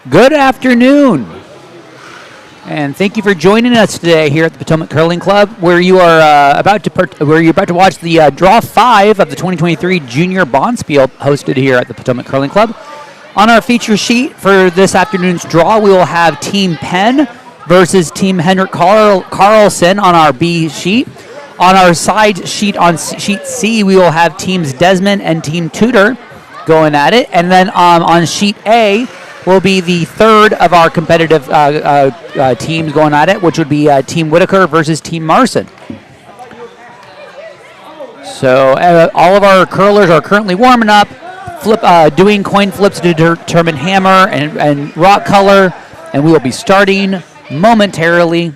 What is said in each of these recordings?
Good afternoon, and thank you for joining us today here at the Potomac Curling Club, where you are about to watch the Draw 5 of the 2023 Junior Bonspiel hosted here at the Potomac Curling Club. On our feature sheet for this afternoon's draw, we will have Team Penn versus Team Henrik Carlson on our B sheet. On our side sheet, on sheet C, we will have Teams Desmond and Team Tudor going at it, and then on sheet A will be the third of our competitive teams going at it, which would be Team Whitaker versus Team Marcin. So all of our curlers are currently warming up, doing coin flips to determine hammer and rock color, and we will be starting momentarily.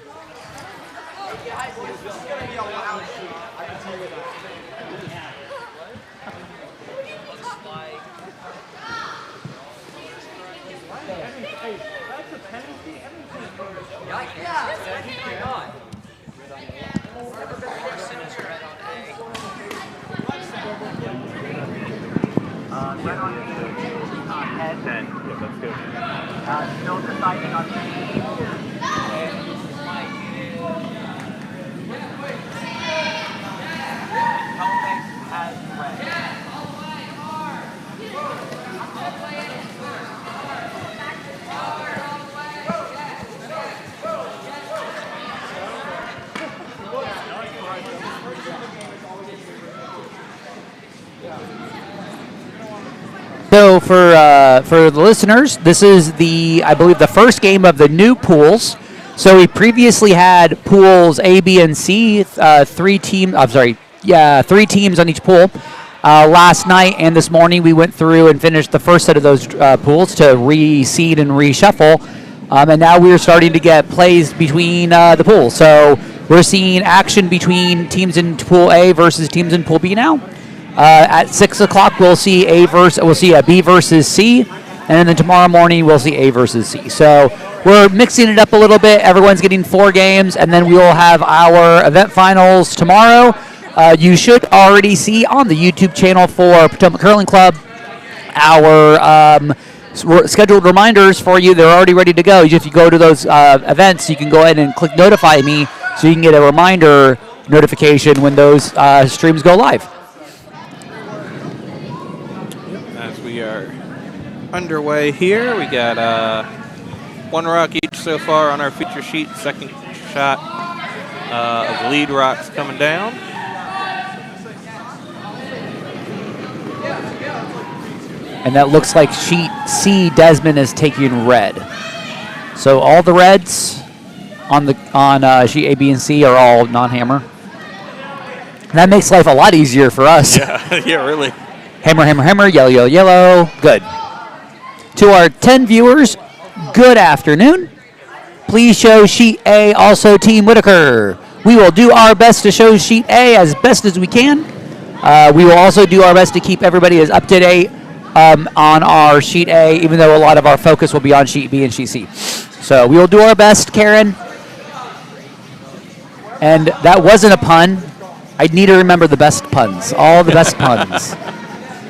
Still deciding on So for the listeners, this is I believe the first game of the new pools. So we previously had pools A, B, and C, three teams on each pool. Last night and this morning we went through and finished the first set of those pools to reseed and reshuffle. And now we're starting to get plays between the pools. So we're seeing action between teams in Pool A versus teams in Pool B now. At 6 o'clock, we'll see a B versus C, and then tomorrow morning we'll see A versus C. So we're mixing it up a little bit. Everyone's getting 4 games, and then we will have our event finals tomorrow. You should already see on the YouTube channel for Potomac Curling Club our scheduled reminders for you. They're already ready to go. If you go to those events, you can go ahead and click Notify Me so you can get a reminder notification when those streams go live. We are underway here. We got 1 rock each so far on our feature sheet. Second shot of lead rocks coming down. And that looks like sheet C, Desmond is taking red. So all the reds on sheet A, B, and C are all non-hammer. That makes life a lot easier for us. Yeah, really. Hammer, hammer, hammer, yellow, yellow, yellow. Good. To our 10 viewers, good afternoon. Please show sheet A, also Team Whitaker. We will do our best to show sheet A as best as we can. We will also do our best to keep everybody as up to date on our sheet A, even though a lot of our focus will be on sheet B and sheet C. So we will do our best, Karen. And that wasn't a pun. I need to remember the best puns, all the best puns.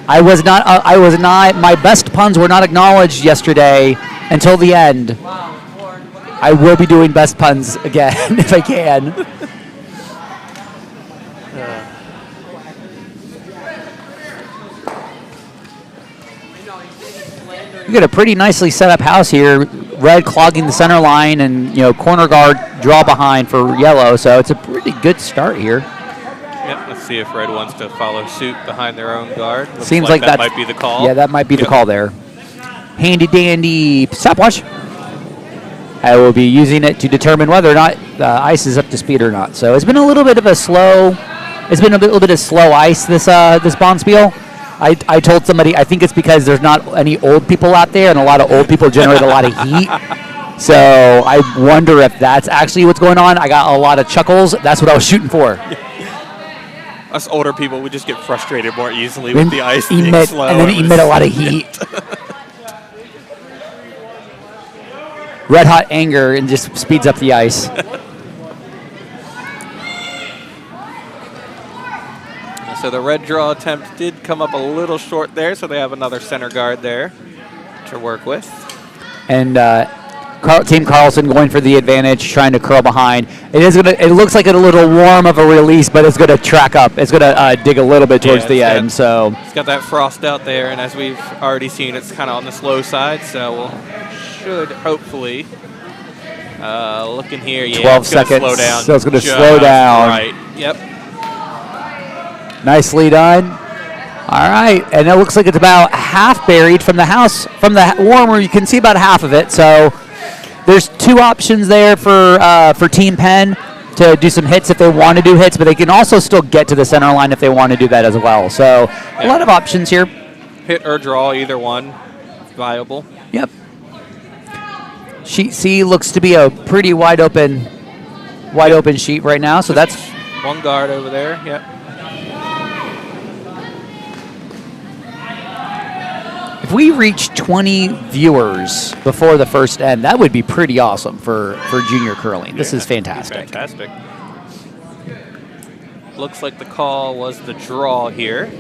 I was not. My best puns were not acknowledged yesterday until the end. I will be doing best puns again if I can. We got a pretty nicely set up house here. Red clogging the center line, and corner guard draw behind for yellow. So it's a pretty good start here. Yep, let's see if red wants to follow suit behind their own guard. Looks Seems like that might be the call. Yeah, that might be the call there. Handy dandy stopwatch. I will be using it to determine whether or not the ice is up to speed or not. So it's been a little bit of a slow. It's been a little bit of slow ice this Bonspiel. I told somebody I think it's because there's not any old people out there, and a lot of old people generate a lot of heat. So I wonder if that's actually what's going on. I got a lot of chuckles. That's what I was shooting for. Us older people, we just get frustrated more easily with the ice being slow. And then emit a lot of heat. Red hot anger and just speeds up the ice. So the red draw attempt did come up a little short there, so they have another center guard there to work with. And Team Carlson going for the advantage, trying to curl behind. It looks like a little warm of a release, but it's going to track up. It's going to dig a little bit towards the end. So it's got that frost out there, and as we've already seen, it's kind of on the slow side. So should hopefully looking here. Yeah, 12 it's gonna seconds. Slow down. So it's going to slow down. Right. Yep. Nicely done. All right, and it looks like it's about half buried from the house, from the warmer. You can see about half of it. So there's two options there for Team Penn to do some hits if they want to do hits, but they can also still get to the center line if they want to do that as well. So a lot of options here. Hit or draw, either one, viable. Yep. Sheet C looks to be a pretty wide open sheet right now. So that's one guard over there. Yep. If we reach 20 viewers before the first end, that would be pretty awesome for junior curling. This is fantastic. Fantastic. Looks like the call was the draw here.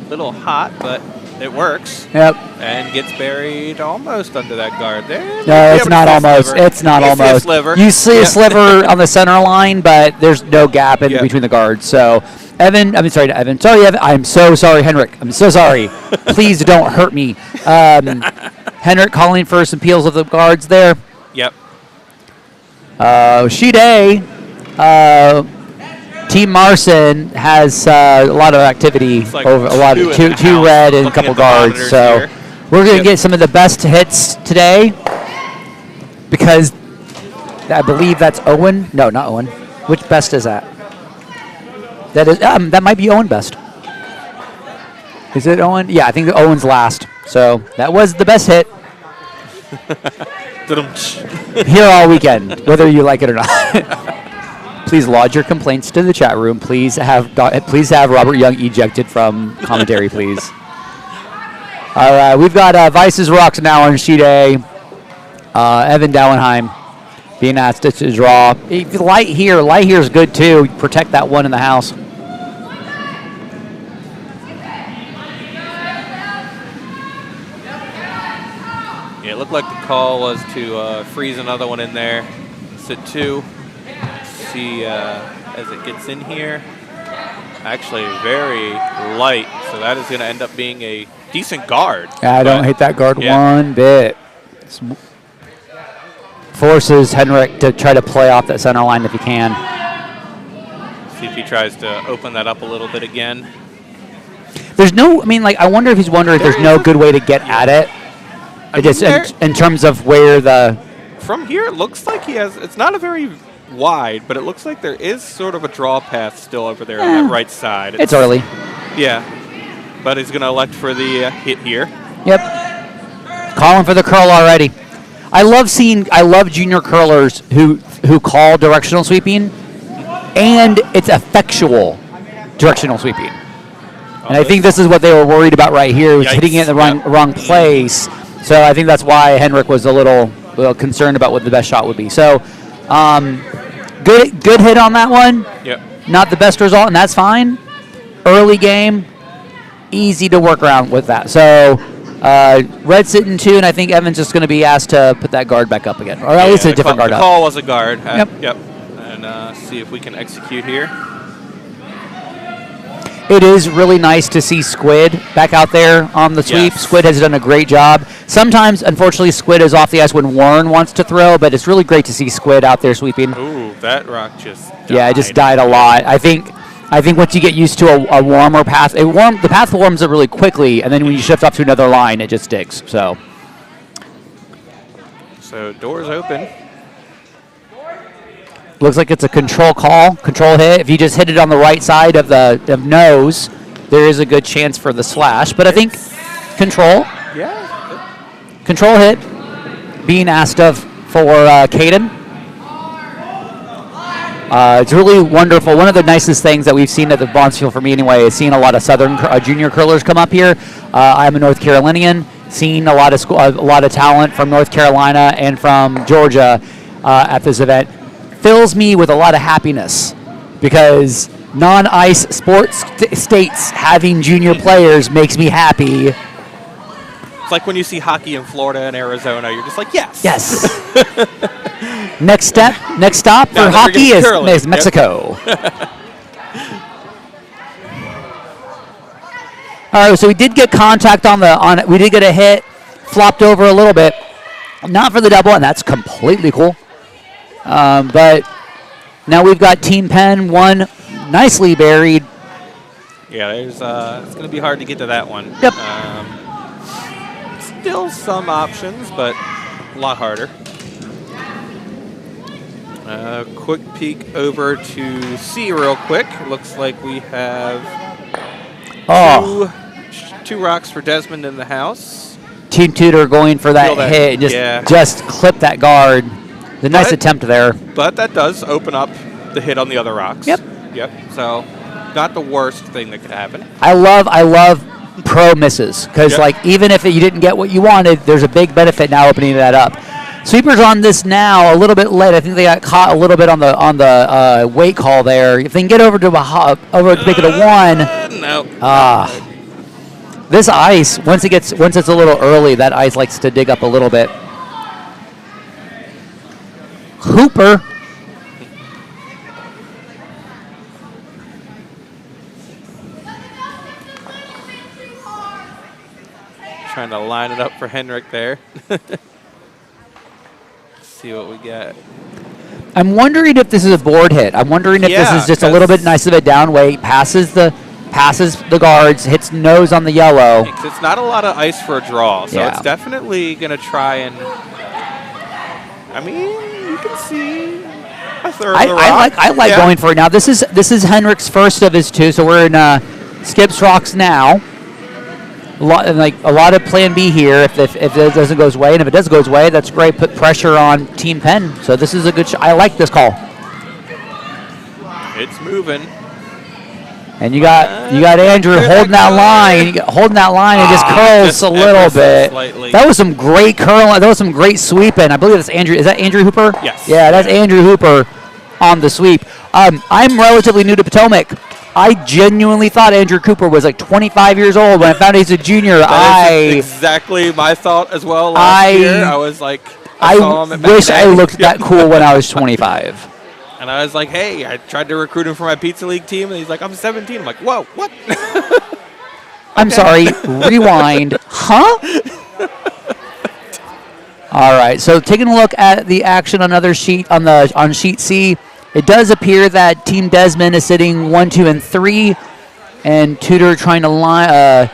Little hot, but it works. Yep. And gets buried almost under that guard there. No, it's not almost. It's not almost. You see a sliver on the center line, but there's no gap in between the guards. So Evan, sorry, Evan. I'm so sorry, Henrik. I'm so sorry. Please don't hurt me. Henrik calling for some peels of the guards there. Yep. Sheet A, Team Marcin has a lot of activity like over a lot of two red and a couple guards. So here. we're going to get some of the best hits today because I believe that's Owen. No, not Owen. Which best is that? That might be Owen best. Is it Owen? Yeah, I think Owen's last. So that was the best hit. Here all weekend, whether you like it or not. Please lodge your complaints to the chat room. Please have Robert Young ejected from commentary, please. All right, we've got Vice's Rocks now on sheet A. Evan Dauernheim being asked to draw. Light here is good too. Protect that one in the house. Yeah, it looked like the call was to freeze another one in there. Sit two. See as it gets in here. Actually, very light, so that is going to end up being a decent guard. Yeah, I don't hate that guard one bit. Forces Henrik to try to play off that center line if he can. See if he tries to open that up a little bit again. There's no, I wonder if he's wondering if there's no good way to get at it. In terms of where the... From here, it looks like he has, it's not a very wide, but it looks like there is sort of a draw path still over there on that right side. It's early. Yeah, but he's going to elect for the hit here. Yep. Calling for the curl already. I love junior curlers who call directional sweeping, and it's effectual directional sweeping. And I think this is what they were worried about right here, was hitting it in the wrong place. So I think that's why Henrik was a little concerned about what the best shot would be. So good hit on that one. Yep. Not the best result, and that's fine. Early game, easy to work around with that. So red sitting two, and I think Evan's just going to be asked to put that guard back up again, or at least a different guard up. The call was a guard. Yep. And see if we can execute here. It is really nice to see Squid back out there on the sweep. Yes. Squid has done a great job. Sometimes, unfortunately, Squid is off the ice when Warren wants to throw, but it's really great to see Squid out there sweeping. Ooh, that rock just died. Yeah, it just died a lot. I think once you get used to a warmer path, the path warms up really quickly, and then when you shift up to another line, it just sticks. So doors open. Looks like it's a control hit. If you just hit it on the right side of the nose, there is a good chance for the slash. But I think control hit being asked of for Caden. It's really wonderful. One of the nicest things that we've seen at the Bonspiel, for me anyway, is seeing a lot of Southern junior curlers come up here. I'm a North Carolinian, seeing a lot of talent from North Carolina and from Georgia at this event fills me with a lot of happiness, because non-ice sports states having junior players makes me happy. It's like when you see hockey in Florida and Arizona, you're just like, yes. Yes. Next stop for hockey is Mexico. All right, so we did get contact on it. We did get a hit, flopped over a little bit, not for the double, and that's completely cool. But now we've got Team Penn, one nicely buried. Yeah, there's it's going to be hard to get to that one. Yep. Still some options, but a lot harder. Quick peek over to C real quick. Looks like we have two rocks for Desmond in the house. Team Tudor going for that hit. Just clip that guard. The nice attempt there. But that does open up the hit on the other rocks. Yep. So not the worst thing that could happen. I love pro misses because even if you didn't get what you wanted, there's a big benefit now opening that up. Sweepers on this now a little bit late. I think they got caught a little bit on the weight call there. If they can get over to make it a one. No. This ice once it's a little early, that ice likes to dig up a little bit. Hooper. Trying to line it up for Henrik there. See what we get. I'm wondering if this is a board hit. I'm wondering if this is just a little bit nice of a down weight, passes the guards, hits nose on the yellow. It's not a lot of ice for a draw, so it's definitely going to try and... I mean, you can see a third of the rock. I like going for it now. This is Henrik's first of his two, so we're in Skip's Rocks now. A lot of plan B here if it doesn't go his way, and if it does go his way, that's great. Put pressure on Team Penn. So this is a good I like this call. It's moving. And you got Andrew holding that line. And just curls a little bit. Slightly. That was some great curl. That was some great sweeping. I believe that's Andrew. Is that Andrew Hooper? Yes. Yeah, that's Andrew Hooper on the sweep. I'm relatively new to Potomac. I genuinely thought Andrew Cooper was like 25 years old when I found he's a junior. That is exactly my thought as well last year. I was like, I wish I looked that cool when I was 25. And I was like, hey, I tried to recruit him for my Pizza League team, and he's like, I'm 17. I'm like, whoa, what? I'm sorry, rewind. Huh? All right, so taking a look at the action on another sheet, on sheet C, it does appear that Team Desmond is sitting 1, 2, and 3, and Tudor trying to line.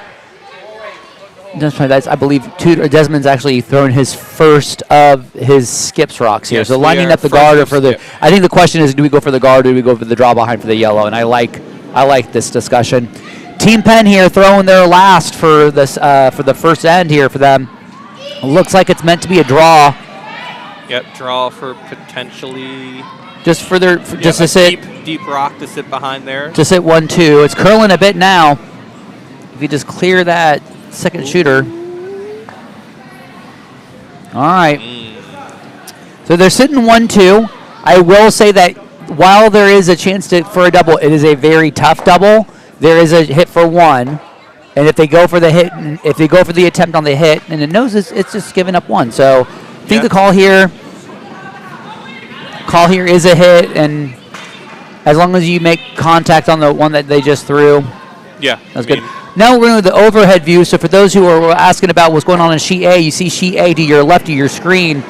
I believe Desmond's actually thrown his first of his Skips Rocks here. So lining up the guard or for the. I think the question is, do we go for the guard or do we go for the draw behind for the yellow? And I like this discussion. Team Penn here throwing their last for this for the first end here for them. Looks like it's meant to be a draw. Yep, draw for potentially. Just for their just to sit deep rock to sit behind there. To sit 1, 2. It's curling a bit now. If you just clear that second shooter. All right. So they're sitting 1, 2. I will say that while there is a chance for a double, it is a very tough double. There is a hit for 1, and if they go for the hit, if they go for the attempt on the hit, and it knows it's just giving up 1. So I think the call here is a hit, and as long as you make contact on the one that they just threw, that's good. Now we're in the overhead view. So for those who are asking about what's going on in sheet A, you see sheet A to your left of your screen.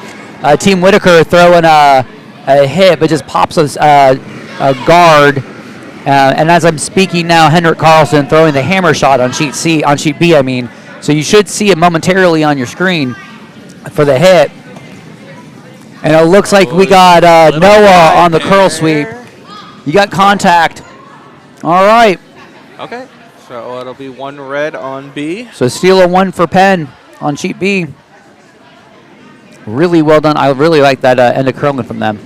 Team Whitaker throwing a hit, but just pops a guard. And as I'm speaking now, Henrik Carlson throwing the hammer shot on sheet B. I mean, so you should see it momentarily on your screen for the hit. And it looks like we got Noah on the curl sweep. You got contact. All right. Okay. So it'll be 1 red on B. So steal a 1 for Penn on sheet B. Really well done. I really like that end of curling from them.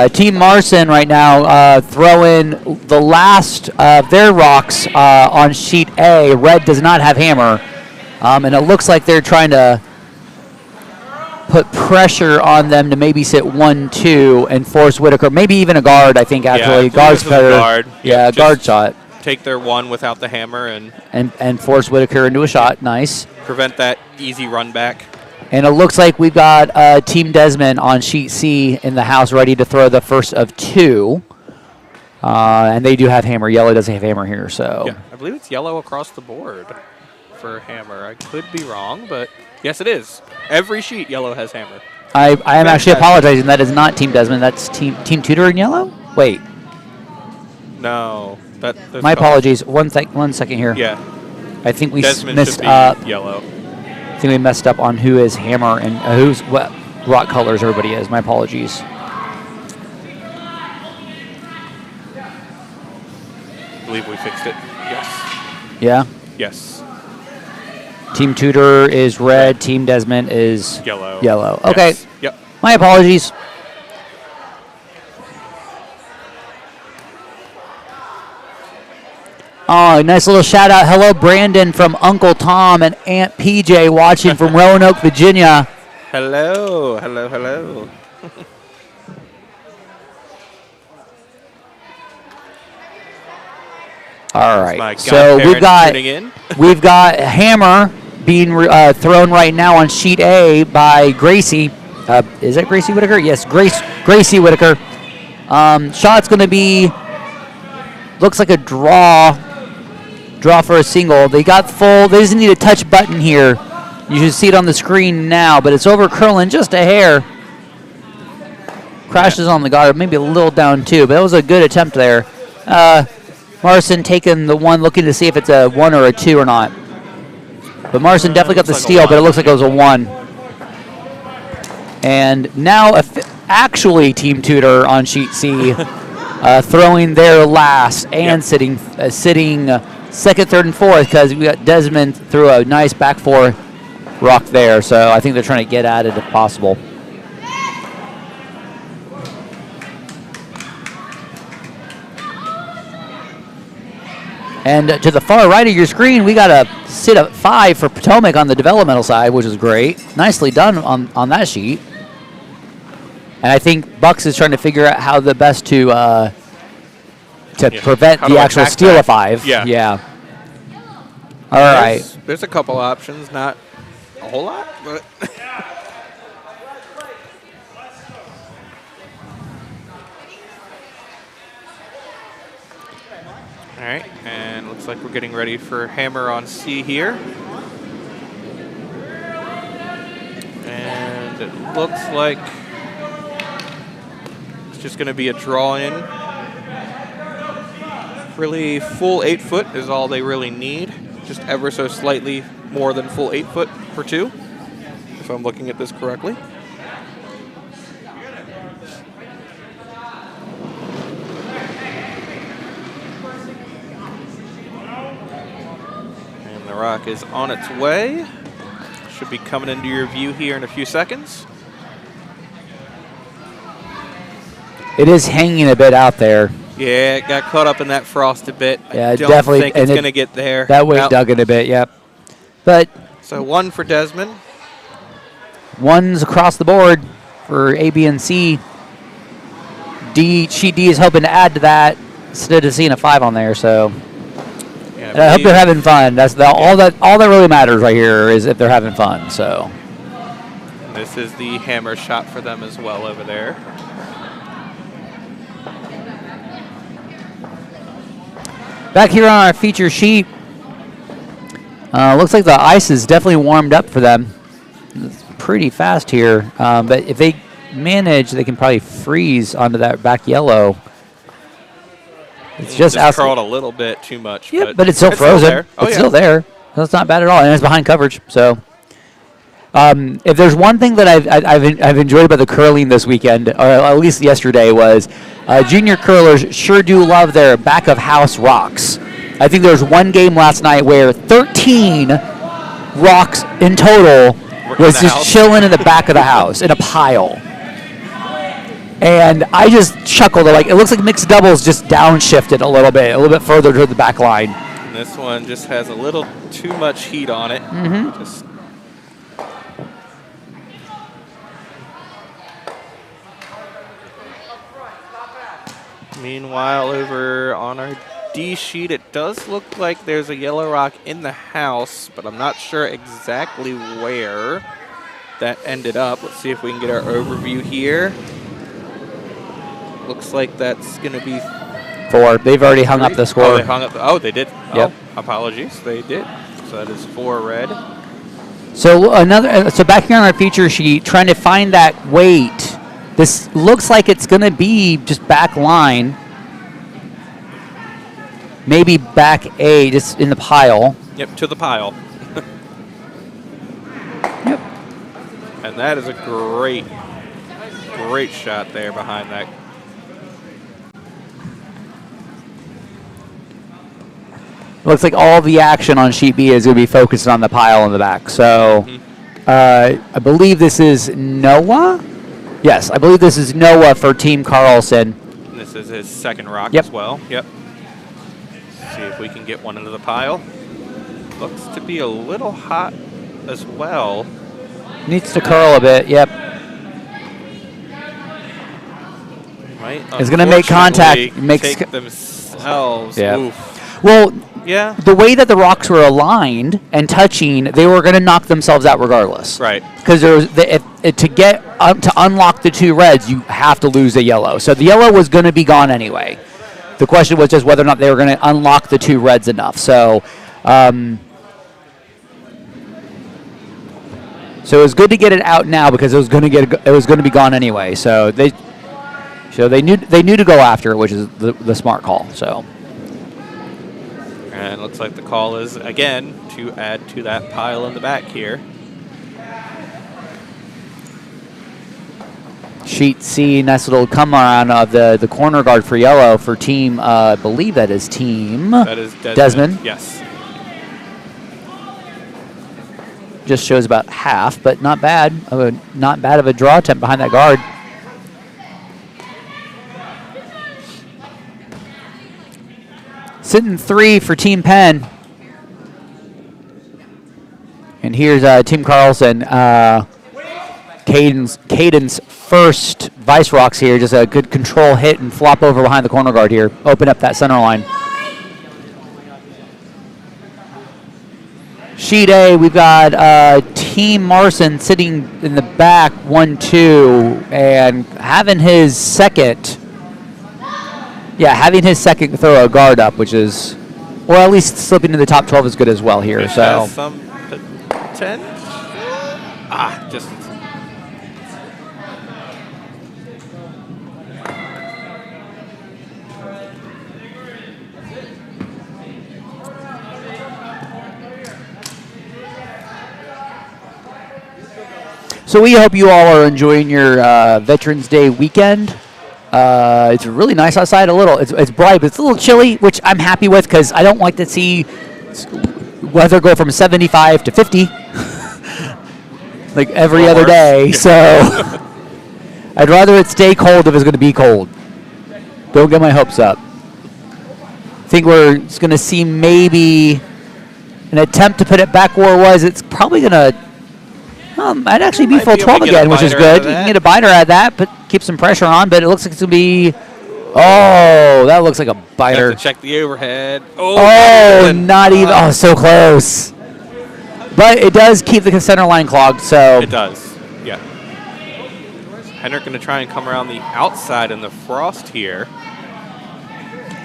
Team Marcin right now throwing the last of their rocks on sheet A. Red does not have hammer. And it looks like they're trying to put pressure on them to maybe sit 1-2 and force Whitaker, maybe even a guard, I think, actually. Yeah, Guard's better. Guard. Yeah, guard shot. Take their one without the hammer And force Whitaker into a shot. Nice. prevent that easy run back. And it looks like we've got Team Desmond on sheet C in the house ready to throw the first of 2. And they do have hammer. Yellow doesn't have hammer here, so. Yeah, I believe it's yellow across the board for hammer. I could be wrong, but yes, it is. Every sheet yellow has hammer. I am actually apologizing. That is not Team Desmond. That's Team Tudor in yellow? Wait. No. My apologies. One second here. Yeah. I think we Desmond messed should be up. yellow. I think we messed up on who is hammer and who's what rock colors everybody is. My apologies. I believe we fixed it. Yes. Yeah? Yes. Team Tudor is red. Team Desmond is Yellow. Yellow. Okay. Yes. Yep. My apologies. Oh, nice little shout out. Hello, Brandon from Uncle Tom and Aunt PJ watching from Roanoke, Virginia. Hello. Hello. Hello. All right. My So godparents we've got hammer being thrown right now on sheet A by Gracie. Is that Gracie Whitaker? Yes, Gracie Whitaker. Shot's going to be, looks like a draw for a single. They got full. They just need a touch button here. You should see it on the screen now, but it's over curling just a hair. Crashes on the guard, maybe a little down too, but that was a good attempt there. Marcin taking the one, looking to see if it's a 1 or a 2 or not. But Marcin definitely got the steal, but it looks like it was a 1. And now actually Team Tudor on sheet C, throwing their last and sitting second, third, and fourth, because we got Desmond threw a nice back 4 rock there. So I think they're trying to get at it if possible. And to the far right of your screen, we got a sit up 5 for Potomac on the developmental side, which is great. Nicely done on that sheet. And I think Bucks is trying to figure out how the best to prevent the actual steal of 5. Yeah. All right. There's a couple options, not a whole lot, but. All right, and looks like we're getting ready for hammer on C here. And it looks like it's just going to be a draw in. Really, full 8 foot is all they really need. Just ever so slightly more than full 8 foot for 2, if I'm looking at this correctly. And the rock is on its way. Should be coming into your view here in a few seconds. It is hanging a bit out there. Yeah, it got caught up in that frost a bit. Yeah, I don't definitely think it's going to get there. That way dug in a bit, yep. But so 1 for Desmond. 1's across the board for A, B, and C. Sheet D is hoping to add to that instead of seeing a 5 on there. So Yeah, I hope they're having fun. That's all that really matters right here is if they're having fun. So this is the hammer shot for them as well over there. Back here on our feature sheet, looks like the ice is definitely warmed up for them. It's pretty fast here, but if they manage, they can probably freeze onto that back yellow. It's just curled a little bit too much. Yeah, but it's still frozen. It's still there. That's not bad at all, and it's behind coverage. So, if there's one thing that I've enjoyed about the curling this weekend, or at least yesterday, was junior curlers sure do love their back of house rocks. I think there was one game last night where 13 rocks in total was just chilling in the back of the house in a pile. And I just chuckled. Like, it looks like mixed doubles just downshifted a little bit further to the back line. And this one just has a little too much heat on it. Mm-hmm. Meanwhile, over on our D sheet, it does look like there's a yellow rock in the house, but I'm not sure exactly where that ended up. Let's see if we can get our overview here. Looks like that's going to be 4. They've already hung up the score. Oh, they hung up. Oh, they did. Yep. Oh, apologies. They did. So that is 4 red. So back here on our feature sheet, trying to find that weight. This looks like it's going to be just back line. Maybe back A, just in the pile. Yep, to the pile. Yep. And that is a great shot there behind that. Looks like all the action on sheet B is going to be focused on the pile in the back. So I believe this is Noah. Yes, I believe this is Noah for Team Carlson. And this is his second rock Yep. as well. Yep. See if we can get one into the pile. Looks to be a little hot as well. Needs to curl a bit, yep. Right. It's going to make contact. Take themselves. Yeah. Oof. Well, yeah. the way that the rocks were aligned and touching, they were going to knock themselves out regardless. Right. Because to unlock the 2 reds, you have to lose the yellow. So the yellow was going to be gone anyway. The question was just whether or not they were going to unlock the 2 reds enough. So, so it was good to get it out now because it was going to be gone anyway. So they knew to go after it, which is the smart call. So. And it looks like the call is again to add to that pile in the back here. Sheet C, nice little come around of the corner guard for yellow for team, I believe that is team. That is Desmond. Yes. Just shows about half, but not bad. Not bad of a draw attempt behind that guard. Sitting 3 for Team Penn. And here's Team Carlson. Caden's first Vice Rocks here. Just a good control hit and flop over behind the corner guard here. Open up that center line. Sheet A, we've got Team Marcin sitting in the back 1-2 and having his second throw a guard up, which is, or at least slipping into the top 12 is good as well here. It So has some 10. Just. So we hope you all are enjoying your Veterans Day weekend. It's really nice outside. It's bright, but it's a little chilly, which I'm happy with because I don't like to see weather go from 75 to 50 like every other day. So I'd rather it stay cold if it's going to be cold. Don't get my hopes up. I think we're going to see maybe an attempt to put it back where it was. It's probably going to might actually be full 12 again, which is good. You can get a biter out of that, but keep some pressure on. But it looks like it's going to be. Oh, that looks like a biter. Have to check the overhead. Oh, not even. Oh, so close. But it does keep the center line clogged. So it does. Yeah. Henrik going to try and come around the outside in the frost here.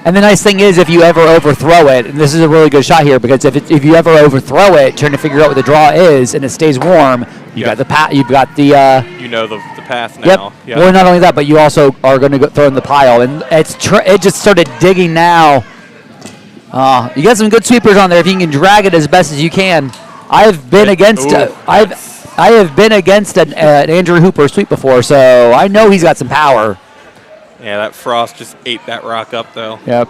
And the nice thing is, if you ever overthrow it, and this is a really good shot here, because if you ever overthrow it, trying to figure out what the draw is, and it stays warm, you got the path. You've got the. You know the path now. Yep. Well, not only that, but you also are going to go throw in the pile, and it just started digging now. You got some good sweepers on there. If you can drag it as best as you can. I've been against. I have been against an Andrew Hooper sweep before, so I know he's got some power. Yeah, that frost just ate that rock up, though. Yep.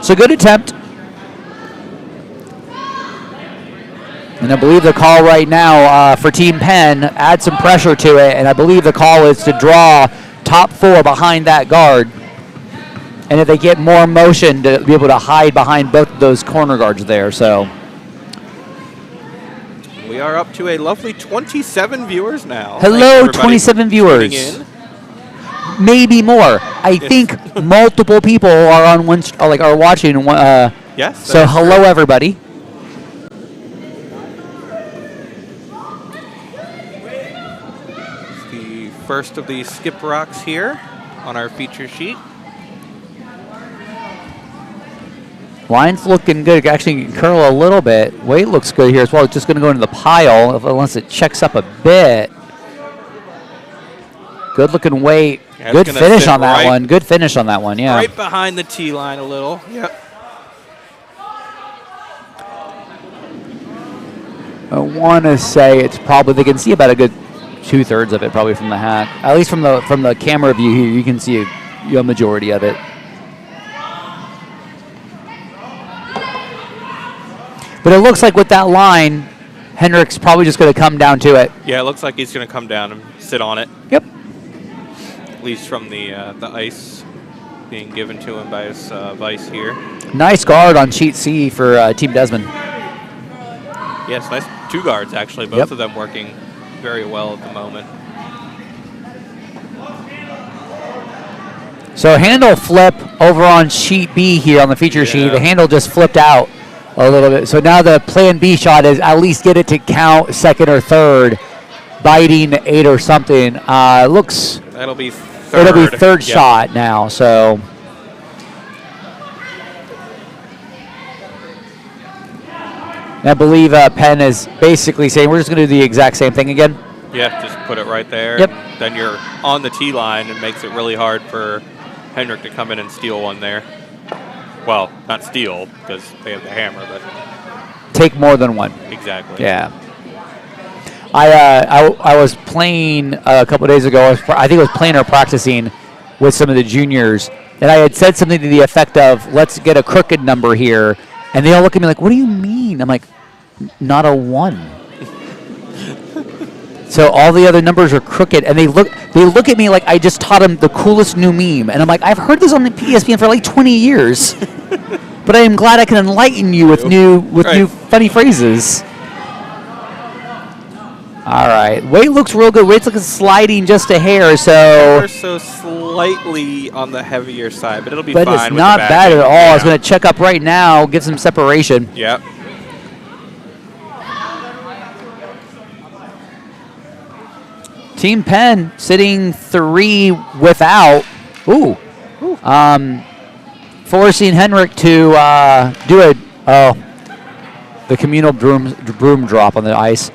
So good attempt. And I believe the call right now for Team Penn, add some pressure to it, and I believe the call is to draw top 4 behind that guard. And if they get more motion, to be able to hide behind both of those corner guards there. So we are up to a lovely 27 viewers now. Hello, 27 viewers. maybe more. I think multiple people are on one, are watching. Yes. So hello, everybody. It's the first of the skip rocks here on our feature sheet. Line's looking good. Actually, can curl a little bit. Weight looks good here as well. It's just going to go into the pile unless it checks up a bit. Good looking weight. Yeah, good finish on that one. Good finish on that one, yeah. Right behind the tee line a little. Yep. I want to say it's probably, they can see about a good 2/3 of it probably from the hack. At least from the camera view here, you can see a majority of it. But it looks like with that line, Henrik's probably just going to come down to it. Yeah, it looks like he's going to come down and sit on it. Yep. At least from the ice being given to him by his vice here. Nice guard on sheet C for Team Desmond. Yes, nice 2 guards actually. Both of them working very well at the moment. So handle flip over on sheet B here on the feature sheet. The handle just flipped out a little bit. So now the plan B shot is at least get it to count second or third, biting 8 or something. Looks. That'll be third. It'll be third shot now. So. I believe Penn is basically saying we're just going to do the exact same thing again. Yeah, just put it right there. Yep. Then you're on the tee line and makes it really hard for Henrik to come in and steal one there. Well, not steal because they have the hammer, but take more than one. Exactly. Yeah. I was playing a couple of days ago. I think I was playing or practicing with some of the juniors, and I had said something to the effect of, "Let's get a crooked number here," and they all look at me like, "What do you mean?" I'm like, "Not a 1." So all the other numbers are crooked, and they look at me like I just taught them the coolest new meme, and I'm like, I've heard this on the PSPN for like 20 years, but I am glad I can enlighten you with new funny phrases. All right, weight looks real good. Weight's looking sliding just a hair, so slightly on the heavier side, but it'll be fine. But it's not bad at all. Yeah. I was going to check up right now, get some separation. Yep. Team Penn sitting 3 without. Ooh. Forcing Henrik to do the communal broom drop on the ice.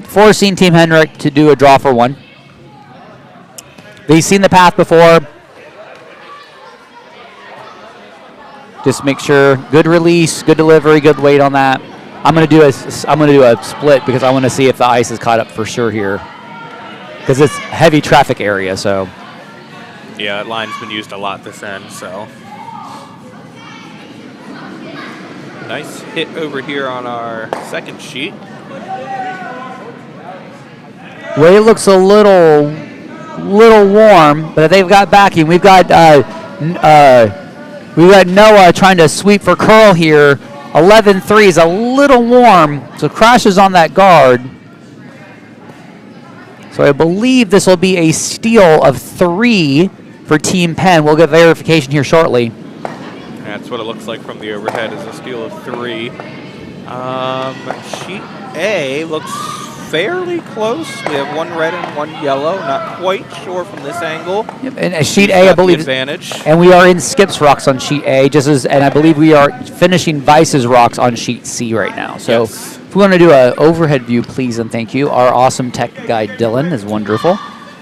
Forcing Team Henrik to do a draw for 1. They've seen the path before. Just make sure good release, good delivery, good weight on that. I'm gonna do a split because I want to see if the ice is caught up for sure here. Because it's heavy traffic area, so. Yeah, that line's been used a lot this end, so. Nice hit over here on our second sheet. Weight looks a little warm, but they've got backing. We've got Noah trying to sweep for curl here. 11-3 is a little warm, so crashes on that guard. So I believe this will be a steal of 3 for Team Penn. We'll get verification here shortly. That's what it looks like from the overhead, is a steal of 3. Sheet A looks fairly close. We have 1 red and 1 yellow. Not quite sure from this angle. Yep. And sheet A, I believe, advantage. And we are in Skip's rocks on sheet A, and I believe we are finishing Vice's rocks on sheet C right now. So if we want to do an overhead view, please and thank you. Our awesome tech guy Dylan is wonderful.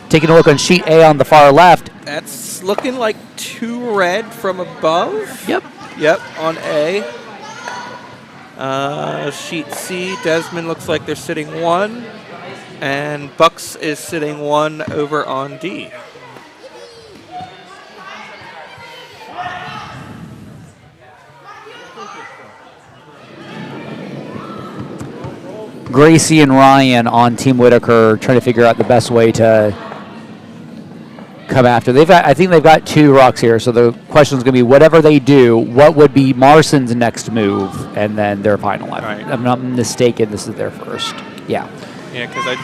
Taking a look on sheet A on the far left. That's looking like 2 red from above. Yep. Yep, on A. Sheet C, Desmond looks like they're sitting 1, and Bucks is sitting 1 over on D. Gracie and Ryan on Team Whitaker trying to figure out the best way to come after. I think they've got 2 rocks here, so the question is going to be whatever they do, what would be Marcin's next move, and then their final line. Right. I'm not mistaken, this is their first. Yeah. Yeah, because I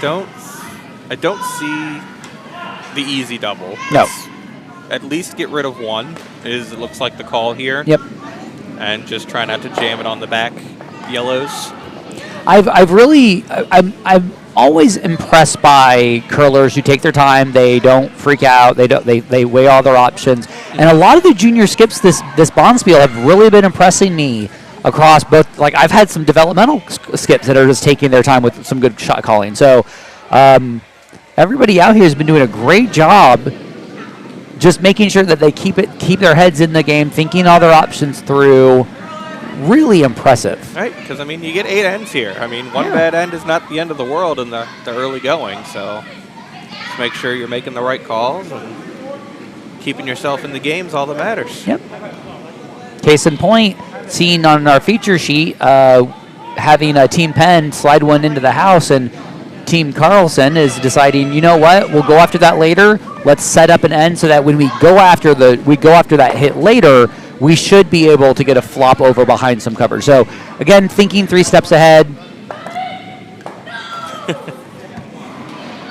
don't see the easy double. No. At least get rid of one, it looks like the call here. Yep. And just try not to jam it on the back yellows. I'm always impressed by curlers who take their time. They don't freak out. They weigh all their options. And a lot of the junior skips this Bonspiel have really been impressing me across both. Like, I've had some developmental skips that are just taking their time with some good shot calling. So everybody out here has been doing a great job just making sure that they keep their heads in the game, thinking all their options through. Really impressive. Right, because, I mean, you get 8 ends here. I mean, one bad end is not the end of the world in the early going, so just make sure you're making the right calls and keeping yourself in the game's all that matters. Yep. Case in point, seen on our feature sheet, having a Team Penn slide one into the house, and Team Carlson is deciding, you know what, we'll go after that later. Let's set up an end so that when we go after that hit later, we should be able to get a flop over behind some cover. So, again, thinking 3 steps ahead.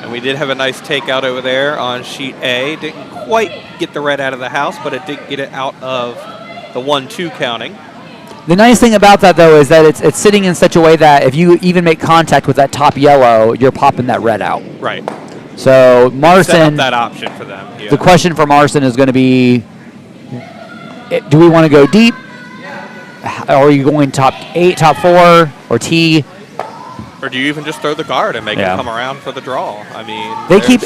And we did have a nice takeout over there on sheet A. Didn't quite get the red out of the house, but it did get it out of the 1-2 counting. The nice thing about that, though, is that it's sitting in such a way that if you even make contact with that top yellow, you're popping that red out. Right. So, Marcin, set up that option for them. Yeah. The question for Marcin is going to be, do we want to go deep? Or are you going top 8, top 4, or T? Or do you even just throw the guard and make it come around for the draw? I mean, they keep.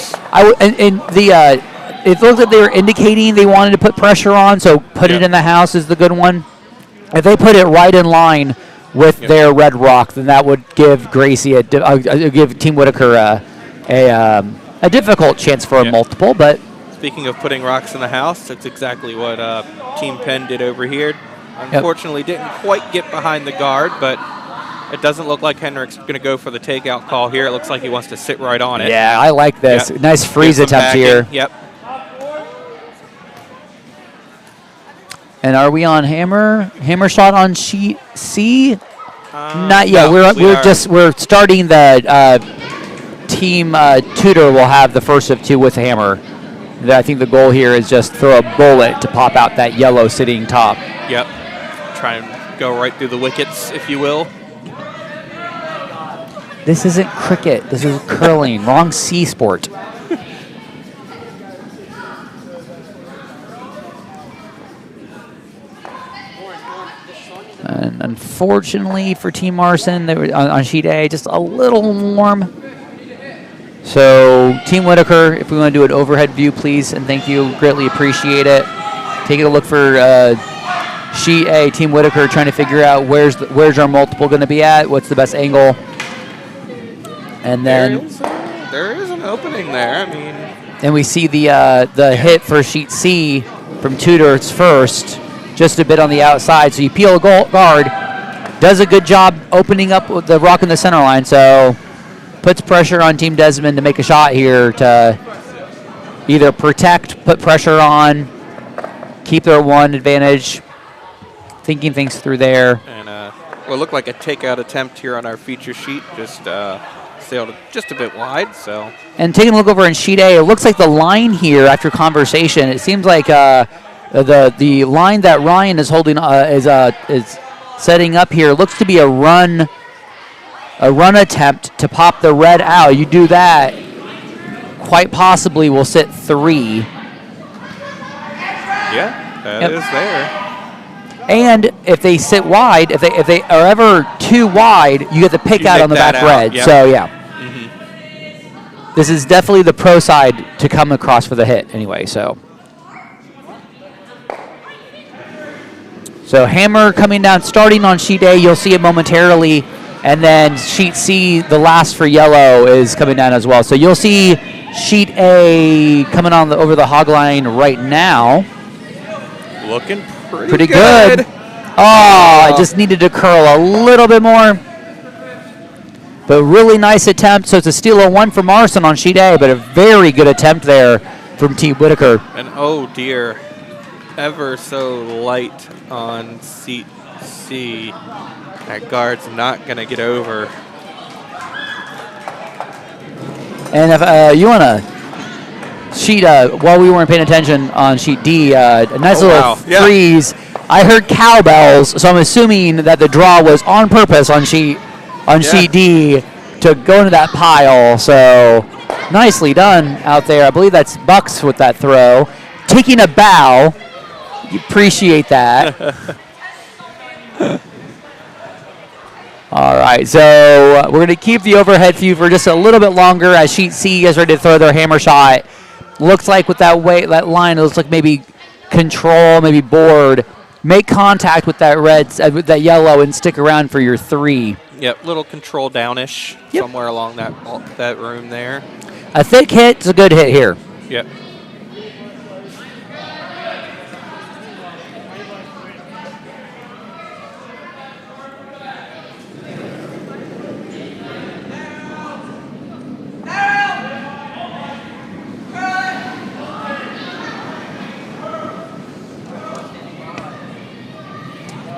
It looks like they were indicating they wanted to put pressure on, so put it in the house is the good one. If they put it right in line with their red rock, then that would give Gracie give Team Whitaker a difficult chance for a multiple, but. Speaking of putting rocks in the house, that's exactly what Team Penn did over here. Unfortunately, didn't quite get behind the guard, but it doesn't look like Henrik's going to go for the takeout call here. It looks like he wants to sit right on it. Yeah, I like this. Yep. Nice freeze attempt here. Yep. And are we on hammer shot on sheet C? Not yet. No, we're starting the Team Tudor will have the first of 2 with hammer. I think the goal here is just throw a bullet to pop out that yellow sitting top. Yep. Try and go right through the wickets, if you will. This isn't cricket. This is curling. Wrong C sport. And unfortunately for Team Marcin, they were on sheet A, just a little warm. So, Team Whitaker, if we want to do an overhead view, please, and thank you. Greatly appreciate it. Taking a look for sheet A, Team Whitaker, trying to figure out where's our multiple going to be at, what's the best angle. And then there is an opening there. I mean, and we see the hit for sheet C from Tudor. It's first, just a bit on the outside. So you peel a guard, does a good job opening up with the rock in the center line. So puts pressure on Team Desmond to make a shot here to either protect, put pressure on, keep their 1 advantage. Thinking things through there. And will look like a takeout attempt here on our feature sheet. Just sailed just a bit wide. So. And taking a look over in sheet A, it looks like the line here after conversation. It seems like the line that Ryan is holding is setting up here looks to be a run attempt to pop the red out. You do that, quite possibly will sit 3. Yeah, that is there. And if they sit wide, if they are ever too wide, you get the pick out on the back red. Yep. So yeah, this is definitely the pro side to come across for the hit anyway. So hammer coming down, starting on sheet A. You'll see it momentarily. And then sheet C, the last for yellow, is coming down as well. So you'll see sheet A coming on over the hog line right now. Looking pretty good. Oh, I just needed to curl a little bit more. But really nice attempt. So it's a steal of 1 for Marcin on sheet A, but a very good attempt there from Team Whitaker. And oh dear, ever so light on seat C. That guard's not going to get over. And if you want to sheet, while we weren't paying attention on sheet D, a nice little freeze. I heard cowbells, so I'm assuming that the draw was on purpose on sheet D to go into that pile. So nicely done out there. I believe that's Bucks with that throw. Taking a bow. You appreciate that. All right, so we're going to keep the overhead view for just a little bit longer as sheet C is ready to throw their hammer shot. Looks like with that that line, it looks like maybe control, maybe board. Make contact with that red, with that yellow, and stick around for your 3. Yep, little control downish somewhere along that room there. A thick hit's a good hit here. Yep.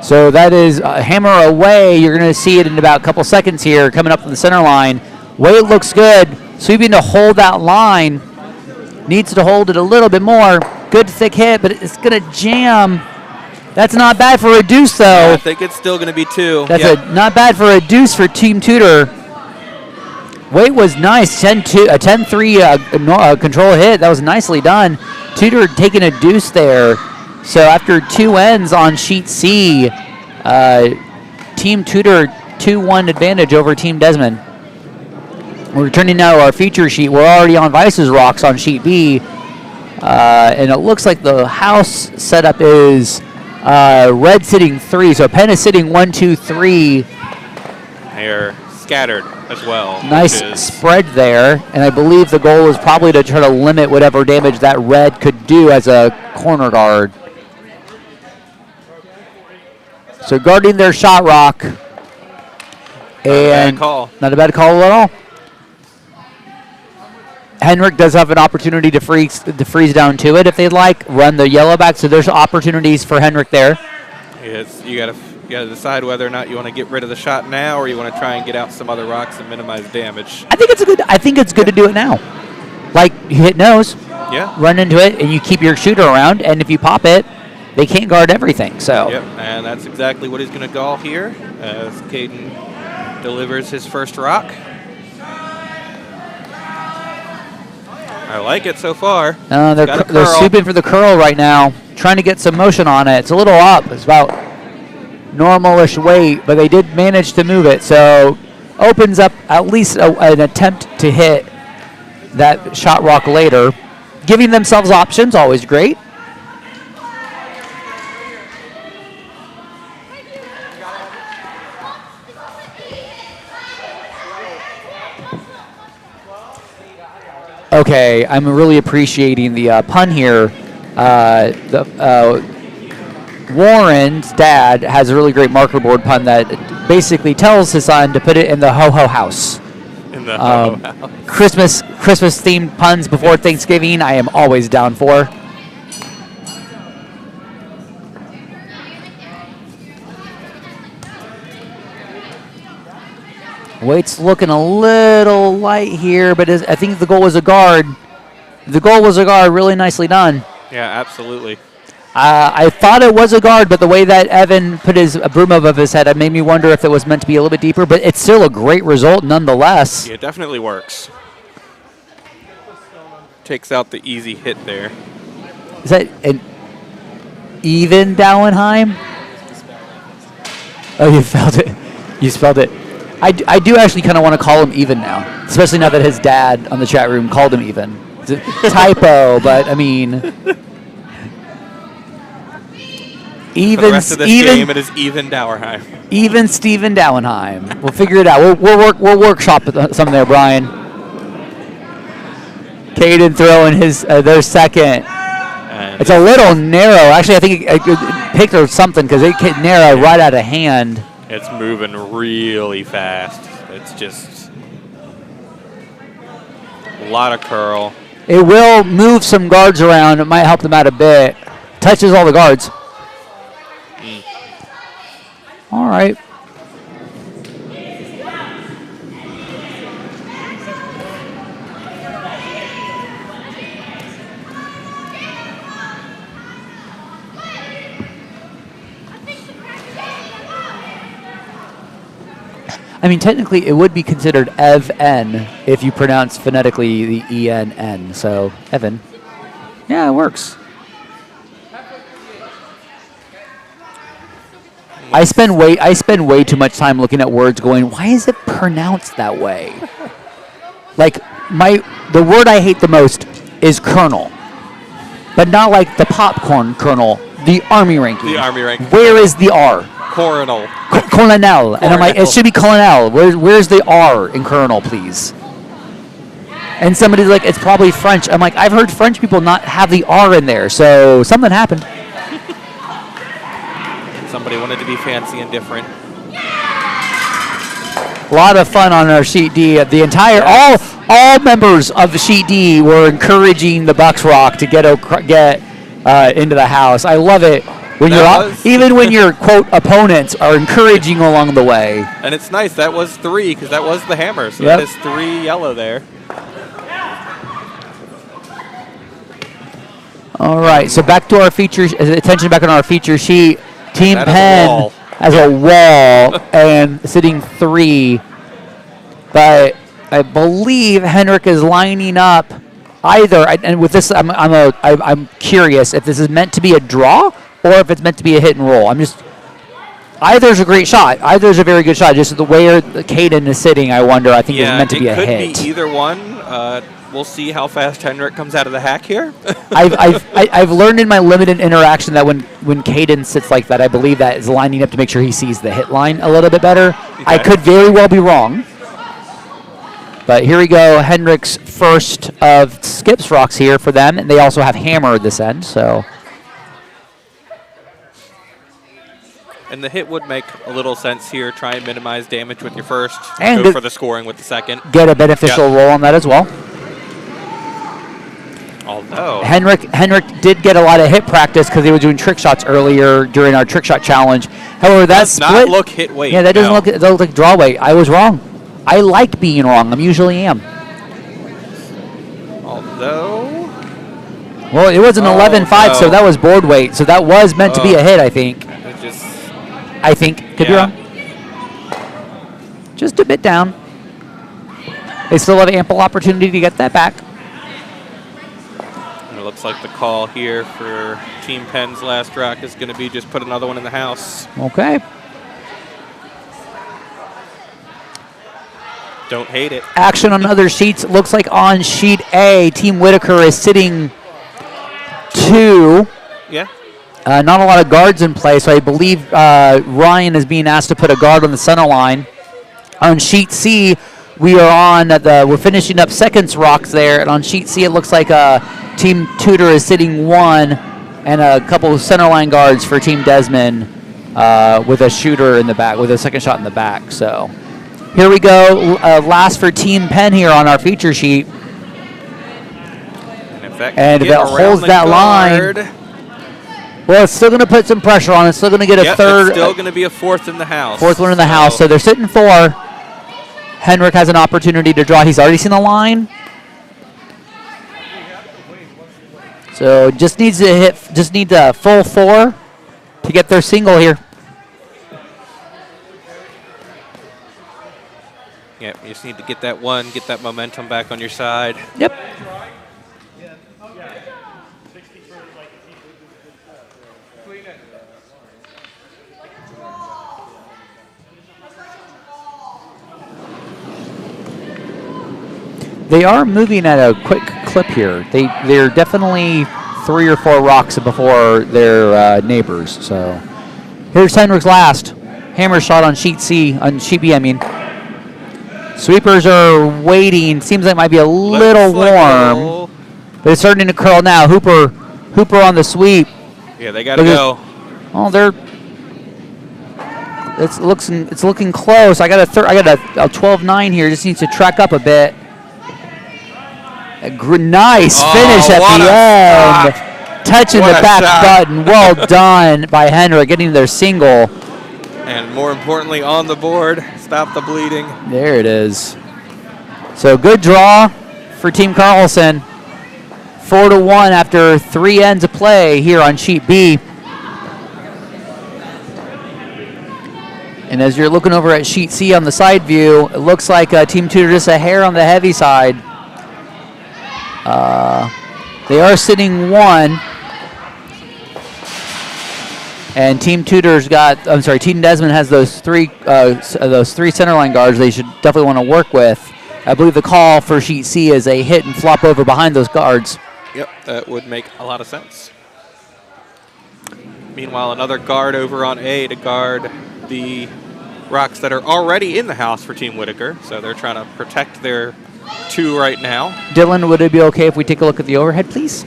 So that is a hammer away. You're going to see it in about a couple seconds here coming up from the center line. Weight looks good. Sweeping to hold that line. Needs to hold it a little bit more. Good thick hit, but it's going to jam. That's not bad for a deuce, though. Yeah, I think it's still going to be 2. That's not bad for a deuce for Team Tudor. Weight was nice. 10-3 control hit. That was nicely done. Tudor taking a deuce there. So after 2 ends on sheet C, Team Tudor 2-1 advantage over Team Desmond. We're turning now to our feature sheet. We're already on Vice's rocks on sheet B. And it looks like the house setup is red sitting 3. So Penn is sitting 1, 2, 3. They're scattered as well. Nice spread there. And I believe the goal is probably to try to limit whatever damage that red could do as a corner guard. So guarding their shot rock. And not a bad call at all. Henrik does have an opportunity to freeze down to it if they'd like. Run the yellow back, so there's opportunities for Henrik there. Yes, you gotta decide whether or not you want to get rid of the shot now, or you want to try and get out some other rocks and minimize damage. I think it's good to do it now. Like you hit nose, run into it, and you keep your shooter around. And if you pop it, they can't guard everything. So. Yep, and that's exactly what he's going to call here as Caden delivers his first rock. I like it so far. They're sweeping for the curl right now, trying to get some motion on it. It's a little up. It's about normal-ish weight, but they did manage to move it. So opens up at least an attempt to hit that shot rock later. Giving themselves options, always great. Okay, I'm really appreciating the pun here. Warren's dad has a really great marker board pun that basically tells his son to put it in the ho-ho house. In the ho-ho house. Christmas-themed puns before Thanksgiving, I am always down for. Weight's looking a little light here, but I think the goal was a guard. The goal was a guard, really nicely done. Yeah, absolutely. I thought it was a guard, but the way that Evan put his broom above his head, it made me wonder if it was meant to be a little bit deeper, but it's still a great result nonetheless. Yeah, it definitely works. Takes out the easy hit there. Is that an even Dauernheim? Oh, you felt it. You spelled it. I do actually kind of want to call him even now, especially now that his dad on the chat room called him even. It's a typo, but I mean, even. For the rest of this game, it is even Dauernheim. Even Steven Dauernheim. We'll figure it out. We'll workshop something there, Brian. Caden throwing his their second. And it's a little narrow. Actually, I think it picked or something because it get narrow right out of hand. It's moving really fast. It's just a lot of curl. It will move some guards around. It might help them out a bit. Touches all the guards. All right. I mean, technically, it would be considered Ev-N if you pronounce phonetically the E-N-N. So, Evan. Yeah, it works. I spend way too much time looking at words going, why is it pronounced that way? Like, the word I hate the most is kernel. But not like the popcorn kernel, the Army ranking. The Army ranking. Where is the R? Coronel. Colonel. And I'm like, it should be colonel. Where's the R in colonel, please? And somebody's like, it's probably French. I'm like, I've heard French people not have the R in there, so something happened. Somebody wanted to be fancy and different. A lot of fun on our Sheet D. The entire, all members of the Sheet D were encouraging the Bucks Rock to get into the house. I love it. Even when your, quote, opponents are encouraging along the way. And it's nice. That was 3 because that was the hammer. So Yep. that is 3 yellow there. All right, so back to our features. Attention back on our feature sheet. Team That Penn has a wall and sitting 3. But I believe Henrik is lining up either. And with this, I'm curious if this is meant to be a draw or if it's meant to be a hit and roll. Either's a great shot. Either's a very good shot. Just the way Caden is sitting, I wonder. I think it's meant to be a hit. It could be either one. We'll see how fast Henrik comes out of the hack here. I've learned in my limited interaction that when Caden sits like that, I believe that is lining up to make sure he sees the hit line a little bit better. Okay. I could very well be wrong. But here we go. Henrik's first of skips rocks here for them, and they also have hammer at this end. So. And the hit would make a little sense here. Try and minimize damage with your first. And go for the scoring with the second. Get a beneficial roll on that as well. Although Henrik did get a lot of hit practice because he was doing trick shots earlier during our trick shot challenge. However, that does not look hit weight. Yeah, that doesn't look like draw weight. I was wrong. I like being wrong. I usually am. Although. Well, it was an 11.5, so that was board weight. So that was meant to be a hit, I think. I think. Could be wrong. Just a bit down. They still have ample opportunity to get that back. It looks like the call here for Team Penn's last rock is going to be just put another one in the house. Okay. Don't hate it. Action on other sheets. Looks like on sheet A, Team Whitaker is sitting 2. Yeah. Not a lot of guards in play, so I believe Ryan is being asked to put a guard on the center line. On sheet C, we're finishing up seconds rocks there, and on sheet C, it looks like Team Tudor is sitting 1, and a couple of center line guards for Team Desmond with a shooter in the back, with a second shot in the back. So here we go. Last for Team Penn here on our feature sheet. And if it holds that line. Well, it's still going to put some pressure on it. It's still going to get a third. It's still going to be a fourth in the house. Fourth one in the house. So they're sitting 4. Henrik has an opportunity to draw. He's already seen the line. So just needs a full 4 to get their single here. Yep, you just need to get that one, get that momentum back on your side. Yep. They are moving at a quick clip here. They're definitely 3 or 4 rocks before their neighbors. So here's Henrik's last. Hammer shot on sheet C, on sheet B, I mean. Sweepers are waiting. Seems like it might be a little warm. But it's starting to curl now. Hooper on the sweep. Yeah, they got to go. Oh, it's looking close. I got a 12-9 here. Just needs to track up a bit. Nice finish at the end. Touching the back button. Well done by Henrik, getting their single. And more importantly, on the board, stop the bleeding. There it is. So good draw for Team Carlson. 4-1 after 3 ends of play here on sheet B. And as you're looking over at sheet C on the side view, it looks like Team Tudor just a hair on the heavy side. They are sitting 1. And Team Tudor's got, Team Desmond has those three centerline guards they should definitely want to work with. I believe the call for sheet C is a hit and flop over behind those guards. Yep, that would make a lot of sense. Meanwhile, another guard over on A to guard the rocks that are already in the house for Team Whitaker. So they're trying to protect their 2 right now. Dylan, would it be okay if we take a look at the overhead, please?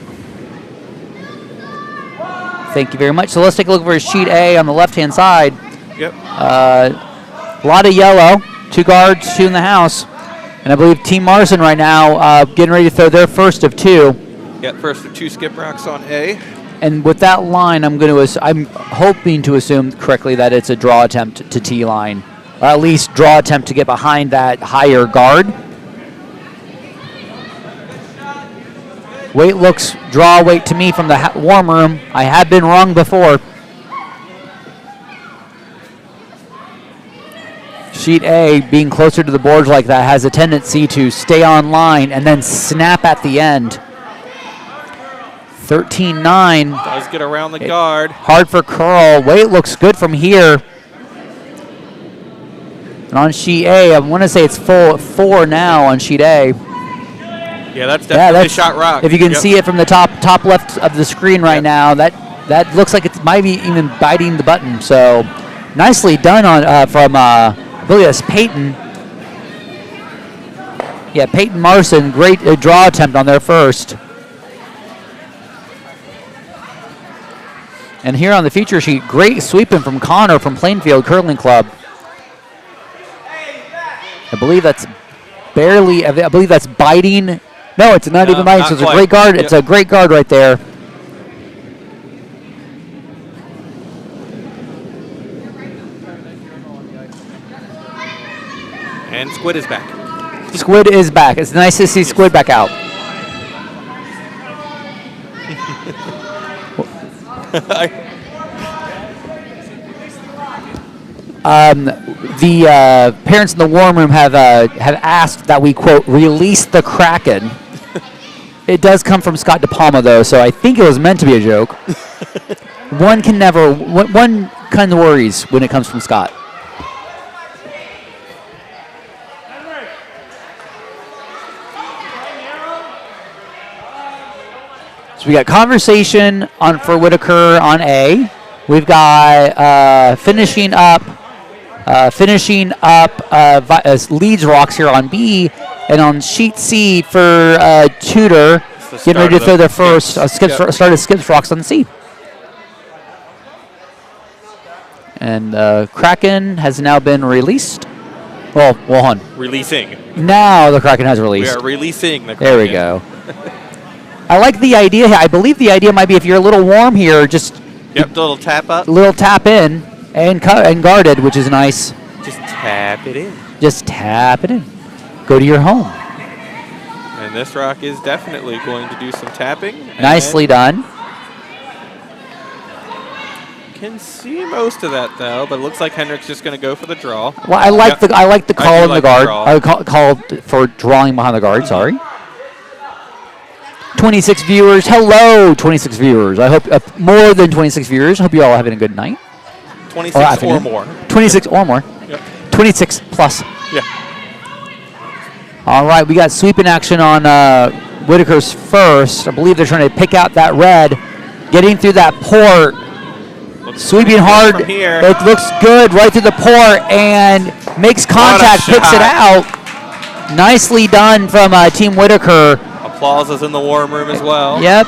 Thank you very much. So let's take a look for sheet A on the left-hand side. Yep. A lot of yellow. 2 guards, 2 in the house. And I believe Team Marcin right now getting ready to throw their first of 2. Yeah, first of 2 skip rocks on A. And with that line, I'm hoping to assume correctly that it's a draw attempt to T line, or at least draw attempt to get behind that higher guard. Weight looks draw weight to me from the warm room. I have been wrong before. Sheet A, being closer to the boards like that, has a tendency to stay on line and then snap at the end. 13-9. Does get around the guard. Hard for curl. Weight looks good from here. And on sheet A, I want to say it's 4 now on sheet A. Yeah, that's definitely shot rock. If you can see it from the top left of the screen right now, that looks like it might be even biting the button. So nicely done on from I believe that's Peyton. Yeah, Peyton Marcin, great draw attempt on their first. And here on the feature sheet, great sweeping from Connor from Plainfield Curling Club. I believe that's biting. No, it's not even biting, so it's a great guard. Yep. It's a great guard right there. And Squid is back. Squid is back. It's nice to see Squid back out. The parents in the warm room have asked that we, quote, release the Kraken. It does come from Scott DePalma, though, so I think it was meant to be a joke. One kind of worries when it comes from Scott. So we got conversation for Whitaker on A. We've got finishing up Leeds Rocks here on B, and on sheet C for Tudor getting ready to throw their first start of Skips Rocks on C. And Kraken has now been released. Well, hold on. Releasing. Now the Kraken has released. We are releasing the Kraken. There we go. I like the idea here. I believe the idea might be if you're a little warm here, just a little tap up. Little tap in and guarded, which is nice. Just tap it in. Just tap it in. Go to your home. And this rock is definitely going to do some tapping. Nicely done. Can see most of that though, but it looks like Henrik's just going to go for the draw. Well, I like the call on the guard. I called for drawing behind the guard. Sorry. 26 viewers. Hello, 26 viewers. I hope more than 26 viewers. Hope you're all having a good night. 26 or more. 26 or more. Yep. 26 plus. Yeah. All right, we got sweeping action on Whitaker's first. I believe they're trying to pick out that red. Getting through that port. Sweeping hard. It looks good right through the port and makes contact, picks it out. Nicely done from Team Whitaker. Applause is in the warm room as well. Yep.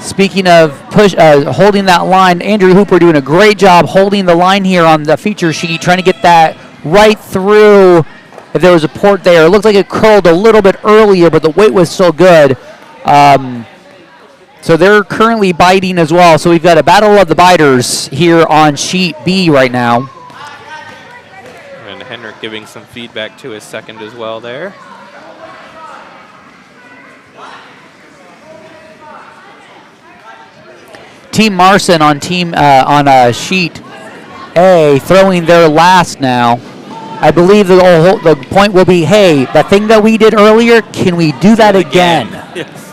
Speaking of holding that line, Andrew Hooper doing a great job holding the line here on the feature sheet, trying to get that right through. If there was a port there, it looked like it curled a little bit earlier, but the weight was still good. So they're currently biting as well. So we've got a battle of the biters here on sheet B right now. And Henrik giving some feedback to his second as well there. Team Marcin on sheet A throwing their last now. I believe the point will be, hey, the thing that we did earlier, can we do that again? Yes.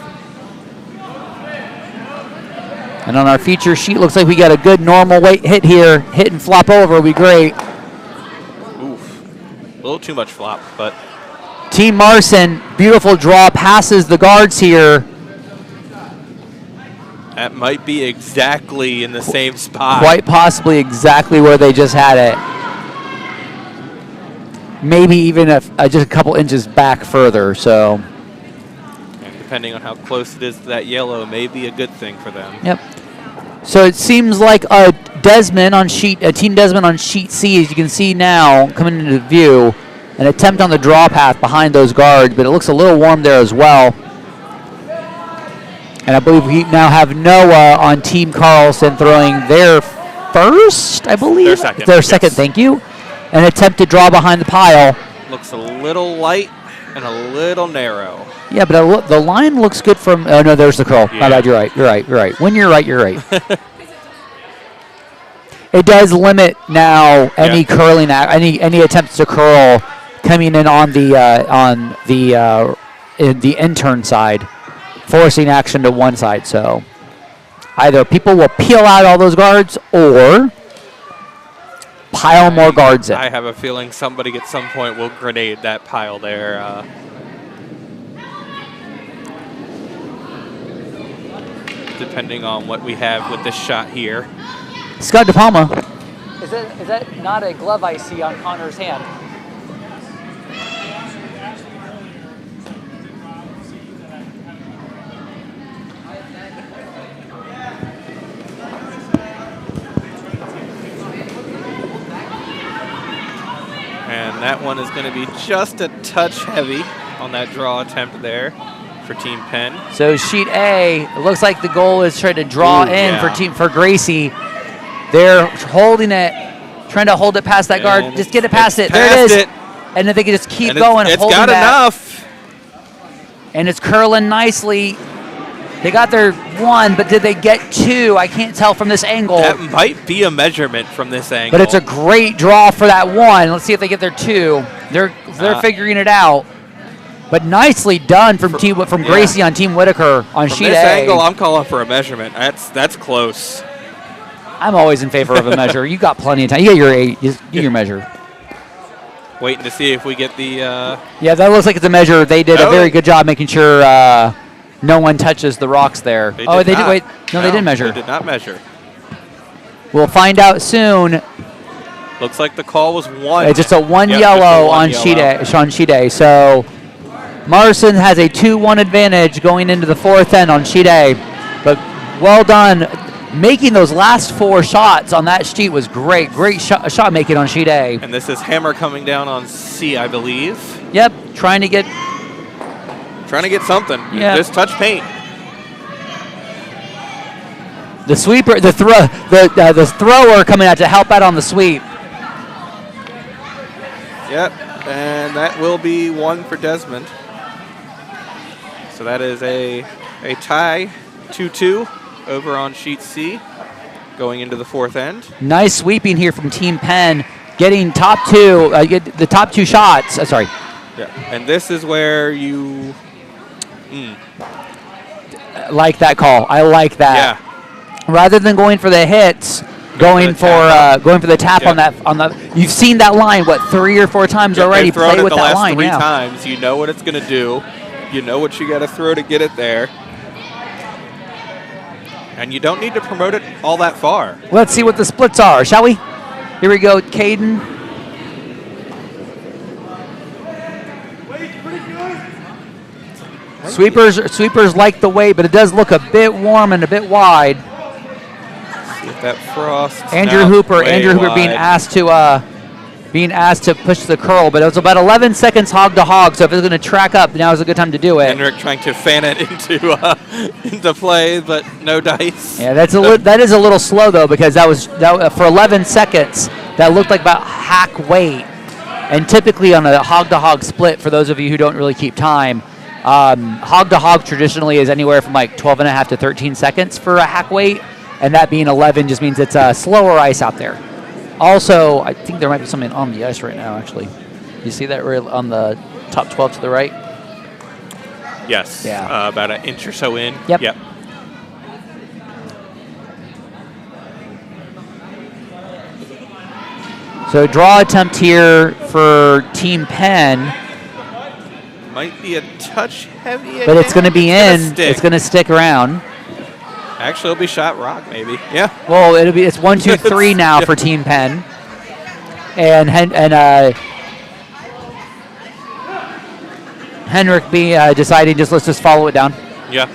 And on our feature sheet, looks like we got a good normal weight hit here. Hit and flop over would be great. Oof. A little too much flop, but. Team Marcin, beautiful draw, passes the guards here. That might be exactly in the same spot. Quite possibly exactly where they just had it. Maybe even just a couple inches back further, so. And depending on how close it is to that yellow, may be a good thing for them. Yep. So it seems like Team Desmond on sheet C, as you can see now, coming into view, an attempt on the draw path behind those guards, but it looks a little warm there as well. And I believe we now have Noah on Team Carlson throwing their first, I believe? Their second. Their second, yes. Thank you. An attempt to draw behind the pile. Looks a little light and a little narrow. Yeah, but the line looks good from, oh no, there's the curl. Yeah. My bad, you're right. When you're right, you're right. It does limit now any curling, any attempts to curl coming in on the intern side, forcing action to one side. So either people will peel out all those guards or pile more guards in. I have a feeling somebody at some point will grenade that pile there. Depending on what we have with this shot here. Scott DePalma. Is that not a glove I see on Connor's hand? And that one is going to be just a touch heavy on that draw attempt there for Team Penn. So sheet A, it looks like the goal is trying to draw for Gracie. They're holding it, trying to hold it past that guard. Just get it past it. There it is. And if they can just keep going, it's holding got that. enough. And it's curling nicely. They got their one, but did they get two? I can't tell from this angle. That might be a measurement from this angle. But it's a great draw for that one. Let's see if they get their two. They're figuring it out. But nicely done from Gracie on Team Whitaker on sheet A. From this angle, I'm calling for a measurement. That's close. I'm always in favor of a measure. You got plenty of time. You got your 8. Just get your measure. Waiting to see if we get the... Yeah, that looks like it's a measure. They did a very good job making sure no one touches the rocks there. They did. Wait. No, they didn't measure. They did not measure. We'll find out soon. Looks like the call was 1. It's just a one yellow on sheet A. So Marcin has a 2-1 advantage going into the fourth end on sheet A. But well done. Making those last 4 shots on that sheet was great. Great shot making on sheet A. And this is Hammer coming down on C, I believe. Yep, trying to get something. Yeah. Just touch paint. The sweeper, the thrower coming out to help out on the sweep. Yep, and that will be 1 for Desmond. So that is a tie, 2-2 over on sheet C, going into the fourth end. Nice sweeping here from Team Penn, getting the top 2 shots. Sorry. Yeah, and this is where you like that call. I like that. Yeah. Rather than going for the hits, going for the tap on that. You've seen that line 3 or 4 times already. Play with that line. 3 times. You know what it's going to do. You know what you got to throw to get it there. And you don't need to promote it all that far. Let's see what the splits are, shall we? Here we go, Caden. Sweepers like the weight, but it does look a bit warm and a bit wide. See if that frost. Andrew Hooper being asked to push the curl, but it was about 11 seconds hog to hog. So if it's going to track up, now is a good time to do it. Henrik trying to fan it into play, but no dice. Yeah, that is a little slow though, because that for 11 seconds that looked like about hack weight. And typically on a hog to hog split, for those of you who don't really keep time, hog to hog traditionally is anywhere from 12.5 to 13 seconds for a hack weight, and that being 11 just means it's slower ice out there. Also, I think there might be something on the ice right now, actually. You see that right on the top 12 to the right? Yes. Yeah. About an inch or so in. Yep. Yep. So draw attempt here for Team Penn. Might be a touch heavy. But it's going to be in. Stick. It's going to stick around. Actually, it'll be shot rock, maybe. Yeah. Well, it's 1, 2, 3 now for Team Penn. And Henrik deciding let's just follow it down. Yeah.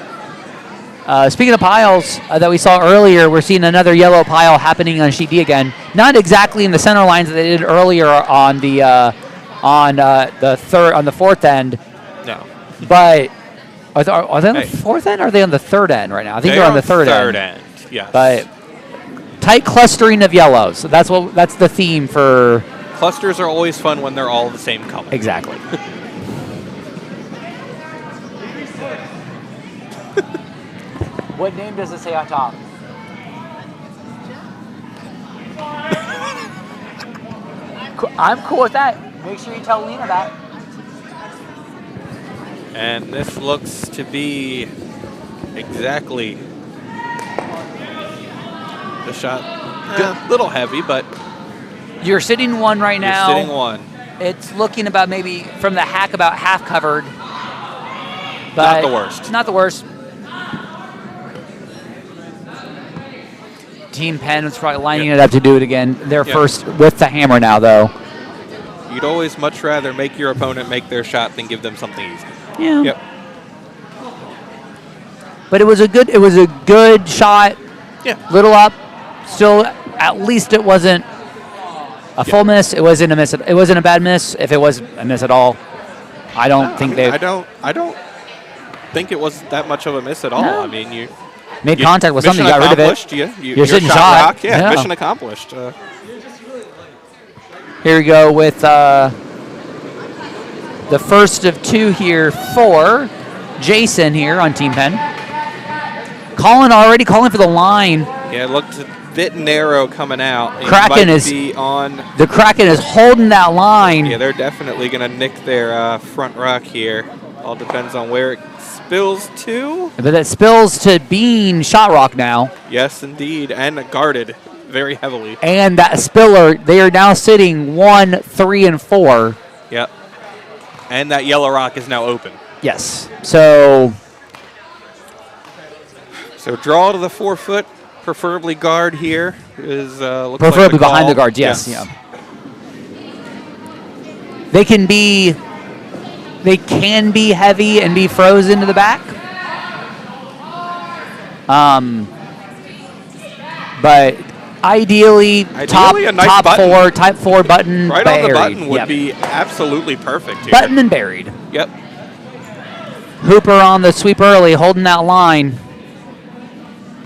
Speaking of piles that we saw earlier, we're seeing another yellow pile happening on sheet D again. Not exactly in the center lines that they did earlier on the fourth end. No. But are they on the fourth end or are they on the third end right now? I think they're on the third end. Yes. But tight clustering of yellows. So that's the theme for. Clusters are always fun when they're all the same color. Exactly. What name does it say on top? I'm cool with that. Make sure you tell Lena that. And this looks to be exactly the shot. A little heavy, but you're sitting one right now. You're sitting one. It's looking about maybe from the hack about half covered. But not the worst. Not the worst. Team Penn was probably lining it up to do it again. They're first with the hammer now, though. You'd always much rather make your opponent make their shot than give them something easy. Yeah. Yep. But it was a good shot. Yeah. Little up. Still, at least it wasn't a full miss. It wasn't a miss. It wasn't a bad miss. If it was a miss at all, I don't think they. I don't think it was that much of a miss at all. No. I mean, you made contact with something, got rid of it. You're sitting shot shot. rock. Yeah, mission accomplished. Here we go with the first of two here for Jason here on Team Penn. Calling for the line. Yeah, it looked a bit narrow coming out. The Kraken is holding that line. Yeah, they're definitely going to nick their front rock here. All depends on where it spills to. But it spills to being shot rock now. Yes, indeed, and guarded very heavily. And that spiller, they are now sitting 1, 3, and 4. Yep. And that yellow rock is now open. Yes. So draw to the 4 foot, preferably guard here. Is preferably like behind the guards, yes. Yeah. They can be heavy and be frozen to the back. But ideally top a nice button. Type 4 button right buried. On the button would be absolutely perfect here. Button and buried. Yep. Hooper on the sweep early, holding that line.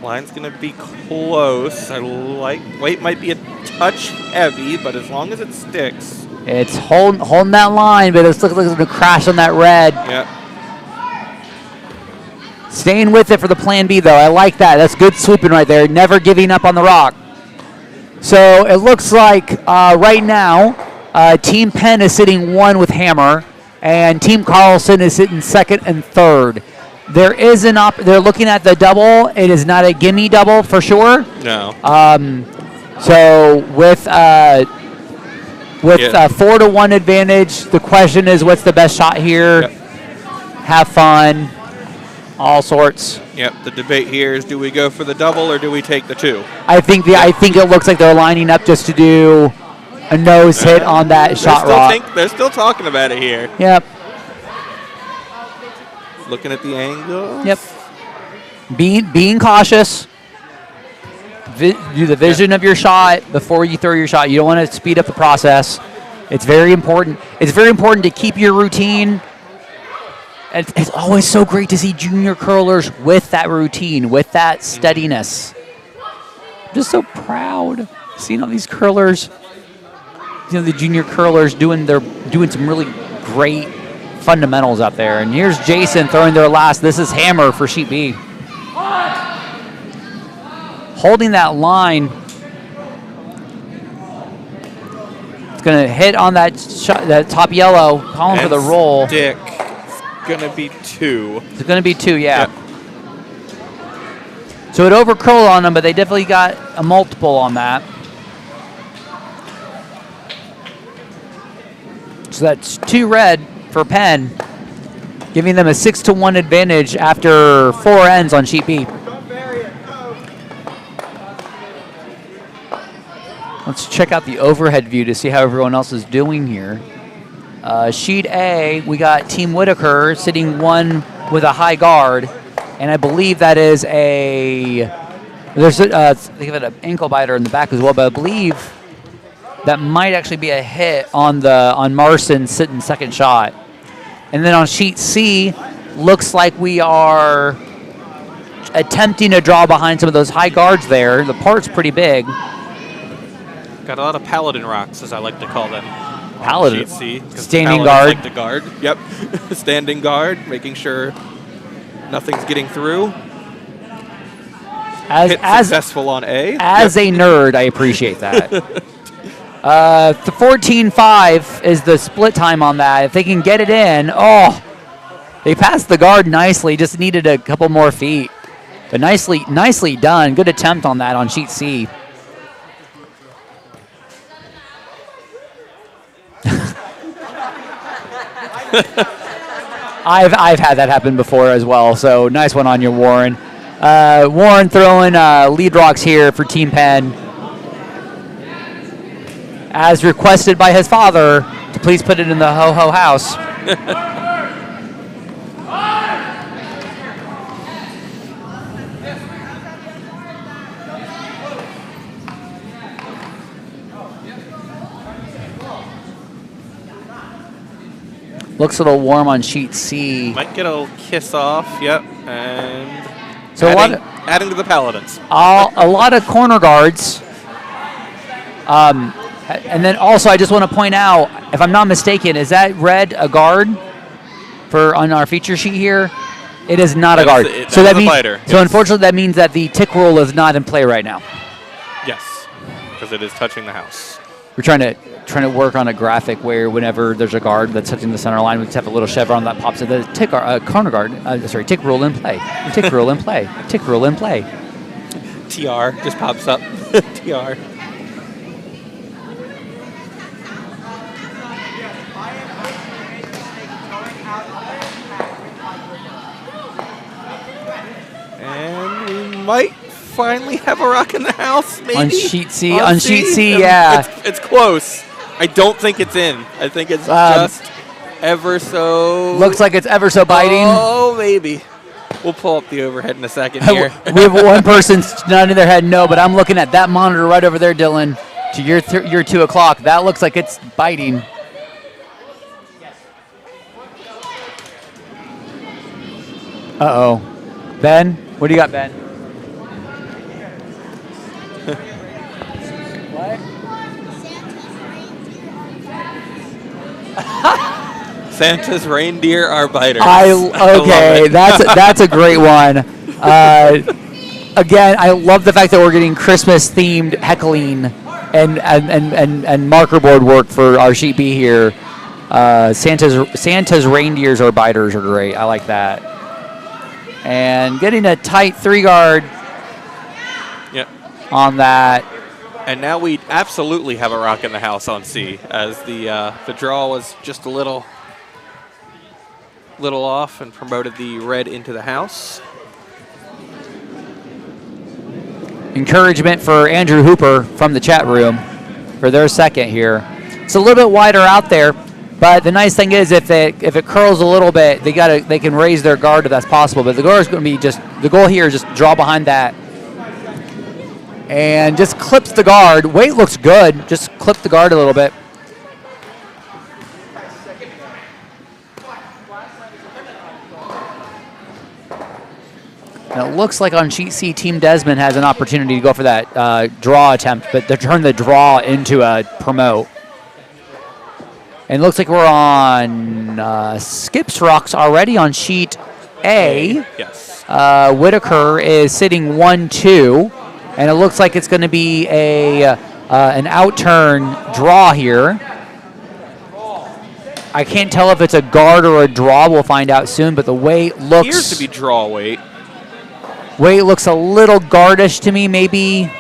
Line's going to be close. Weight might be a touch heavy, but as long as it sticks. It's holding that line, but it's looking like it's going to crash on that red. Yep. Staying with it for the plan B, though. I like that. That's good sweeping right there. Never giving up on the rock. So it looks like right now, Team Penn is sitting 1 with hammer, and Team Carlson is sitting 2nd and 3rd. There is they're looking at the double. It is not a gimme double for sure. No. So with 4-1 advantage, the question is, what's the best shot here? Yep. Have fun, all sorts. Yep. The debate here is: do we go for the double or do we take the 2? I think it looks like they're lining up just to do a nose hit on that shot rock. They're still talking about it here. Yep. Looking at the angle. Yep. Being cautious. Do the vision of your shot before you throw your shot. You don't want to speed up the process. It's very important. It's very important to keep your routine. It's always so great to see junior curlers with that routine, with that steadiness. I'm just so proud seeing all these curlers. The junior curlers doing some really great fundamentals out there. And here's Jason throwing their last. This is hammer for sheet B. Holding that line. going to hit on that shot, that top yellow, calling for the roll. Stick. It's going to be 2. It's going to be 2, yeah. Yep. So it overcurled on them, but they definitely got a multiple on that. So that's 2 red for Penn, giving them a 6-1 advantage after 4 ends on sheet B. Let's check out the overhead view to see how everyone else is doing here. Sheet A, we got Team Whitaker sitting 1 with a high guard, and I believe that is they have an ankle biter in the back as well, but I believe that might actually be a hit on Marcin sitting second shot. And then on sheet C, looks like we are attempting to draw behind some of those high guards there. The part's pretty big. Got a lot of paladin rocks, as I like to call them. Paladin. C, standing guard. Like to guard. Yep. Standing guard, making sure nothing's getting through. As successful on A. As a nerd, I appreciate that. The 14-5 is the split time on that. If they can get it in, they passed the guard nicely. Just needed a couple more feet. But nicely done. Good attempt on that on sheet C. I've had that happen before as well, so nice one on you, Warren. Warren throwing lead rocks here for Team Penn, as requested by his father to please put it in the ho-ho house. Looks a little warm on sheet C. Might get a kiss off, yep. And so adding to the paladins. A lot of corner guards. And then also, I just want to point out, if I'm not mistaken, is that red a guard on our feature sheet here? It is not a guard. So that means, fighter. So unfortunately, that means that the tick rule is not in play right now. Yes, because it is touching the house. We're trying to work on a graphic where whenever there's a guard that's touching the center line, we just have a little chevron that pops in. The tick corner guard. Tick rule in play. Tick rule in play. Tick rule in play. TR just pops up. TR. And we might finally have a rock in the house, maybe? On sheet C, yeah. It's close. I don't think it's in. I think it's just ever so... Looks like it's ever so biting. Oh, maybe. We'll pull up the overhead in a second here. We have one person nodding their head no, but I'm looking at that monitor right over there, Dylan, to your 2 o'clock. That looks like it's biting. Uh-oh. Ben, what do you got, Ben? What? Santa's reindeer are biters. Okay, that's a great one. Again, I love the fact that we're getting Christmas-themed heckling and marker board work for our sheet B here. Santa's reindeers or biters are great. I like that. And getting a tight 3-guard on that. And now we absolutely have a rock in the house on C, as the draw was just a little off and promoted the red into the house. Encouragement for Andrew Hooper from the chat room for their second here. It's a little bit wider out there, but the nice thing is if it curls a little bit, they can raise their guard if that's possible. But the goal is going to be the goal here is just draw behind that and just clips the guard. Weight looks good. Just clip the guard a little bit. And it looks like on sheet C, Team Desmond has an opportunity to go for that draw attempt, but they turn the draw into a promote. And it looks like we're on Skips Rocks already on sheet A. Yes. Whitaker is sitting 1-2, and it looks like it's going to be an out-turn draw here. I can't tell if it's a guard or a draw. We'll find out soon, but the weight looks... Appears to be draw weight. Weight looks a little guardish to me, maybe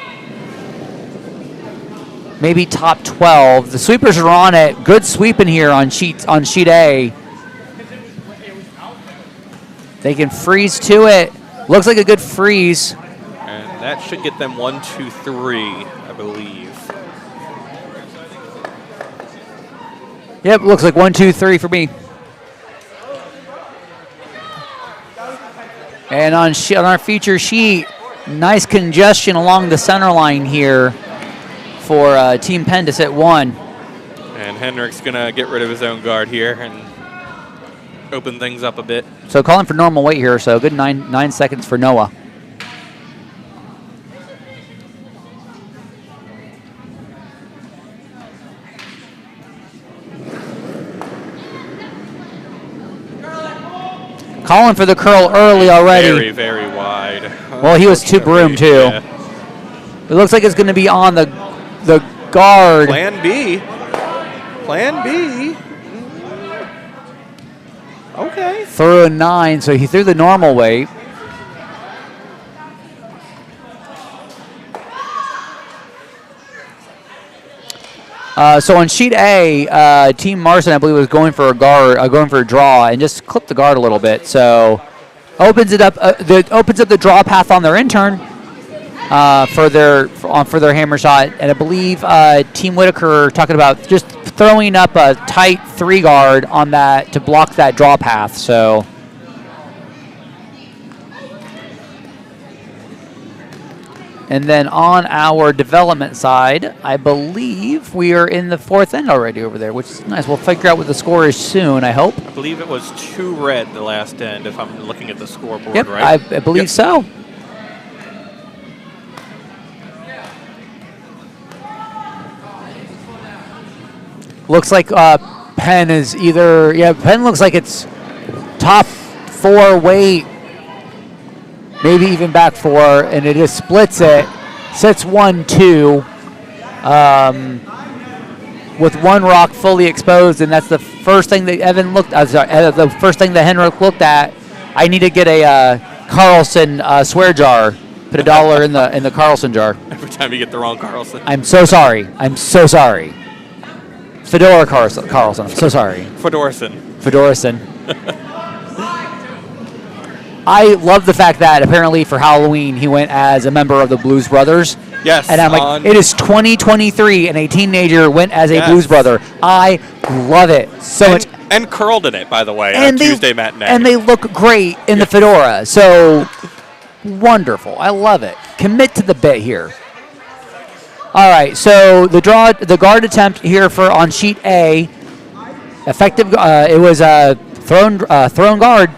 top 12. The sweepers are on it. Good sweeping here on sheet A. They can freeze to it. Looks like a good freeze. And that should get them 1, 2, 3, I believe. Yep, looks like 1, 2, 3 for me. And on our feature sheet, nice congestion along the center line here for Team Penn to sit 1. And Henrik's going to get rid of his own guard here and open things up a bit. So calling for normal weight here, so good 9 seconds for Noah. Calling for the curl early already. Very, very wide. Well, he was too broom, too. Yeah. It looks like it's going to be on the guard. Plan B. Plan B. Okay. Threw a 9, so he threw the normal weight. So on sheet A, Team Marcin, I believe, was going for a guard, going for a draw, and just clipped the guard a little bit. So opens it up, opens up the draw path on their intern for their hammer shot. And I believe Team Whitaker talking about just throwing up a tight 3 guard on that to block that draw path. So. And then on our development side, I believe we are in the 4th end already over there, which is nice. We'll figure out what the score is soon, I hope. I believe it was 2 red the last end, if I'm looking at the scoreboard, Yep, right? I believe so. Looks like Penn is either, Penn looks like it's top 4 weight. Maybe even back 4, and it just splits it. Sits 1-2 with 1 rock fully exposed, and that's the first thing that the first thing that Henrik looked at. I need to get a Carlson swear jar. Put $1 in the Carlson jar. Every time you get the wrong Carlson. I'm so sorry. I'm so sorry. Fedora Carlson. I'm so sorry. Fedorson. I love the fact that apparently for Halloween he went as a member of the Blues Brothers. Yes. And I'm like, it is 2023 and a teenager went as a Blues Brother. I love it so much. And curled in it, by the way, on Tuesday matinee. And they look great in the fedora. So wonderful. I love it. Commit to the bit here. All right, so the guard attempt here on sheet A, effective. It was a thrown guard.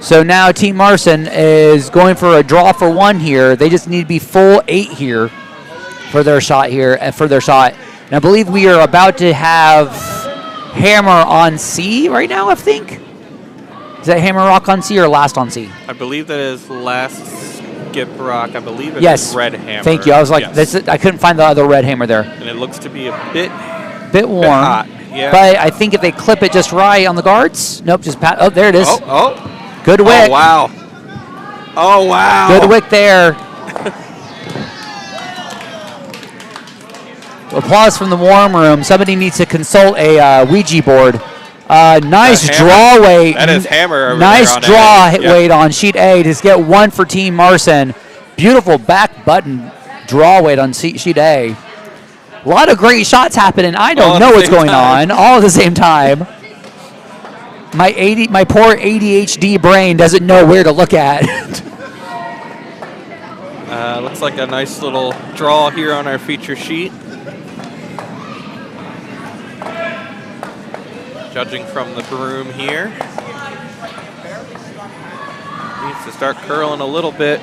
So now Team Marcin is going for a draw for 1 here. They just need to be full 8 here for their shot And I believe we are about to have hammer on C right now, I think. Is that hammer rock on C or last on C? I believe that is last skip rock. I believe it is red hammer. Thank you. I was like, I couldn't find the other red hammer there. And it looks to be a bit warm. Bit hot. Yeah. But I think if they clip it just right on the guards. Nope, just pat. Oh, there it is. Oh. Good wick. Oh, wow. Good wick there. Applause from the warm room. Somebody needs to consult a Ouija board. Nice draw weight. That is hammer over nice there on draw A. weight on sheet A. Just get 1 for Team Marcin. Beautiful back button draw weight on sheet A. A lot of great shots happening. I don't know what's going on all at the same time. My poor ADHD brain doesn't know where to look at. Looks like a nice little draw here on our feature sheet. Judging from the broom here. Needs to start curling a little bit.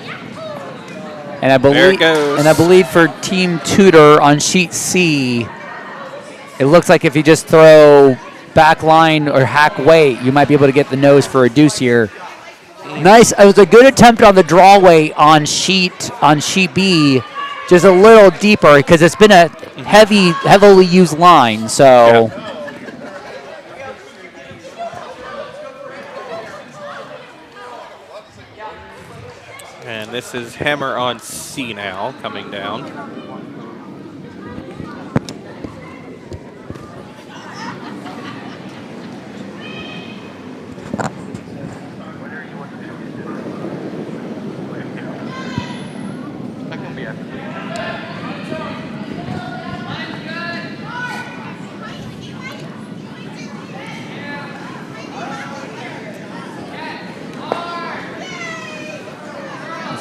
And I believe, there it goes. And I believe for Team Tudor on sheet C, it looks like if you just throw back line or hack weight, you might be able to get the nose for a deuce here. Nice. It was a good attempt on the draw weight on sheet B, just a little deeper because it's been a heavily used line. So this is hammer on C now, coming down.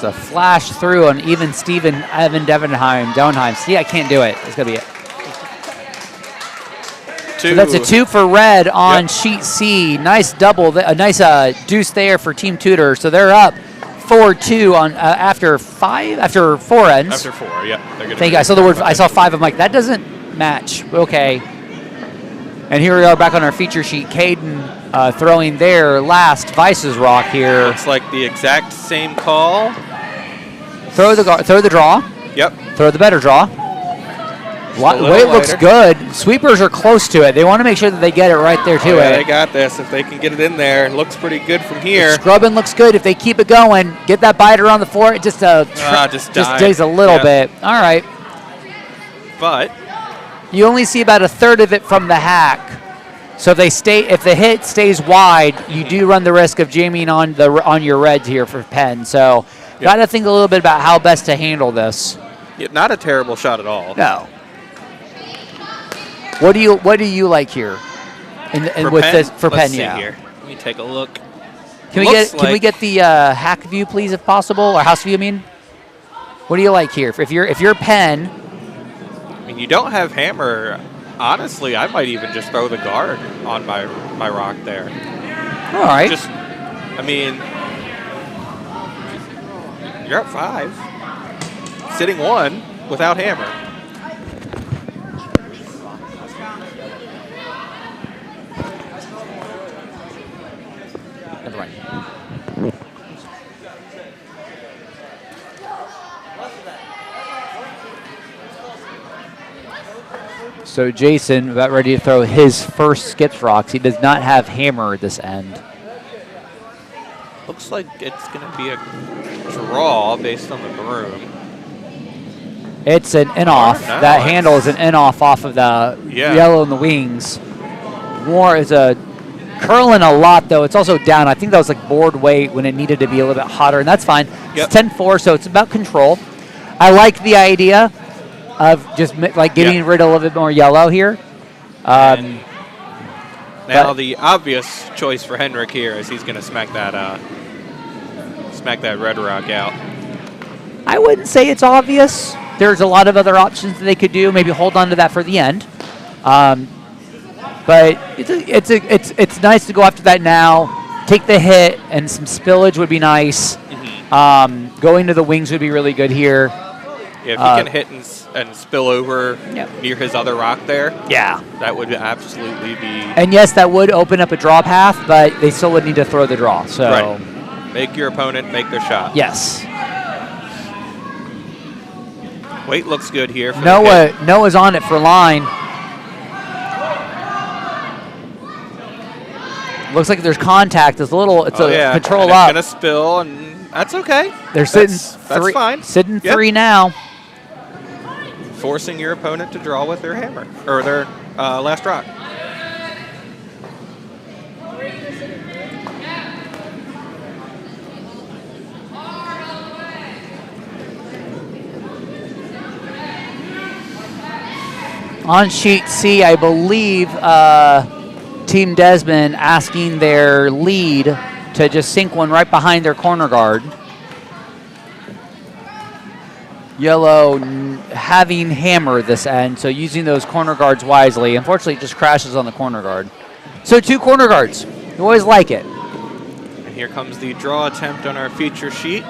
A flash through on even Steven Evan Dauernheim. See, I can't do it. It's gonna be it. So that's a 2 for red on sheet C. Nice double, a nice deuce there for Team Tudor. So they're up 4-2 on after 4 ends. After 4, yeah. Thank you. I saw the word. I saw 5. I'm like, that doesn't match. Okay. And here we are back on our feature sheet. Caden throwing their last Vice's rock here. Looks like the exact same call. Throw the draw. Yep. Throw the better draw. Weight looks good. Sweepers are close to it. They want to make sure that they get it right there to it. They got this. If they can get it in there, it looks pretty good from here. The scrubbing looks good. If they keep it going, get that biter on the floor. It just dies a little bit. All right. But you only see about a third of it from the hack. So if the hit stays wide, you do run the risk of jamming on your reds here for Penn. So got to think a little bit about how best to handle this. Yeah, not a terrible shot at all. No. What do you like here? For Penn? See here. Let me take a look. Can we get the hack view, please, if possible, or house view? I mean, what do you like here? If you're Penn, I mean, you don't have hammer. Honestly, I might even just throw the guard on my rock there. All right. I mean, you're up 5, sitting 1 without hammer. Never mind. So Jason about ready to throw his first skips rocks. He does not have hammer at this end. Looks like it's going to be a draw based on the broom. It's an in-off. No, that handle is an in-off off of the yellow in the wings. More is a curling a lot, though. It's also down. I think that was like board weight when it needed to be a little bit hotter, and that's fine. It's 10-4, so it's about control. I like the idea of just like getting rid of a little bit more yellow here. Now the obvious choice for Henrik here is he's going to smack that red rock out. I wouldn't say it's obvious. There's a lot of other options that they could do. Maybe hold on to that for the end. But it's nice to go after that now. Take the hit, and some spillage would be nice. Mm-hmm. Going to the wings would be really good here. Yeah, if you can hit and spill over near his other rock there, that would absolutely be. And yes, that would open up a draw path, but they still would need to throw the draw. So make your opponent make their shot. Yes. Weight looks good here. For Noah's on it for line. Looks like there's contact. It's a control and up. It's gonna spill, and that's okay. They're sitting that's fine. Sitting 3 now. Forcing your opponent to draw with their hammer or their last rock. On sheet C, I believe Team Desmond asking their lead to just sink one right behind their corner guard. Yellow having hammer this end, so using those corner guards wisely. Unfortunately, it just crashes on the corner guard. So 2 corner guards. You always like it. And here comes the draw attempt on our feature sheet.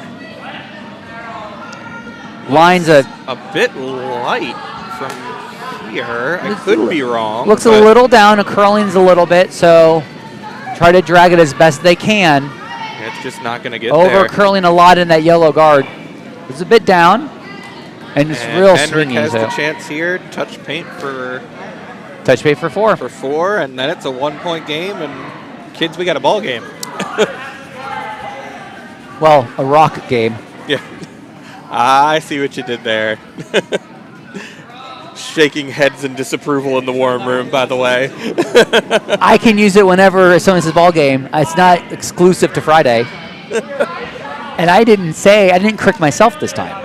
Line's a bit light from here. I could be wrong. Looks a little down. Curling's a little bit, so try to drag it as best they can. It's just not going to get over curling a lot in that yellow guard. It's a bit down. And it's real Henrik swingy. has the chance here. Touch paint for 4. For 4, and then it's a 1-point game. And kids, we got a ball game. Well, a rock game. Yeah. I see what you did there. Shaking heads in disapproval in the warm room, by the way. I can use it whenever someone says ball game. It's not exclusive to Friday. And I didn't correct myself this time.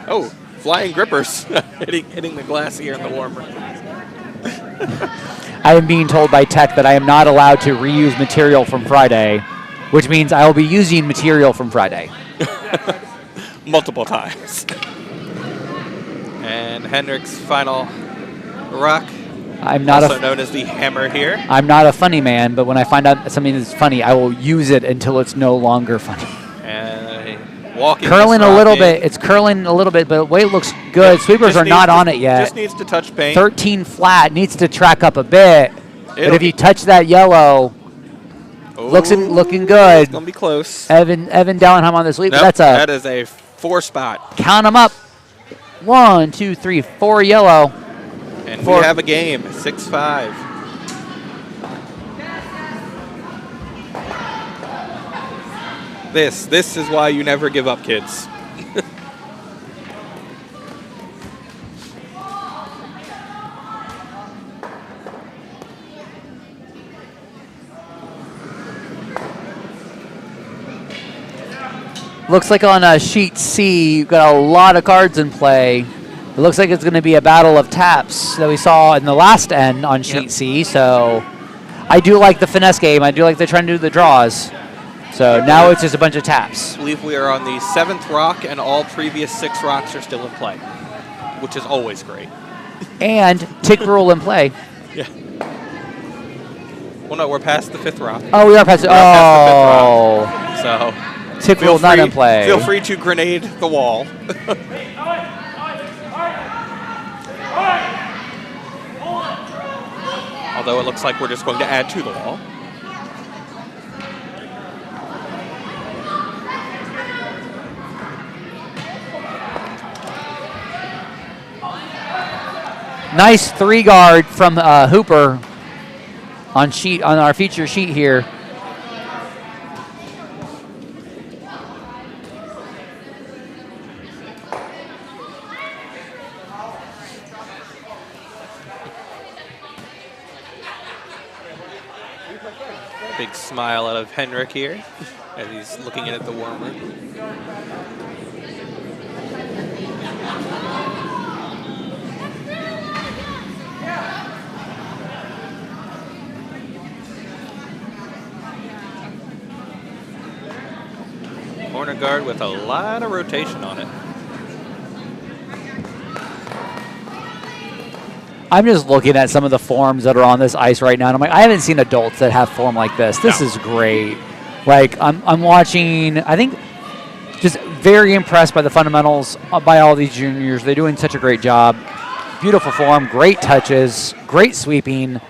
Oh, flying grippers hitting the glass here in the warm room. I am being told by tech that I am not allowed to reuse material from Friday, which means I will be using material from Friday. Multiple times. And Henrik's final rock, I'm not also known as the hammer here. I'm not a funny man, but when I find out something is funny, I will use it until it's no longer funny. And walking curling a little bit. It's curling a little bit, but the weight looks good. Sweepers are not on it yet. Just needs to touch paint. 13 flat, needs to track up a bit. But if you touch that yellow, looking good. It's going to be close. Evan Dauernheim on the sweep. Nope, that is a 4 spot. Count them up. 1, 2, 3, 4 yellow. And we have a game, 6-5. This is why you never give up, kids. Looks like on sheet C, you've got a lot of cards in play. It looks like it's going to be a battle of taps that we saw in the last end on sheet C. So I do like the finesse game. I do like they're trying to do the draws. So now it's just a bunch of taps. I believe we are on the 7th rock, and all previous 6 rocks are still in play, which is always great. And tick rule in play. Yeah. Well, no, we're past the 5th rock. Oh, we are past it. Oh. Past the 5th rock. So tick rule not in play. Feel free to grenade the wall. Although it looks like we're just going to add to the wall. Nice 3-guard from Hooper on our feature sheet here. Big smile out of Henrik here as he's looking in at the warm room. Corner guard with a lot of rotation on it. I'm just looking at some of the forms that are on this ice right now, and I'm like, I haven't seen adults that have form like this. This is great. Like, I'm watching, I think, just very impressed by the fundamentals by all these juniors. They're doing such a great job. Beautiful form, great touches, great sweeping.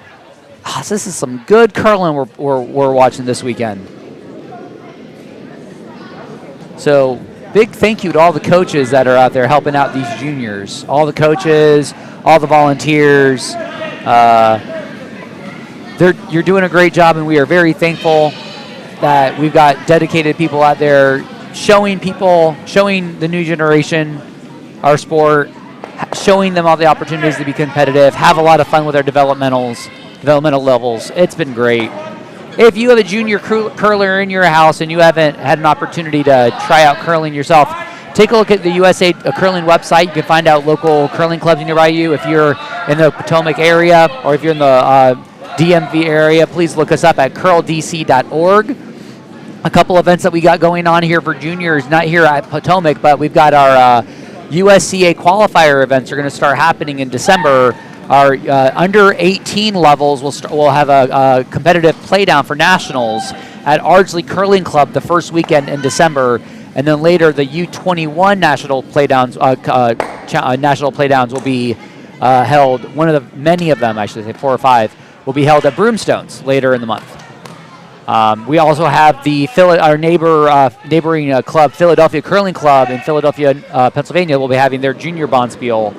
Oh, this is some good curling we're watching this weekend. So, big thank you to all the coaches that are out there helping out these juniors. All the coaches, all the volunteers. You're doing a great job, and we are very thankful that we've got dedicated people out there showing the new generation our sport, showing them all the opportunities to be competitive, have a lot of fun with our developmental levels. It's been great. If you have a junior curler in your house and you haven't had an opportunity to try out curling yourself, take a look at the USA Curling website. You can find out local curling clubs nearby you. If you're in the Potomac area or if you're in the DMV area, please look us up at curldc.org. A couple events that we got going on here for juniors, not here at Potomac, but we've got our USCA qualifier events are going to start happening in December. Our under 18 levels will have a competitive playdown for nationals at Ardsley Curling Club the first weekend in December, and then later the U21 national playdowns will be held. Many of them, I should say, 4 or 5, will be held at Broomstones later in the month. We also have our neighboring club, Philadelphia Curling Club in Philadelphia, Pennsylvania, will be having their junior Bonspiel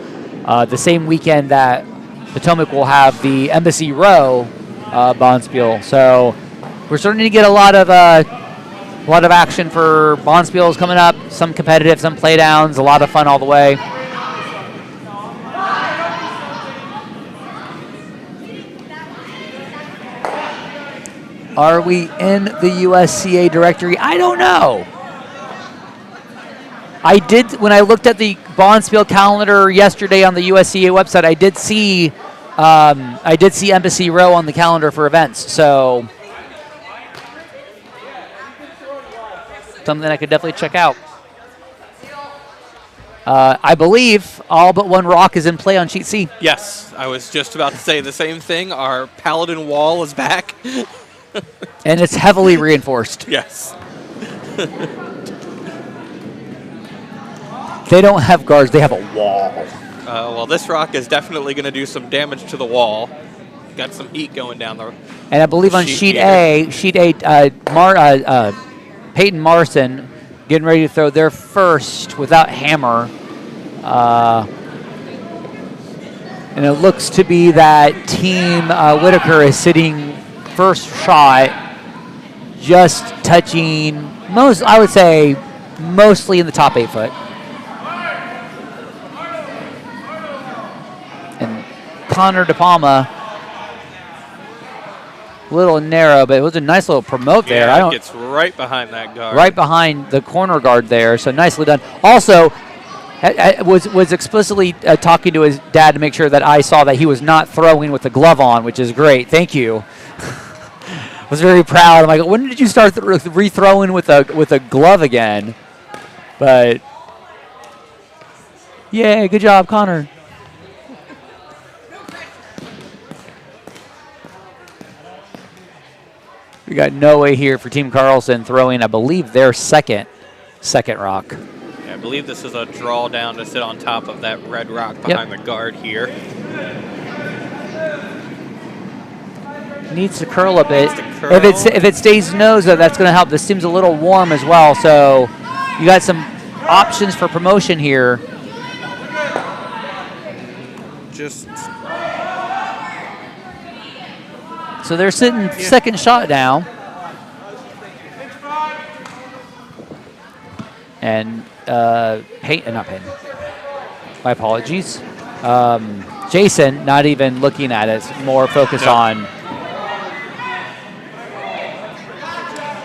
the same weekend that Potomac will have the Embassy Row Bonspiel. So we're starting to get a lot of A lot of action for Bonspiel is coming up. Some competitive, some play downs. A lot of fun all the way. Are we in the USCA directory? I don't know. I did, when I looked at the Bonspiel calendar yesterday on the USCA website, I did see Embassy Row on the calendar for events. So something I could definitely check out. I believe all but one rock is in play on sheet C. Yes, I was just about to say the same thing. Our Paladin wall is back. And it's heavily reinforced. Yes. They don't have guards, they have a wall. Well, this rock is definitely going to do some damage to the wall. Got some heat going down there. And I believe on sheet A, Peyton Marcin getting ready to throw their first without hammer. And it looks to be that Team Whitaker is sitting first shot, just touching I would say mostly in the top 8 foot. And Connor DePalma, a little narrow, but it was a nice little promote there. Yeah, it gets right behind that guard. Right behind the corner guard there, so nicely done. Also, was explicitly talking to his dad to make sure that I saw that he was not throwing with the glove on, which is great. Thank you. Was very proud. I'm like, when did you start re-throwing with a glove again? But yeah, good job, Connor. We got Noe here for Team Carlson throwing, I believe, their second rock. Yeah, I believe this is a draw down to sit on top of that red rock behind the guard here. Needs to curl a bit. If it stays nose, though, that's going to help. This seems a little warm as well, so you got some options for promotion here. So they're sitting second shot now. And Peyton, not Peyton. My apologies. Jason, not even looking at it. It's more focused on.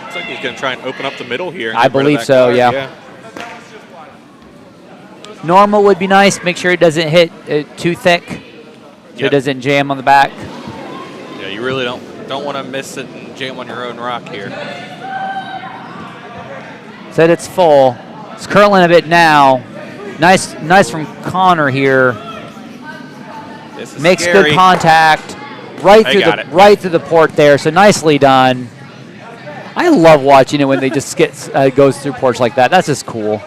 Looks like he's going to try and open up the middle here. I believe so, yeah. Normal would be nice. Make sure it doesn't hit too thick, so it doesn't jam on the back. Yeah, you really don't want to miss it and jam on your own rock here. Said it's full. It's curling a bit now. Nice from Connor here. This is Makes scary. good contact right through the port there. So nicely done. I love watching it when they just goes through ports like that. That's just cool.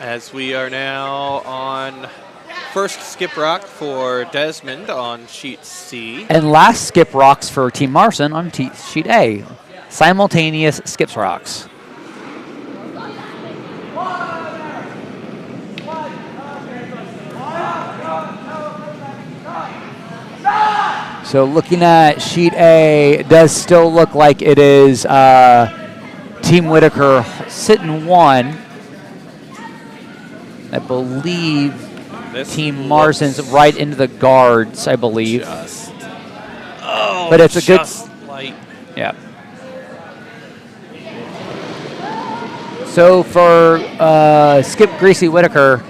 As we are now on first skip rock for Desmond on sheet C. And last skip rocks for Team Marcin on sheet A. Simultaneous skips rocks. So looking at sheet A, it does still look like it is Team Whitaker sitting one. I believe Team Marcin's right into the guards, I believe. But it's a good light. Yeah. So for skip Gracie Whitaker,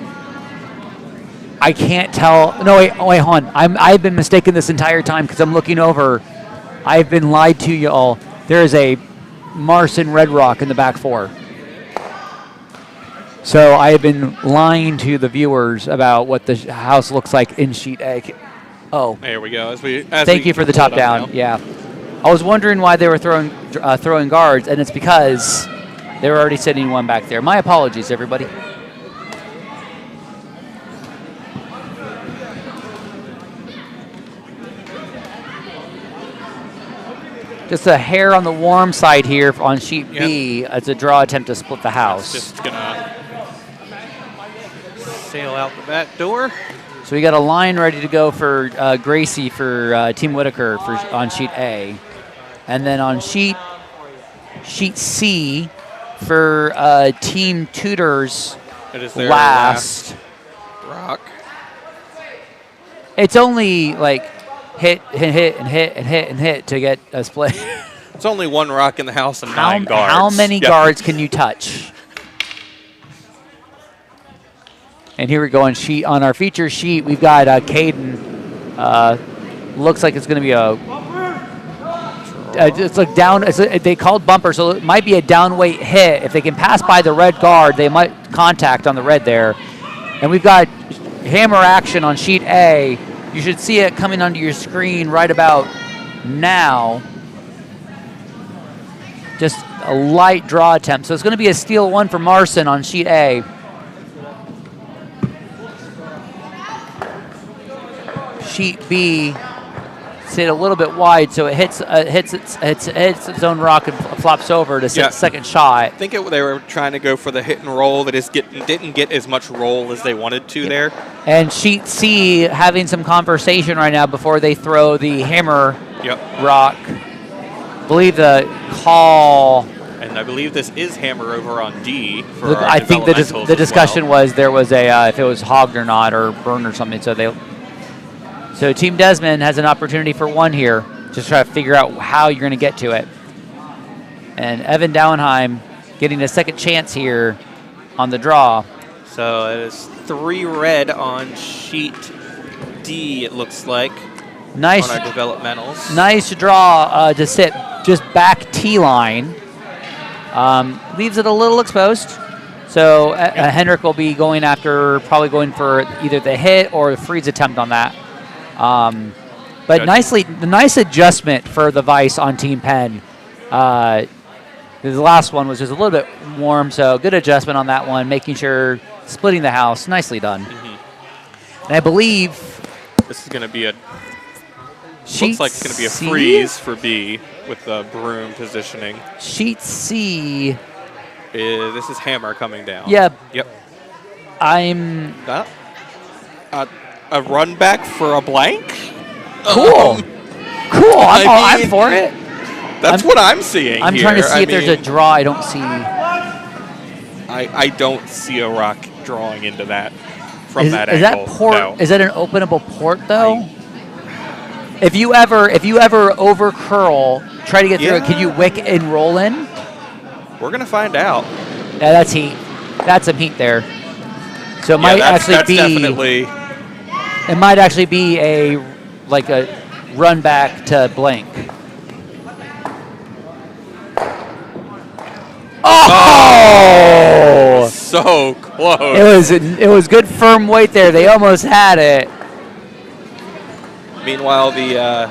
I can't tell. No, wait, hold on. I've been mistaken this entire time because I'm looking over. I've been lied to, y'all. There is a Marcin Red Rock in the back four. So I have been lying to the viewers about what the house looks like in sheet A. Oh, there we go. Thank you for the top down. Yeah, I was wondering why they were throwing guards, and it's because they were already sitting one back there. My apologies, everybody. Just a hair on the warm side here on sheet B as a draw attempt to split the house. It's just gonna sail out the back door. So we got a line ready to go for Gracie for Team Whitaker on sheet A. And then on sheet C for Team Tudor's It is their last rock. It's only like hit to get a split. It's only one rock in the house and 9 guards. How many guards can you touch? And here we go on our feature sheet. We've got Caden. Looks like it's going to be it's like down. They called bumper, so it might be a down weight hit. If they can pass by the red guard, they might contact on the red there. And we've got hammer action on sheet A. You should see it coming onto your screen right about now. Just a light draw attempt. So it's going to be a steal 1 for Marcin on sheet A. Sheet B, sit a little bit wide, so it hits its own rock and flops over to second shot. I think they were trying to go for the hit and roll that didn't get as much roll as they wanted to there. And sheet C having some conversation right now before they throw the hammer rock. I believe the call. And I believe this is hammer over on D. For I think the discussion was there was a if it was hogged or not or burned or something. So Team Desmond has an opportunity for 1 here. Just try to figure out how you're going to get to it. And Evan Dauernheim getting a second chance here on the draw. So it is 3 red on sheet D, it looks like. Nice. On our developmentals. Nice draw to sit just back T-line. Leaves it a little exposed. So Henrik will be probably going for either the hit or the freeze attempt on that. But the nice adjustment for the Vice on Team Penn. The last one was just a little bit warm, so good adjustment on that one, making sure splitting the house. Nicely done. Mm-hmm. And I believe this is going to be looks like it's going to be a freeze for B with the broom positioning. Sheet C. This is hammer coming down. Yep. A run back for a blank? Cool. Cool. I'm for it. That's what I'm seeing I'm here. trying to see if there's a draw. I don't see. I don't see a rock drawing into that from that angle. Is that port? No. Is that an openable port though? If you ever over curl, try to get through it. Can you wick and roll in? We're gonna find out. Yeah, that's heat. That's some heat there. So it might definitely. It might actually be a run back to blank. Oh! So close. It was good firm weight there. They almost had it. Meanwhile, the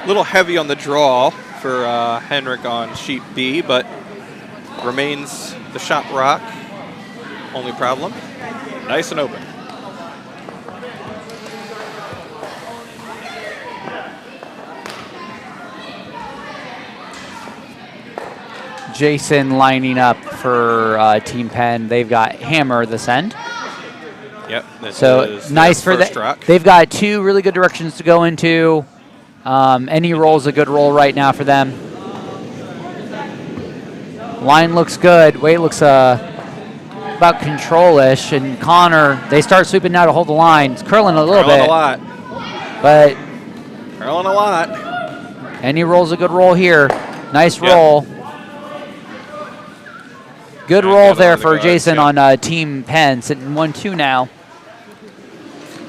little heavy on the draw for Henrik on sheet B, but remains the shot rock. Only problem. Nice and open. Jason lining up for Team Penn. They've got hammer this end. Yep. So nice for that. They've got 2 really good directions to go into. Any roll's a good roll right now for them. Line looks good. Weight looks about control-ish. And Connor, they start sweeping now to hold the line. It's curling a little bit. A lot. But curling a lot. Any roll's a good roll here. Nice roll. Good roll there for Jason on Team Penn, sitting 1-2 now.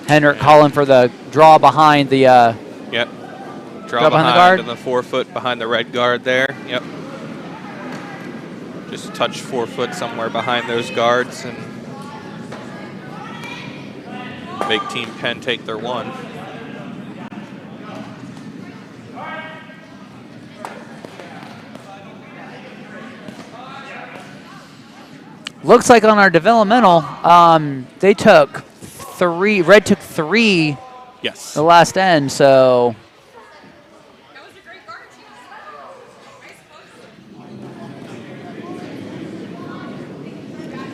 Henrik calling for the draw behind the. Draw behind the guard and the 4 foot behind the red guard there. Yep. Just touch 4 foot somewhere behind those guards and make Team Penn take their 1. Looks like on our developmental, they took 3. Red took 3. Yes. The last end, so. That was a great guard team.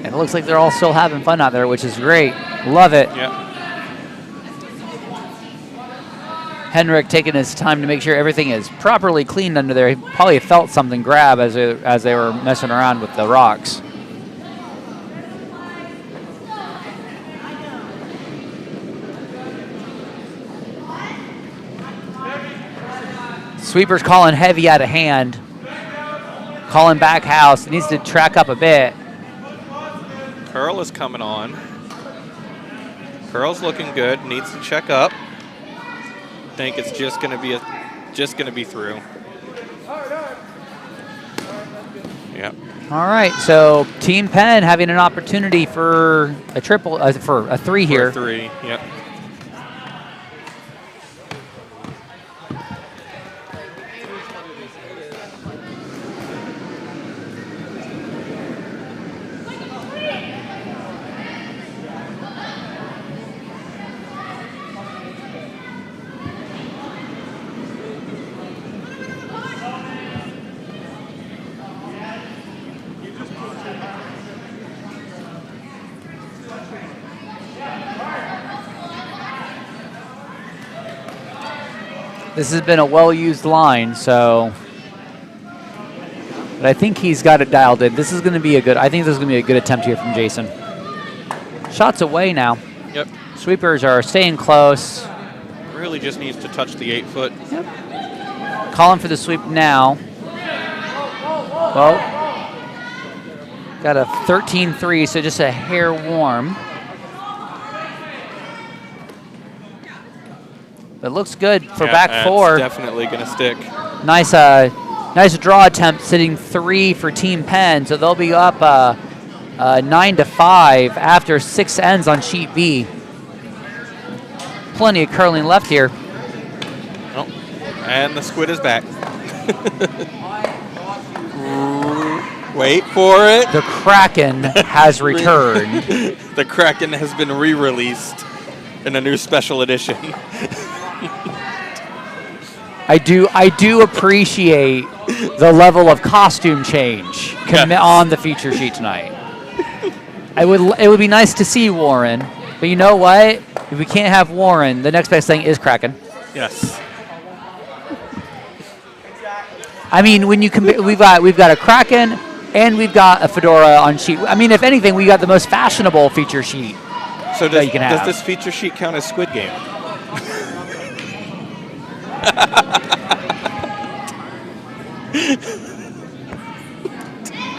And it looks like they're all still having fun out there, which is great. Love it. Yep. Henrik taking his time to make sure everything is properly cleaned under there. He probably felt something grab as they were messing around with the rocks. Sweeper's calling heavy out of hand. Calling back house. Needs to track up a bit. Curl is coming on. Curl's looking good. Needs to check up. Think it's just going to be through. Yep. All right, so Team Penn having an opportunity for a triple, for a three here. For a three. Yep. This has been a well-used line, so, but I think he's got it dialed in. This is going to be I think this is going to be a good attempt here from Jason. Shots away now. Yep. Sweepers are staying close. Really just needs to touch the 8-foot. Yep. Calling for the sweep now. Well, got a 13-3, so just a hair warm. It looks good for back four. It's definitely going to stick. Nice, nice draw attempt, sitting 3 for Team Penn. So they'll be up 9-5 after 6 ends on sheet B. Plenty of curling left here. Oh, and the squid is back. Wait for it. The Kraken has returned. The Kraken has been re-released in a new special edition. I do appreciate the level of costume change on the feature sheet tonight. It would be nice to see Warren, but you know what? If we can't have Warren, the next best thing is Kraken. Yes. I mean, when you compare, we've got a Kraken and we've got a fedora on sheet. I mean, if anything, we got the most fashionable feature sheet. So that you can have. Does this feature sheet count as Squid Game?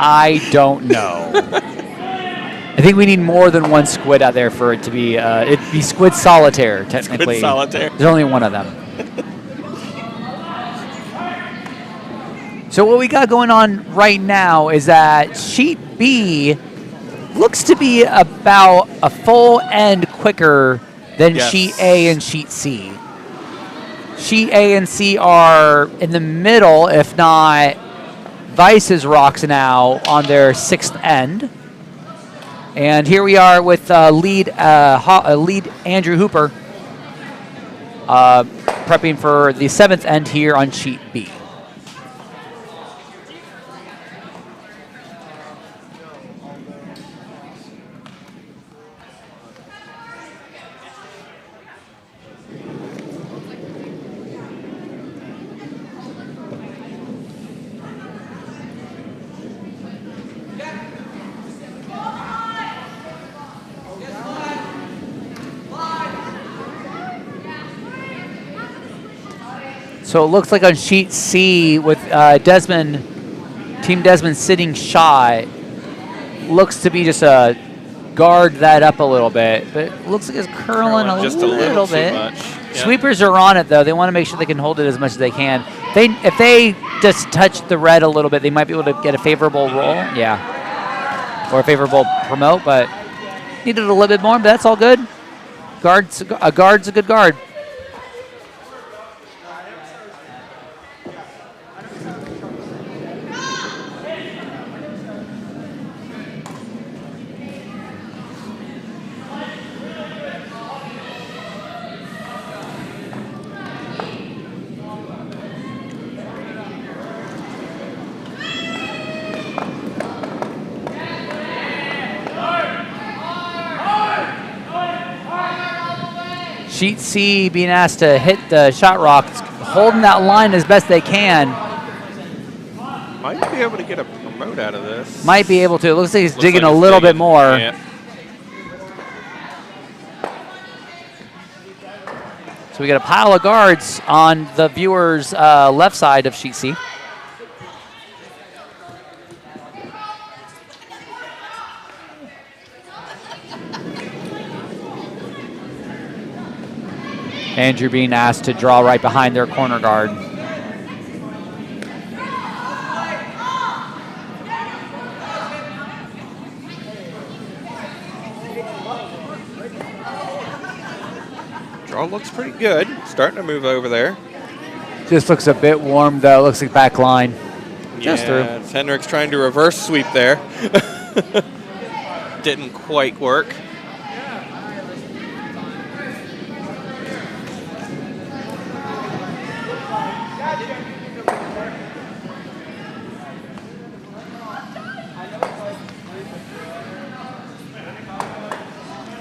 I don't know. I think we need more than one squid out there for it to be. It'd be Squid Solitaire, technically. Squid Solitaire. There's only one of them. So what we got going on right now is that sheet B looks to be about a full end quicker than sheet A and sheet C. Sheet A and C are in the middle, if not Vice's rocks now on their 6th end. And here we are with lead Andrew Hooper prepping for the 7th end here on sheet B. So it looks like on sheet C with Desmond, Team Desmond sitting shot, looks to be just a guard that up a little bit, but it looks like it's curling just a little bit. Too much. Yeah. Sweepers are on it though. They want to make sure they can hold it as much as they can. If they just touch the red a little bit, they might be able to get a favorable roll, or a favorable promote, but needed a little bit more, but that's all good. Guard's a good guard. Sheet C being asked to hit the shot rock, holding that line as best they can. Might be able to get a promote out of this. Might be able to. It looks like he's digging like a it's little digging. bit more. Yeah. So we got a pile of guards on the viewer's left side of Sheet C. Andrew being asked to draw right behind their corner guard. Draw looks pretty good. Starting to move over there. Just looks a bit warm, though. Looks like back line. Just through. It's Henrik's trying to reverse sweep there. Didn't quite work.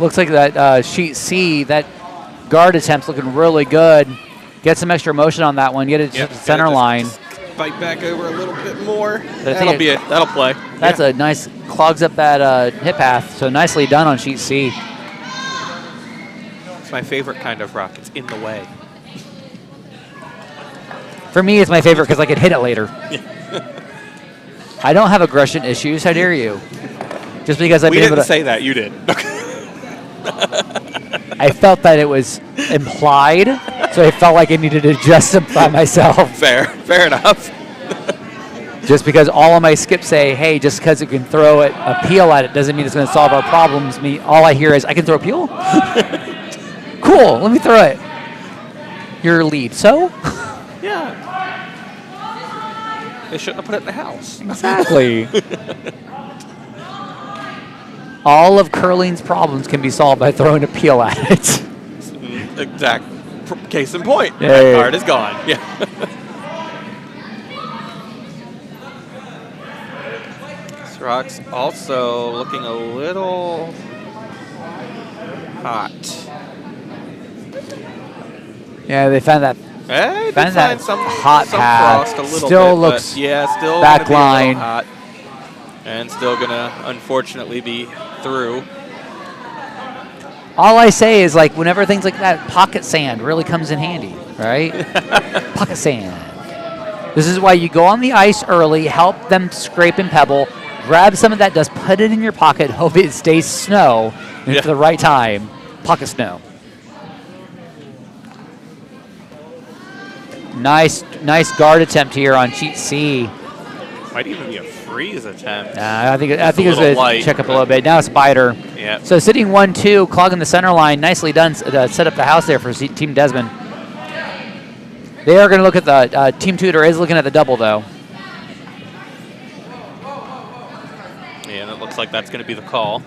Looks like that Sheet C, that guard attempt's looking really good. Get some extra motion on that one. Get it to the center line. Just fight back over a little bit more. That'll be it. That'll play. That's a nice, clogs up that hip path. So nicely done on Sheet C. It's my favorite kind of rock. It's in the way. For me, it's my favorite because I could hit it later. I don't have aggression issues. How dare you? Just because I've We been able didn't to. say that. You did. I felt that it was implied, so I felt like I needed to justify myself. Fair enough. Just because all of my skips say, hey, just because you can throw it, a peel at it doesn't mean it's going to solve our problems. All I hear is, I can throw a peel? Cool, let me throw it. Your lead. So? Yeah. They shouldn't have put it in the house. Exactly. All of curling's problems can be solved by throwing a peel at it. Exact. Case in point. Yeah, That yeah. card is gone. Yeah. This rock's also looking a little hot. Yeah, they found that Hey, Found did that find some hot some pad. frost a little Still bit, looks but yeah, still back gonna be a little line. hot, and still gonna unfortunately be through. all I say is, like, whenever things like that, pocket sand really comes in handy, right? Pocket sand. This is why you go on the ice early, help them scrape and pebble, grab some of that dust, put it in your pocket, hope it stays snow, and for the right time, pocket snow. Nice guard attempt here on Sheet C. Might even be a freeze attempt. I think it's a going little to light, check up a little bit. Now Spider. Yeah. So sitting 1-2, clogging the center line. Nicely done. Set up the house there for Team Desmond. They are going to look at the Team Tudor is looking at the double though. Yeah, and it looks like that's going to be the call.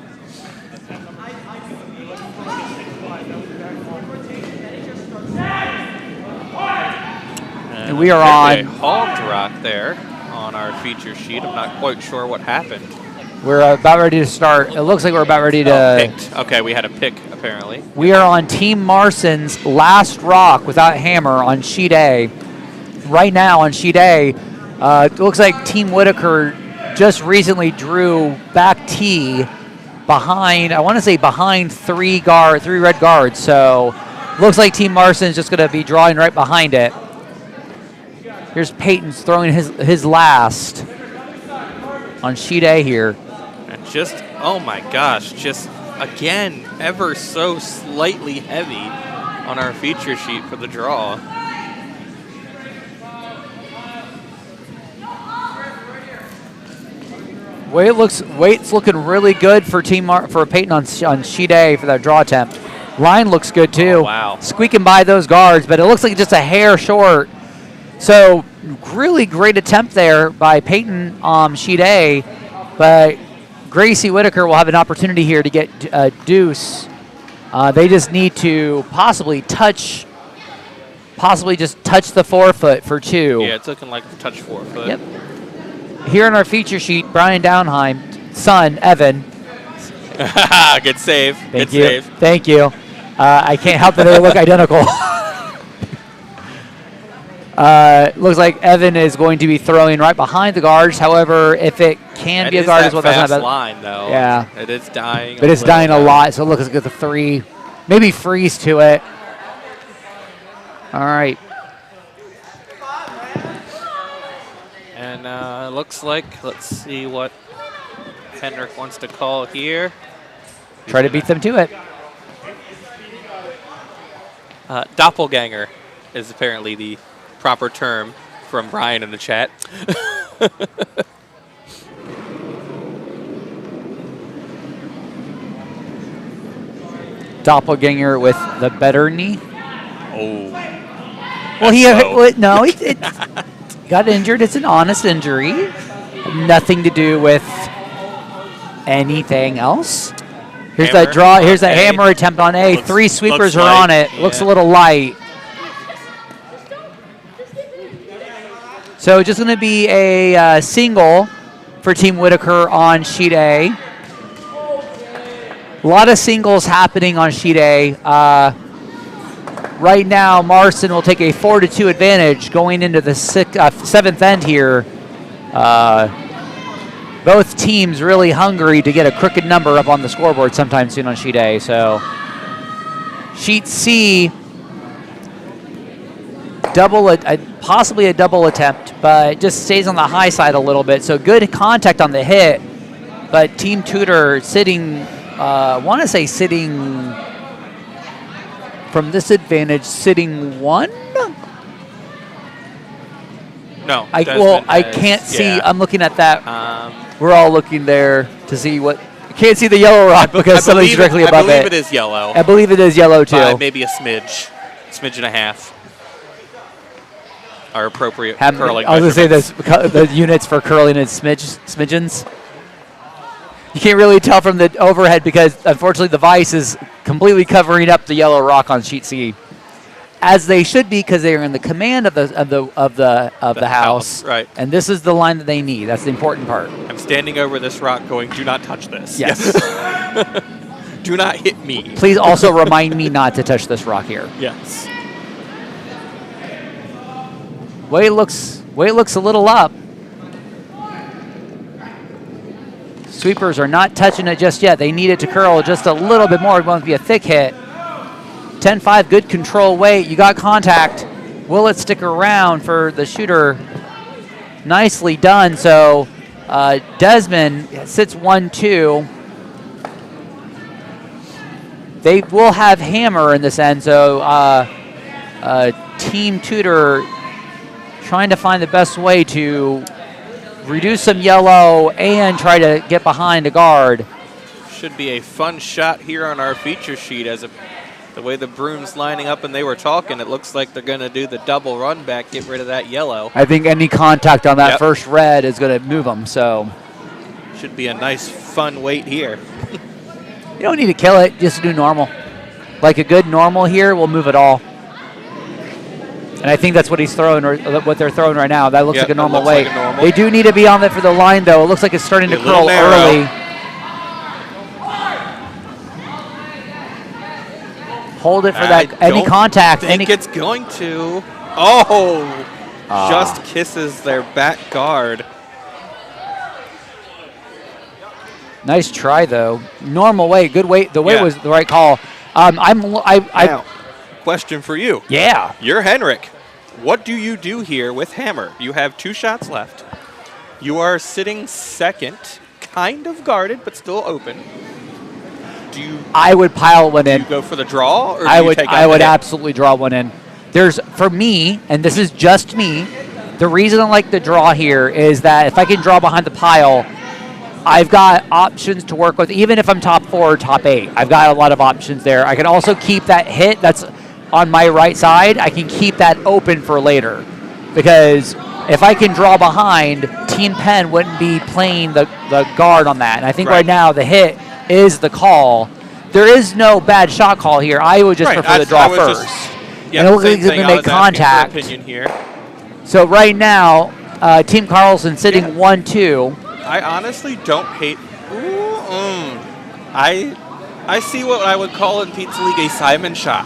And we are Apparently on. a hogged rock there on our feature sheet. I'm not quite sure what happened. We're about ready to start. It looks like we're about ready to. Picked. Okay, we had a pick apparently. We are on Team Marcin's last rock without hammer on Sheet A. Right now on Sheet A, it looks like Team Whitaker just recently drew back T behind, I want to say behind three red guards. So looks like Team Marcin's just going to be drawing right behind it. Here's Peyton's throwing his last on Sheet A here. And just, oh my gosh, just again, ever so slightly heavy on our feature sheet for the draw. Weight's looking really good for for Peyton on Sheet A for that draw attempt. Line looks good too. Oh, wow. Squeaking by those guards, but it looks like just a hair short. So really great attempt there by Peyton on Sheet A, but Gracie Whitaker will have an opportunity here to get deuce. They just need to possibly just touch the forefoot for two. Yeah, it's looking like a touch forefoot. Yep. Here on our feature sheet, Brian Dauernheim, son, Evan. Good save. Thank you. I can't help that they look identical. Looks like Evan is going to be throwing right behind the guards. However, if it can be a guard as well, that's not bad. Line though. Yeah, it is dying. But it's dying a lot, so it looks like it's a 3. Maybe freeze to it. All right. And looks like, let's see what Henrik wants to call here. Try to beat them to it. Doppelganger is apparently the proper term from Brian in the chat. Doppelganger with the better knee. Oh. Well, he got injured. It's an honest injury. Nothing to do with anything else. Here's Hammer that draw. Here's that A. hammer attempt on A. Looks- 3 sweepers looks are on light, it. Looks a yeah. little light. So just going to be a single for Team Whitaker on sheet A. A lot of singles happening on sheet A. Right now, Marcin will take a 4-2 advantage going into the 7th end here. Both teams really hungry to get a crooked number up on the scoreboard sometime soon on sheet A. So sheet C, possibly a double attempt, but just stays on the high side a little bit. So good contact on the hit, but Team Tudor sitting, I want to say sitting from this advantage, sitting 1? No. I can't see. Yeah. I'm looking at that. We're all looking there to see what. I can't see the yellow rock because somebody's directly above it. I believe it is yellow. I believe it is yellow too. By maybe a smidge and a half. Are appropriate curling. I was going to say the units for curling and smidgens. You can't really tell from the overhead because unfortunately the vise is completely covering up the yellow rock on sheet C, as they should be because they are in the command of the house. Right. And this is the line that they need. That's the important part. I'm standing over this rock, going, "Do not touch this." Yes. Do not hit me. Please also remind me not to touch this rock here. Yes. Way it looks a little up. Sweepers are not touching it just yet. They need it to curl just a little bit more. It won't be a thick hit. 10-5, good control weight. You got contact. Will it stick around for the shooter? Nicely done. So Desmond sits 1-2. They will have hammer in this end. So Team Tudor trying to find the best way to reduce some yellow and try to get behind a guard. Should be a fun shot here on our feature sheet as the way the broom's lining up and they were talking, it looks like they're going to do the double run back, get rid of that yellow. I think any contact on that first red is going to move them, so. Should be a nice fun weight here. You don't need to kill it, just do normal. Like a good normal here will move it all. And I think that's what he's throwing, or what they're throwing right now. That looks like a normal weight. Like a normal. They do need to be on it for the line, though. It looks like it's starting to curl early. Hold it for that. Any contact. I think it's going to. Oh! Just kisses their back guard. Nice try, though. Normal weight. Good weight. The weight was the right call. Now, question for you. Yeah. You're Henrik. What do you do here with hammer? You have 2 shots left. You are sitting second, kind of guarded, but still open. I would pile one in. Do you go for the draw, or I do you would. take out I would the hit? absolutely draw one in. For me, and this is just me, the reason I like the draw here is that if I can draw behind the pile, I've got options to work with. Even if I'm top 4 or top 8, I've got a lot of options there. I can also keep that hit that's on my right side. I can keep that open for later, because if I can draw behind, Team Penn wouldn't be playing the guard on that. And I think right now the hit is the call. There is no bad shot call here. I would just prefer the draw first. And it looks like he's going to make contact. Opinion here. So right now, Team Carlson sitting 1-2. I honestly don't hate. I see what I would call in Pizza League a Simon shot.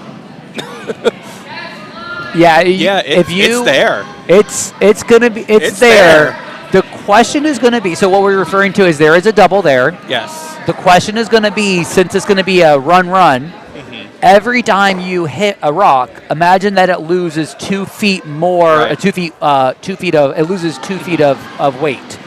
Yeah, It's there. It's gonna be it's there. The question is gonna be, so what we're referring to is there is a double there. Yes. The question is gonna be, since it's gonna be a run, every time you hit a rock, imagine that it loses 2 feet more, Right. 2 feet it loses 2 feet of weight.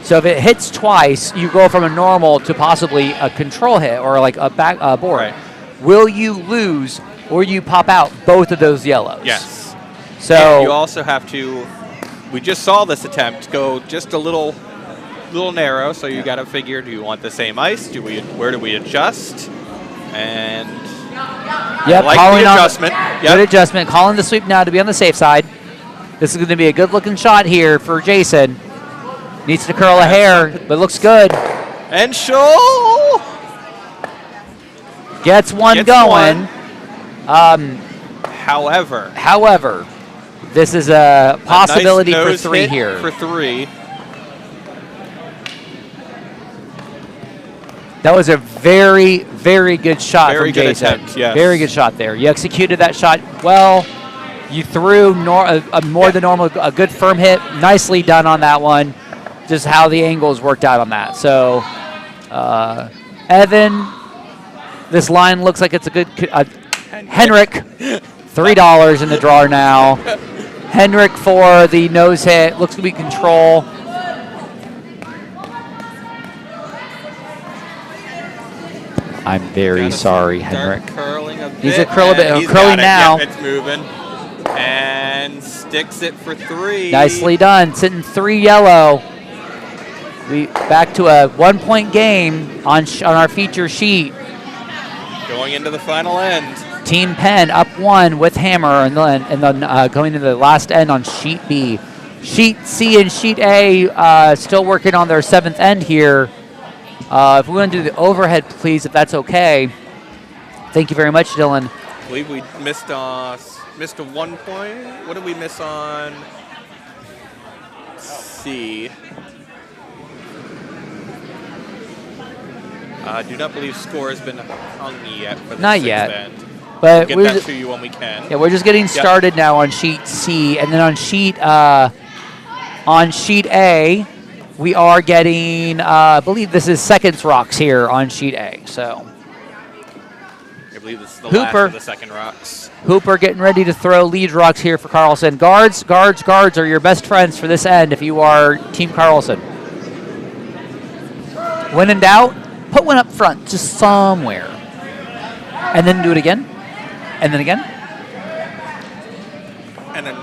So if it hits twice, you go from a normal to possibly a control hit or like a back board. Right. Will you lose or you pop out both of those yellows? Yes. So And you also have to. We just saw this attempt go just a little narrow, so you got to figure: do you want the same ice? Where do we adjust? And yep, like calling the on- adjustment. Good adjustment. Calling the sweep now to be on the safe side. This is going to be a good-looking shot here for Jason. Needs to curl a hair, but looks good. And Shoal Gets one Gets going. However, This is a possibility nice for nose 3 hit here. For 3. That was a very, very good shot Very from good Jason. attempt, yes. Very good shot there. You executed that shot well. You threw a more than normal, a good firm hit. Nicely done on that one. Just how the angles worked out on that. So, Evan, this line looks like it's a good. Henrik, $3 in the drawer now. Henrik for the nose hit. Looks to be control. I'm very sorry, Henrik. Curling a bit. He's a curl a bit. and he's Curling got it. now. Yep, it's moving. And sticks it for 3. Nicely done. Sitting 3 yellow. We back to a 1-point game on our feature sheet. Going into the final end. Team Penn up 1 with hammer, and then going to the last end on sheet B. Sheet C and sheet A still working on their 7th end here. If we want to do the overhead, please, if that's okay. Thank you very much, Dylan. I believe we missed a 1 point. What did we miss on C? Do not believe score has been hung yet for the Not 6th yet. end. But We'll we're get that ju- to you when we can. Yeah, we're just getting started now on sheet C, and then on sheet A, we are getting. I believe this is seconds rocks here on sheet A. So I believe this is the Hooper. last of the second rocks. Hooper getting ready to throw lead rocks here for Carlson. Guards are your best friends for this end if you are Team Carlson. When in doubt, put one up front, just somewhere, and then do it again, and then again. And then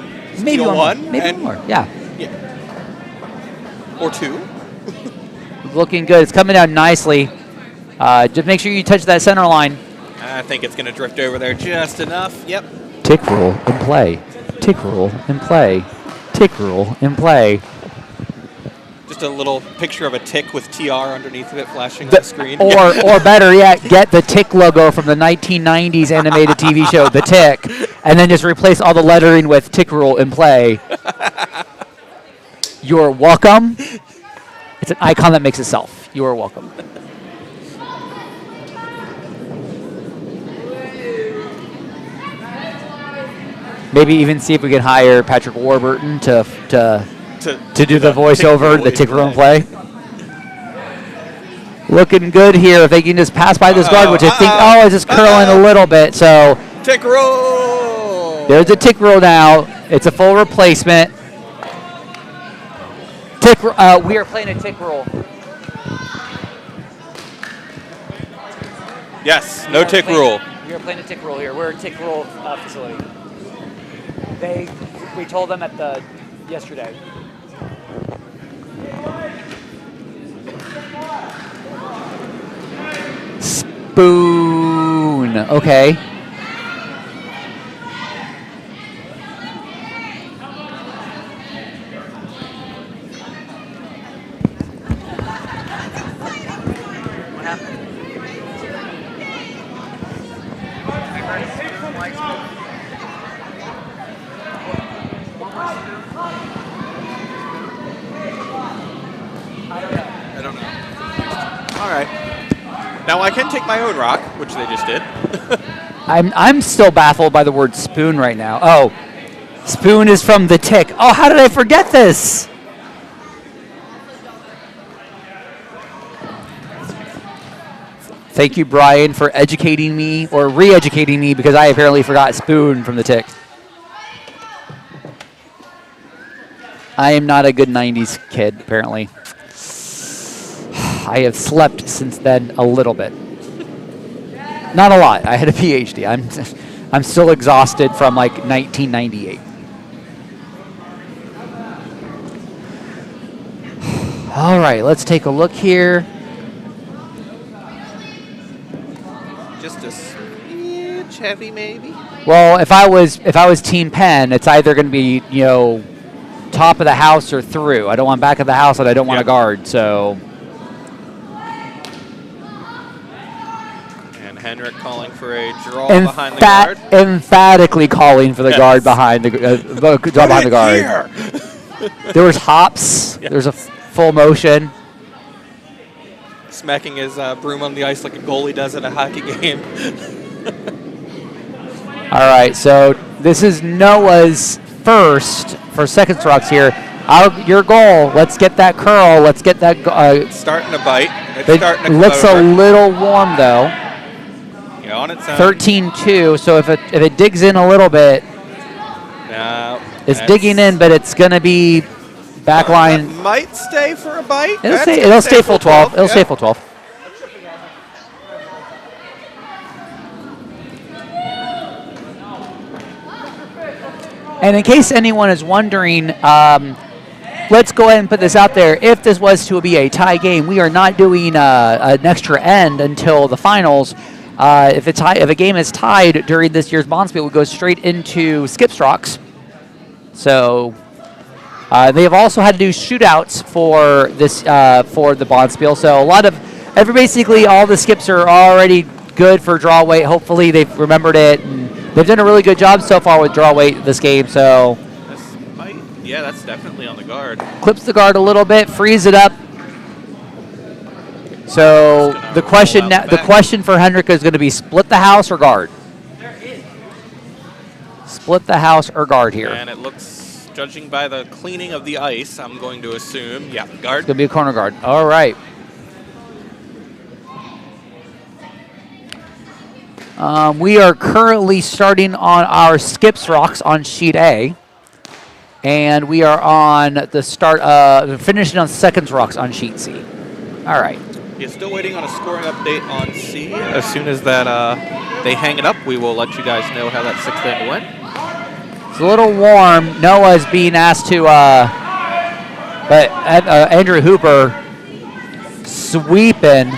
Maybe steal one, one. maybe and one more. Yeah. Or 2. Looking good. It's coming down nicely. Just make sure you touch that center line. I think it's going to drift over there just enough. Yep. Tick rule in play. Tick rule in play. Tick rule in play. Just a little picture of a tick with TR underneath of it flashing on the screen. Or better yet, get the Tick logo from the 1990s animated TV show, The Tick, and then just replace all the lettering with Tick rule in play. You're welcome. It's an icon that makes itself. You are welcome. Maybe even see if we can hire Patrick Warburton to do the voiceover, the Tick rule in play. Looking good here. If they can just pass by this guard, which I think, it's just curling a little bit. So Tick roll! there's a Tick roll now. It's a full replacement. We are playing a Tick roll. Yes, no tick rule. We are playing a Tick roll here. We're a Tick roll facility. We told them yesterday. Spoon. Okay. What happened? I don't know. All right. Now I can take my own rock, which they just did. I'm still baffled by the word spoon right now. Oh, spoon is from the tick. Oh, how did I forget this? Thank you, Brian, for educating me or re-educating me because I apparently forgot spoon from the tick. I am not a good 90s kid, apparently. I have slept since then a little bit. Not a lot. I had a PhD. I'm still exhausted from like 1998. All right, let's take a look here. Just a smidge heavy, maybe. Well, if I was Team Penn, it's either going to be top of the house or through. I don't want back of the house, and I don't want a guard. So. Henrik calling for a draw behind the guard. Emphatically calling for the guard behind the behind the guard. There was hops. Yeah. There's a full motion. Smacking his broom on the ice like a goalie does at a hockey game. All right, so this is Noah's first for seconds rocks here. Your goal. Let's get that curl. Let's get that. It's starting to bite. It looks a little warm though. On its own. 13-2, so if it digs in a little bit, it's digging in, but it's going to be back line. Might stay for a bite. It'll stay full 12. It'll stay full 12. And in case anyone is wondering, let's go ahead and put this out there. If this was to be a tie game, we are not doing an extra end until the finals. If a game is tied during this year's Bonspiel, we go straight into skip rocks. So they have also had to do shootouts for this for the Bonspiel. So basically all the skips are already good for draw weight. Hopefully they've remembered it, and they've done a really good job so far with draw weight this game. So that's definitely on the guard. Clips the guard a little bit, frees it up. So the question for Henrik is going to be split the house or guard. Split the house or guard here. And it looks, judging by the cleaning of the ice, I'm going to assume, guard. It's going to be a corner guard. All right. We are currently starting on our skips rocks on sheet A. And we are on the finishing on seconds rocks on sheet C. All right. He's still waiting on a scoring update on C. As soon as that they hang it up, we will let you guys know how that sixth end went. It's a little warm. Noah's being asked to, but Andrew Hooper sweeping.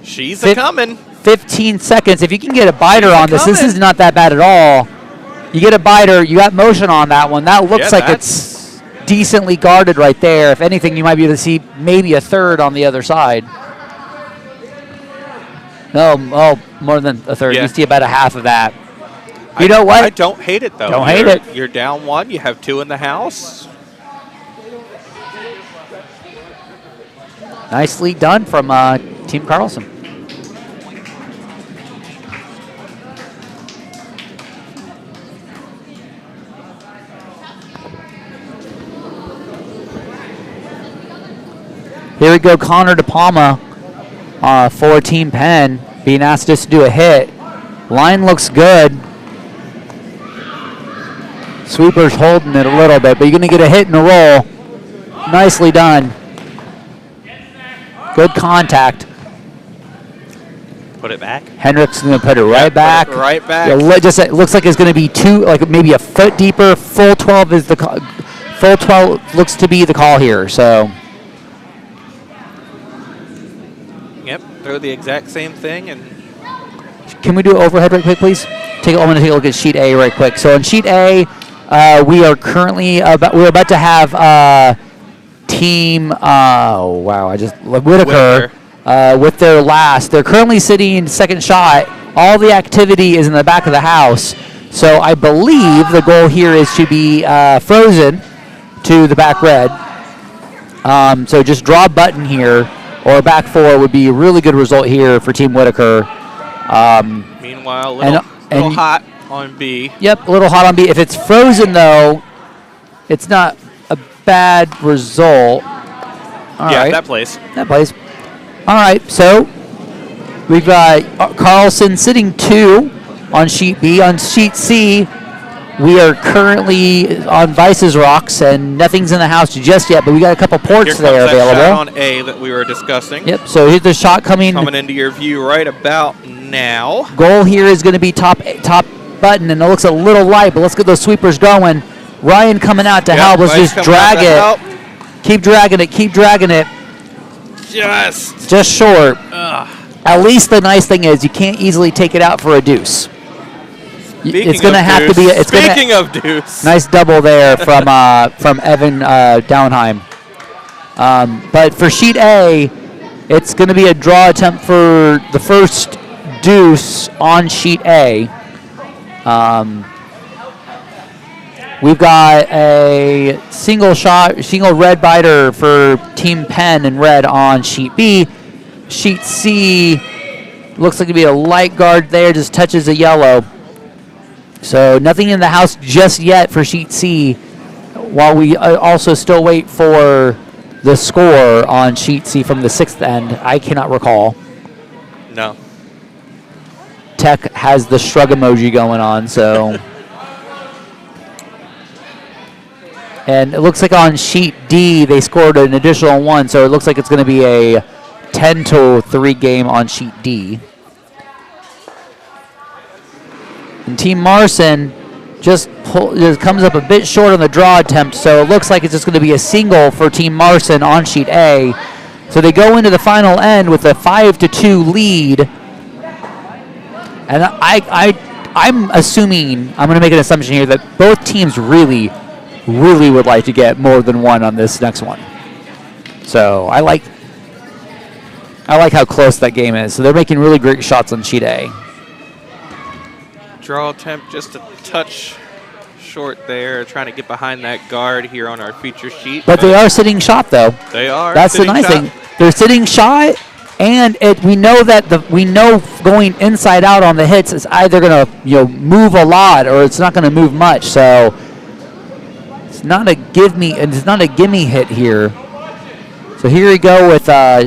She's a-coming. 15 seconds. If you can get a biter on this is not that bad at all. You get a biter. You got motion on that one. That looks like it's decently guarded right there. If anything, you might be able to see maybe a third on the other side. No, more than a third. Yeah. You see about a half of that. You know what? I don't hate it, though. Don't hate it. You're down one. You have two in the house. Nicely done from Team Carlson. Here we go, Connor DePalma for Team Penn, being asked just to do a hit. Line looks good. Sweeper's holding it a little bit, but you're going to get a hit and a roll. Nicely done. Good contact. Put it back. Henrik's going to put it right back. Put it right back. It looks like it's going to be maybe a foot deeper. Full 12 is the call. Full 12 looks to be the call here. So. Yep, throw the exact same thing. And can we do overhead right quick, please? I'm going to take a look at sheet A right quick. So on sheet A, we are currently we're about to have team. Whitaker. With their last. They're currently sitting second shot. All the activity is in the back of the house. So I believe the goal here is to be frozen to the back red. So just draw a button here, or a back 4 would be a really good result here for Team Whitaker. Meanwhile, little hot on B. Yep, a little hot on B. If it's frozen, though, it's not a bad result. All right. That plays. That plays. All right, so we've got Carlson sitting 2 on sheet B. On sheet C, we are currently on Vice's rocks, and nothing's in the house just yet, but we got a couple ports there available. Here comes that shot on A that we were discussing. Yep, so here's the shot coming into your view right about now. Goal here is going to be top button, and it looks a little light, but let's get those sweepers going. Ryan coming out to help. Let's just drag it. Keep dragging it. Just short. At least the nice thing is you can't easily take it out for a deuce. It's going to have to be. Speaking of deuce, nice double there from Evan Dauernheim. But for sheet A, it's going to be a draw attempt for the first deuce on sheet A. We've got a single red biter for Team Penn in red on sheet B. Sheet C looks like to be a light guard there, just touches a yellow. So nothing in the house just yet for sheet C, while we also still wait for the score on sheet C from the 6th end. I cannot recall. No. Tech has the shrug emoji going on, so. And it looks like on sheet D, they scored an additional 1, so it looks like it's going to be a 10-3 game on sheet D. And Team Marcin just comes up a bit short on the draw attempt, so it looks like it's just going to be a single for Team Marcin on sheet A. So they go into the final end with a 5-2 lead. And I'm assuming, I'm going to make an assumption here that both teams really would like to get more than 1 on this next one. So I like how close that game is. So they're making really great shots on sheet A. Draw attempt just a touch short there, trying to get behind that guard here on our feature sheet. But they are sitting shot, though. They are. That's the nice thing. They're sitting shot, and we know going inside out on the hits is either going to move a lot or it's not going to move much. So it's not a gimme hit here. So here we go with got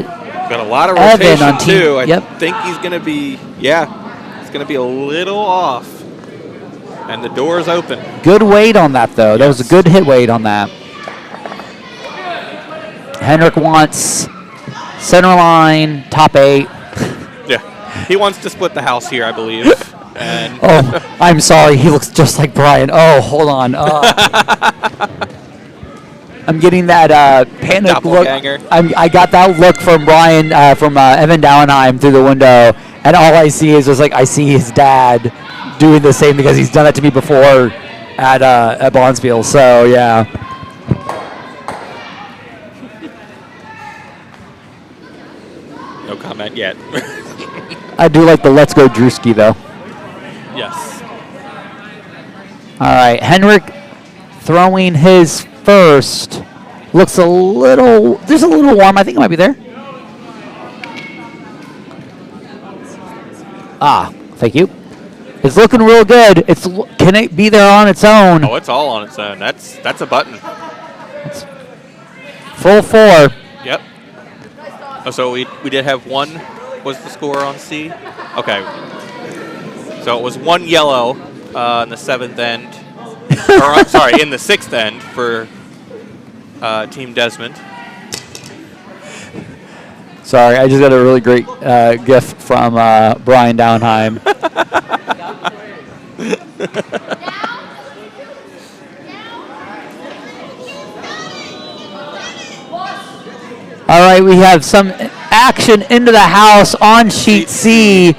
a lot of rotation on too. I think he's going to be it's going to be a little off. And the door's open. Good weight on that, though. Yes. That was a good hit weight on that. Henrik wants center line, top 8. Yeah. He wants to split the house here, I believe. And oh, I'm sorry. He looks just like Brian. Oh, hold on. I'm getting that panic look. I got that look from Brian, from Evan Dauernheim through the window. And all I see is I see his dad doing the same because he's done it to me before at Bonspiel. So, yeah. No comment yet. I do like the let's go Drewski, though. Yes. All right. Henrik throwing his first. Looks a little warm. I think it might be there. Thank you. It's looking real good. Can it be there on its own? Oh, it's all on its own. That's a button. It's full 4. Yep. Oh, so we did have 1 was the score on C? Okay. So it was 1 yellow in the 7th end. Or, I'm sorry, in the 6th end for Team Desmond. Sorry, I just got a really great gift from Brian Dauernheim. All right, we have some action into the house on sheet C.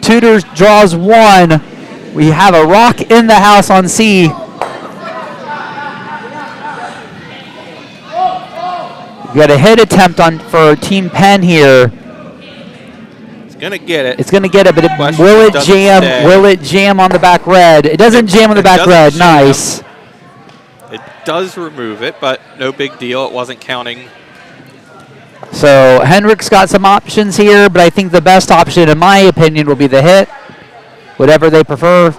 Tudor draws 1. We have a rock in the house on C. We got a hit attempt for Team Penn here. It's gonna get it. It's gonna get it, but will it jam? Stay. Will it jam on the back red? It doesn't jam on the back red. Nice. It does remove it, but no big deal. It wasn't counting. So Henrik's got some options here, but I think the best option, in my opinion, will be the hit. Whatever they prefer.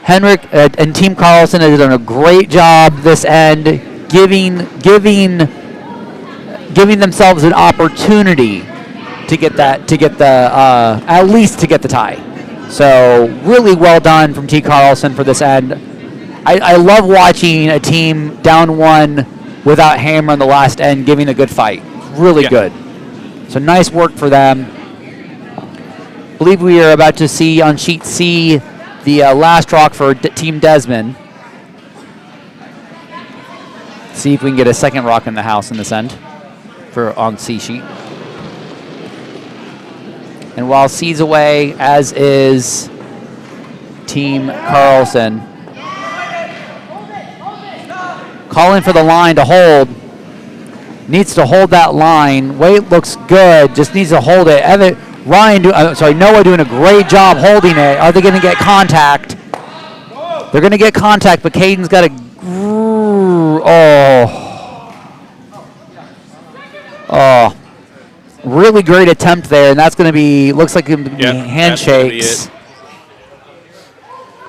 Henrik and Team Carlson has done a great job this end, giving themselves an opportunity to get at least to get the tie. So really well done from T. Carlson for this end. I love watching a team down one without hammer on the last end, giving a good fight. Really good. So nice work for them. I believe we are about to see on sheet C the last rock for Team Desmond. See if we can get a second rock in the house in this end for on C sheet. And while C's away, as is Team Carlson. Calling for the line to hold. Needs to hold that line. Weight looks good. Just needs to hold it. Noah doing a great job holding it. Are they going to get contact? They're going to get contact, but Caden's got a... Oh. Really great attempt there, and that's going to be... Looks like it's going to be handshakes.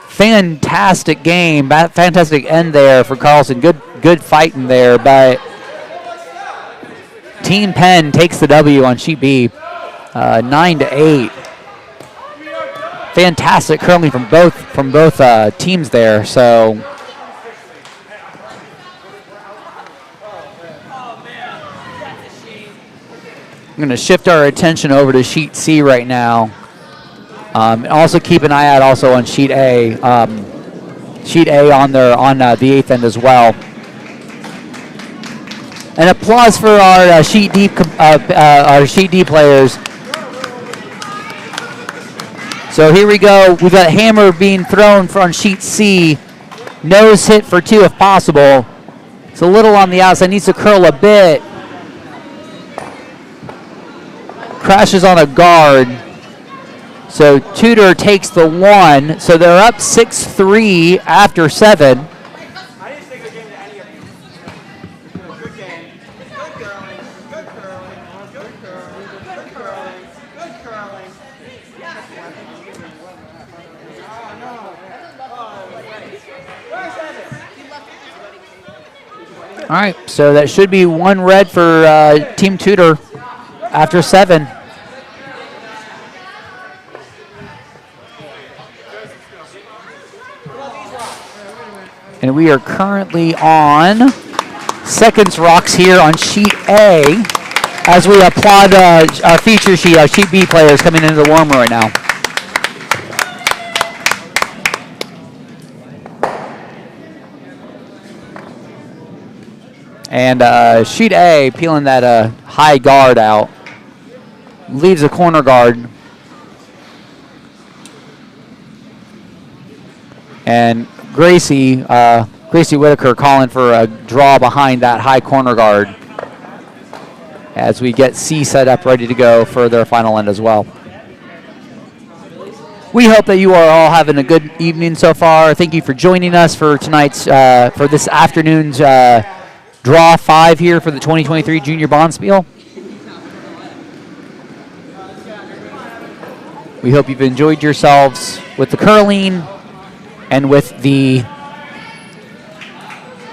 Fantastic game. Fantastic end there for Carlson. Good fighting there, but Team Penn takes the W on sheet B, 9-8. Fantastic curling from both teams there. So I'm going to shift our attention over to sheet C right now. And also keep an eye out also on sheet A. Sheet A on the 8th end as well. And applause for our sheet D players. So here we go. We've got hammer being thrown on sheet C. Nose hit for 2 if possible. It's a little on the outside. Needs to curl a bit. Crashes on a guard. So Tudor takes the 1. So they're up 6-3 after 7. I didn't think a game to any of you. Good game. Good curling. Good curling. Good curling. Good curling. Good curling. Oh, no. All right, so that should be 1 red for Team Tudor after 7. And we are currently on seconds rocks here on sheet A as we applaud our feature sheet, our sheet B players coming into the warm room right now. And sheet A peeling that high guard out. Leaves a corner guard. And Gracie Whitaker calling for a draw behind that high corner guard as we get C set up ready to go for their final end as well. We hope that you are all having a good evening so far. Thank you for joining us for tonight's, for this afternoon's draw 5 here for the 2023 Junior Bonspiel. We hope you've enjoyed yourselves with the curling and with the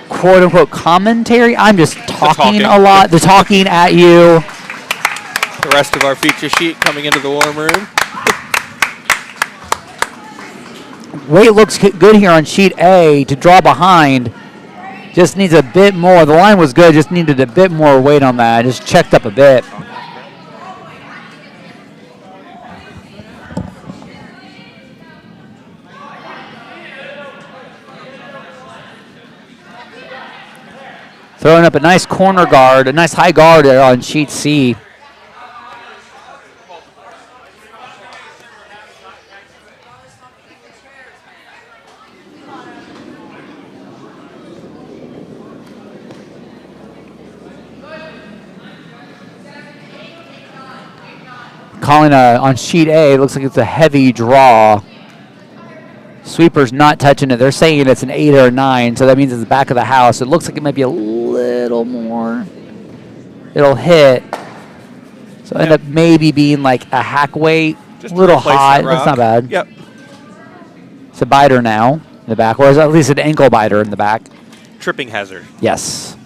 quote-unquote commentary. I'm just talking a lot. The talking at you. The rest of our feature sheet coming into the warm room. Weight looks good here on sheet A to draw behind. Just needs a bit more. The line was good. Just needed a bit more weight on that. Just checked up a bit. Throwing up a nice corner guard, a nice high guard there on sheet C. Calling on sheet A, it looks like it's a heavy draw. Sweeper's not touching it. They're saying it's an 8 or a 9, so that means it's the back of the house. It looks like it might be a little more. It'll hit. So end up maybe being like a hack weight. Just a little replace hot. that That's rock. not bad. Yep. It's a biter now in the back, or is at least an ankle biter in the back. Tripping hazard. Yes.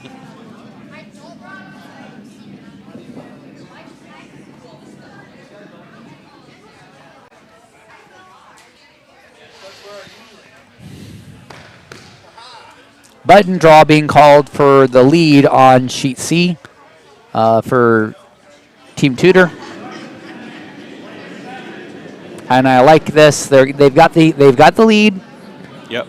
Button draw being called for the lead on sheet C for Team Tudor. And I like this. They've got the lead. Yep.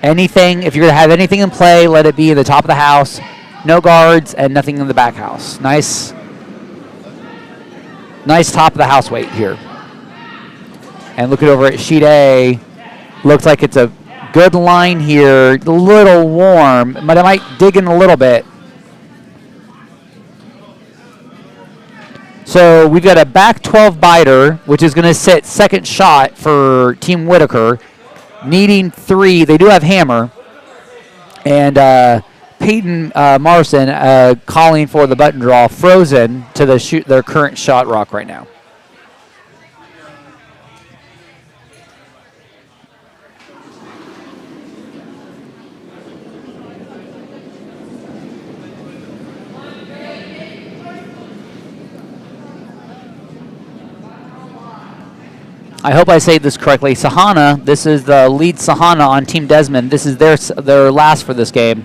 Anything, if you're gonna have anything in play, let it be in the top of the house. No guards and nothing in the back house. Nice top of the house weight here. And looking over at sheet A, looks like it's a good line here. A little warm, but I might dig in a little bit. So we've got a back 12 biter, which is going to sit second shot for Team Whitaker, needing 3. They do have hammer. And Peyton Marcin calling for the button draw, frozen to their current shot rock right now. I hope I say this correctly. Sahana, this is the lead Sahana on Team Desmond. This is their last for this game.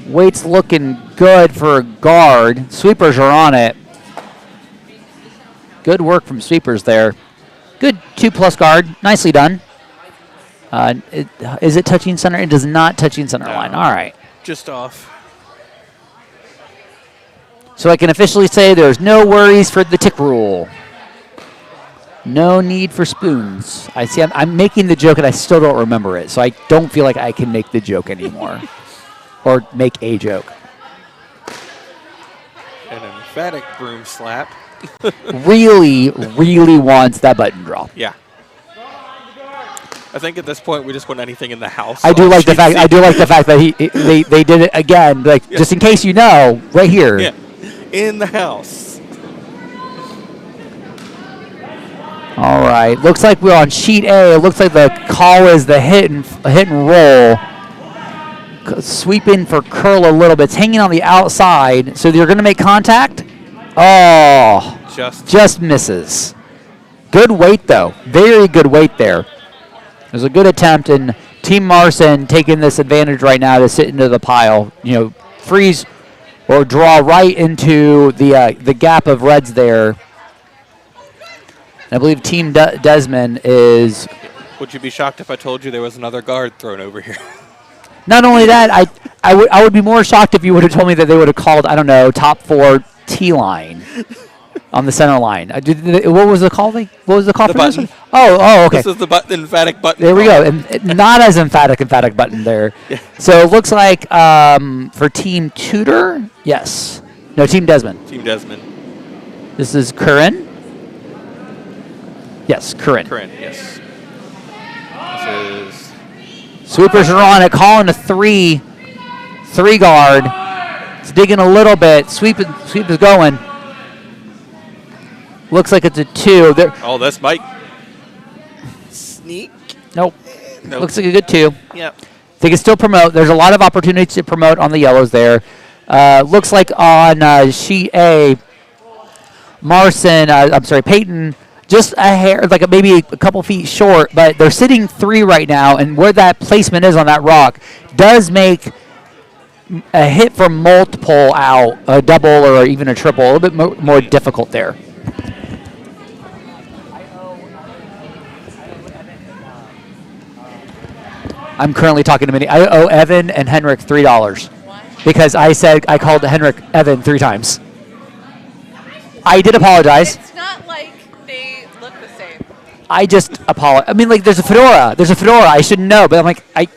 Weight's looking good for a guard. Sweepers are on it. Good work from sweepers there. Good 2+ guard. Nicely done. Is it touching center? It does not touching center line. All right. Just off. So I can officially say there's no worries for the tick rule. No need for spoons. I see. I'm making the joke, and I still don't remember it, so I don't feel like I can make the joke anymore, or make a joke. An emphatic broom slap. Really, really wants that button draw. Yeah. I think at this point we just want anything in the house. I do like the fact. I do like the fact that they did it again. Like just in case you know, right here. Yeah. In the house. All right. Looks like we're on sheet A. It looks like the call is the hit and roll. Sweeping for curl a little bit. It's hanging on the outside. So you're going to make contact. Oh, just misses. Good weight though. Very good weight there. It was a good attempt, and Team Marcin taking this advantage right now to sit into the pile. You know, freeze or draw right into the gap of reds there. I believe Team Desmond is... Would you be shocked if I told you there was another guard thrown over here? Not only that, I would be more shocked if you would have told me that they would have called, I don't know, top 4 T-line on the center line. What was the call? What was the call for button. this? Oh, okay. This is the emphatic button. There we go. And not as emphatic button there. Yeah. So it looks like for Team Tudor, yes. No, Team Desmond. Team Desmond. This is Corinne. Yes, Corinne. Corinne, yes. This is... Sweepers are on it, calling a 3 guard. It's digging a little bit. Sweep is going. Looks like it's a 2. Oh, this might sneak. Nope. Looks like a good 2. Yep. They can still promote. There's a lot of opportunities to promote on the yellows there. Looks like on sheet A, Peyton, just a hair, like maybe a couple feet short, but they're sitting 3 right now, and where that placement is on that rock does make a hit from multiple out, a double or even a triple, a little bit more difficult there. I'm currently talking to Minnie. I owe Evan and Henrik $3 because I called Henrik Evan 3 times. I did apologize. It's not like they look the same. I just apologize. I mean, like, there's a fedora. I should know, but I'm like, I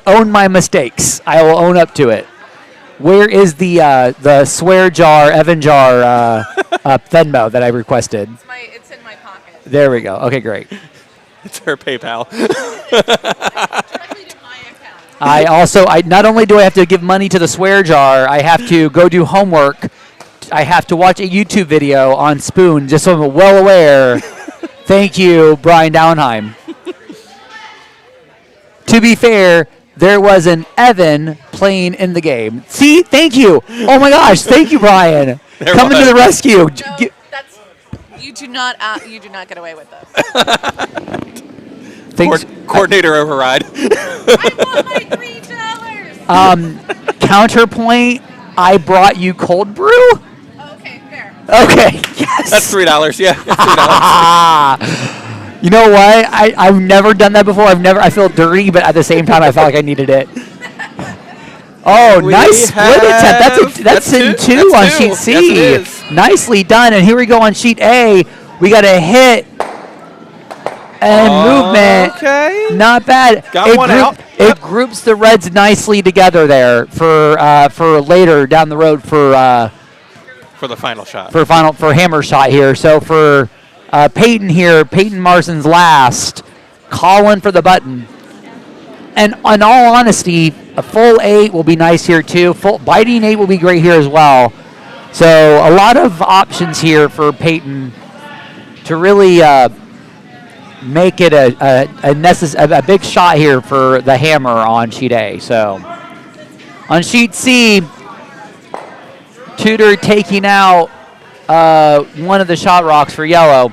own my mistakes. I will own up to it. Where is the swear jar, Evan jar, Venmo that I requested? It's in my pocket. There we go. Okay, great. It's her PayPal. Directly to my account. I not only do I have to give money to the swear jar, I have to go do homework. I have to watch a YouTube video on Spoon, just so I'm well aware. Thank you, Brian Dauernheim. To be fair, there was an Evan playing in the game. See, thank you. Oh my gosh, thank you, Brian. Coming to the rescue. No, that's you do not get away with this. Thanks. Coordinator override. I want my $3. Counterpoint, I brought you cold brew? Okay, fair. Okay, yes. That's $3. Yeah, that's $3. You know what? I've never done that before. I feel dirty, but at the same time, I felt like I needed it. Oh, We nice split attempt. That's in two on sheet C. Yes, it is. Nicely done. And here we go on sheet A. We got a hit and movement. Okay. Not bad. Got one out. It groups the Reds nicely together there for later down the road for the final shot. for hammer shot here. So for Peyton here, Peyton Marcin's last, calling for the button. And in all honesty, a full 8 will be nice here too. Full biting 8 will be great here as well. So a lot of options here for Peyton to really make it a big shot here for the hammer on sheet A. So on sheet C, Tudor taking out one of the shot rocks for yellow.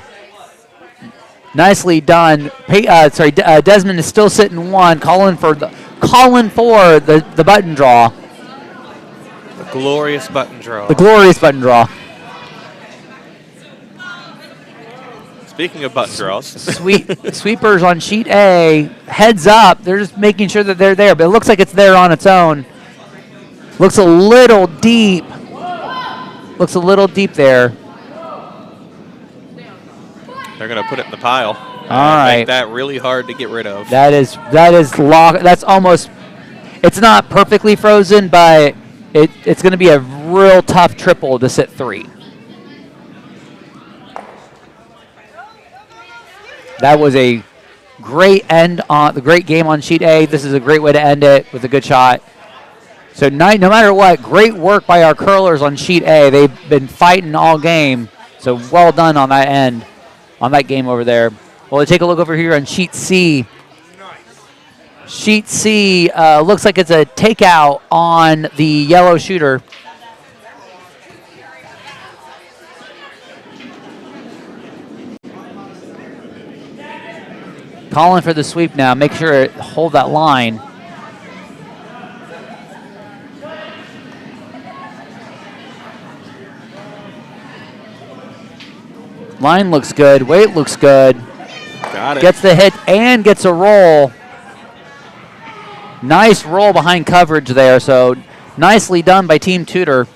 Nicely done. Desmond is still sitting one, calling for the button draw. The glorious button draw. The glorious button draw. Speaking of button draws. Sweepers on sheet A, heads up. They're just making sure that they're there, but it looks like it's there on its own. Looks a little deep. Looks a little deep there. They're going to put it in the pile. All right. Make that really hard to get rid of. That is locked. That's almost. It's not perfectly frozen, but it's going to be a real tough triple to sit 3. That was a great great game on sheet A. This is a great way to end it with a good shot. So no matter what, great work by our curlers on sheet A. They've been fighting all game. So well done on that end, on that game over there. Well, let's take a look over here on sheet C. Sheet C looks like it's a takeout on the yellow shooter. Calling for the sweep now. Make sure to hold that line. Line looks good. Weight looks good. Got it. Gets the hit and gets a roll. Nice roll behind coverage there. So nicely done by Team Tudor.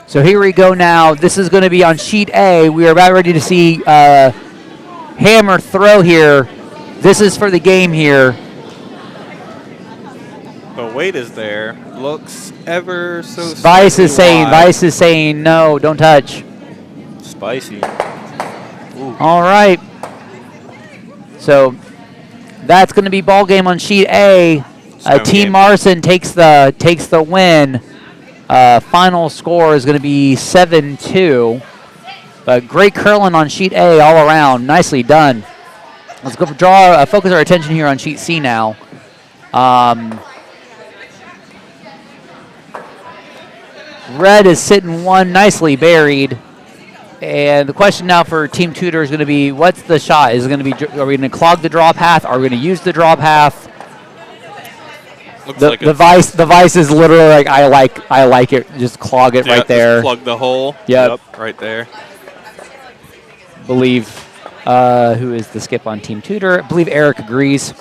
So here we go now. This is going to be on sheet A. We are about ready to see hammer throw here. This is for the game here. The weight is there. Looks ever so Vice is wide. saying no, don't touch. Spicy. Ooh. All right. So that's going to be ball game on sheet A. Stone Team game. Marcin takes the win. Final score is going to be 7-2. But great curling on sheet A all around. Nicely done. Let's go focus our attention here on sheet C now. Red is sitting one, nicely buried. And the question now for Team Tudor is going to be, what's the shot? Is it going to be? Are we going to clog the draw path? Are we going to use the draw path? The vice is literally like I like it. Just clog it right there. Just plug the hole. Yep. Right there. Believe who is the skip on Team Tudor? I believe Eric agrees.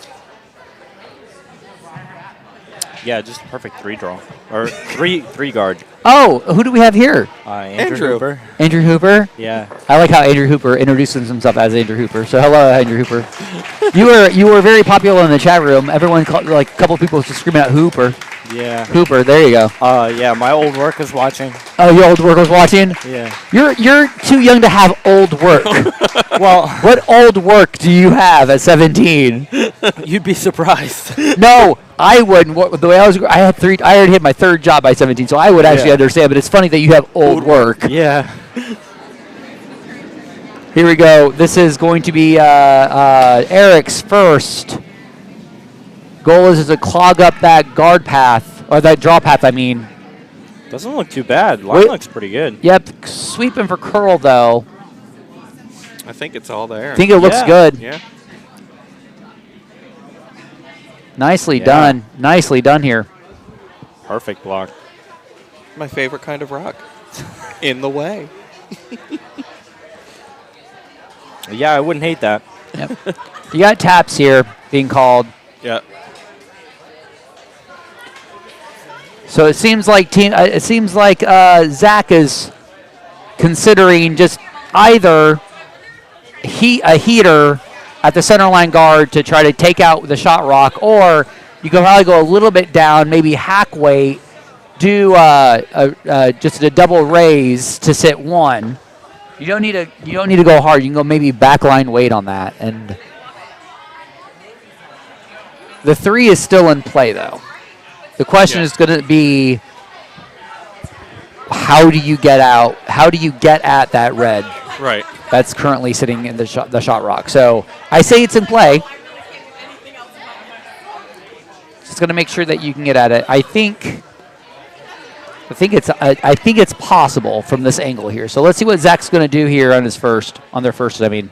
Yeah, just a perfect 3 draw. Or three guard. Oh, who do we have here? Andrew Hooper. Andrew Hooper? Yeah. I like how Andrew Hooper introduces himself as Andrew Hooper. So hello, Andrew Hooper. You were very popular in the chat room. Everyone, a couple of people, was just screaming out Hooper. Yeah. Cooper, there you go. Yeah, my old work is watching. Oh, your old work was watching? Yeah. You're too young to have old work. Well, What old work do you have at 17? you'd be surprised. No, I wouldn't. The way I already hit my third job by 17, so I would actually Yeah. understand. But it's funny that you have old work. Yeah. Here we go. This is going to be Eric's first. Goal is to clog up that guard path, or that draw path, I mean. Doesn't look too bad. Line looks pretty good. Yep, sweeping for curl, though. I think it's all there. I think it looks Yeah. good. Yeah. Nicely Yeah. done. Nicely done here. Perfect block. My favorite kind of rock. In the way. Yeah, I wouldn't hate that. Yep. You got taps here being called. Yeah. So it seems like Zach is considering just either a heater at the center line guard to try to take out the shot rock, or you can probably go a little bit down, maybe hack weight, do just a double raise to sit one. You don't need to go hard. You can go maybe backline weight on that, and the 3 is still in play though. The question is going to be, how do you get out? How do you get at that red Right. that's currently sitting in the shot rock? So I say it's in play. Just going to make sure that you can get at it. I think it's possible from this angle here. So let's see what Zach's going to do here on their first. I mean,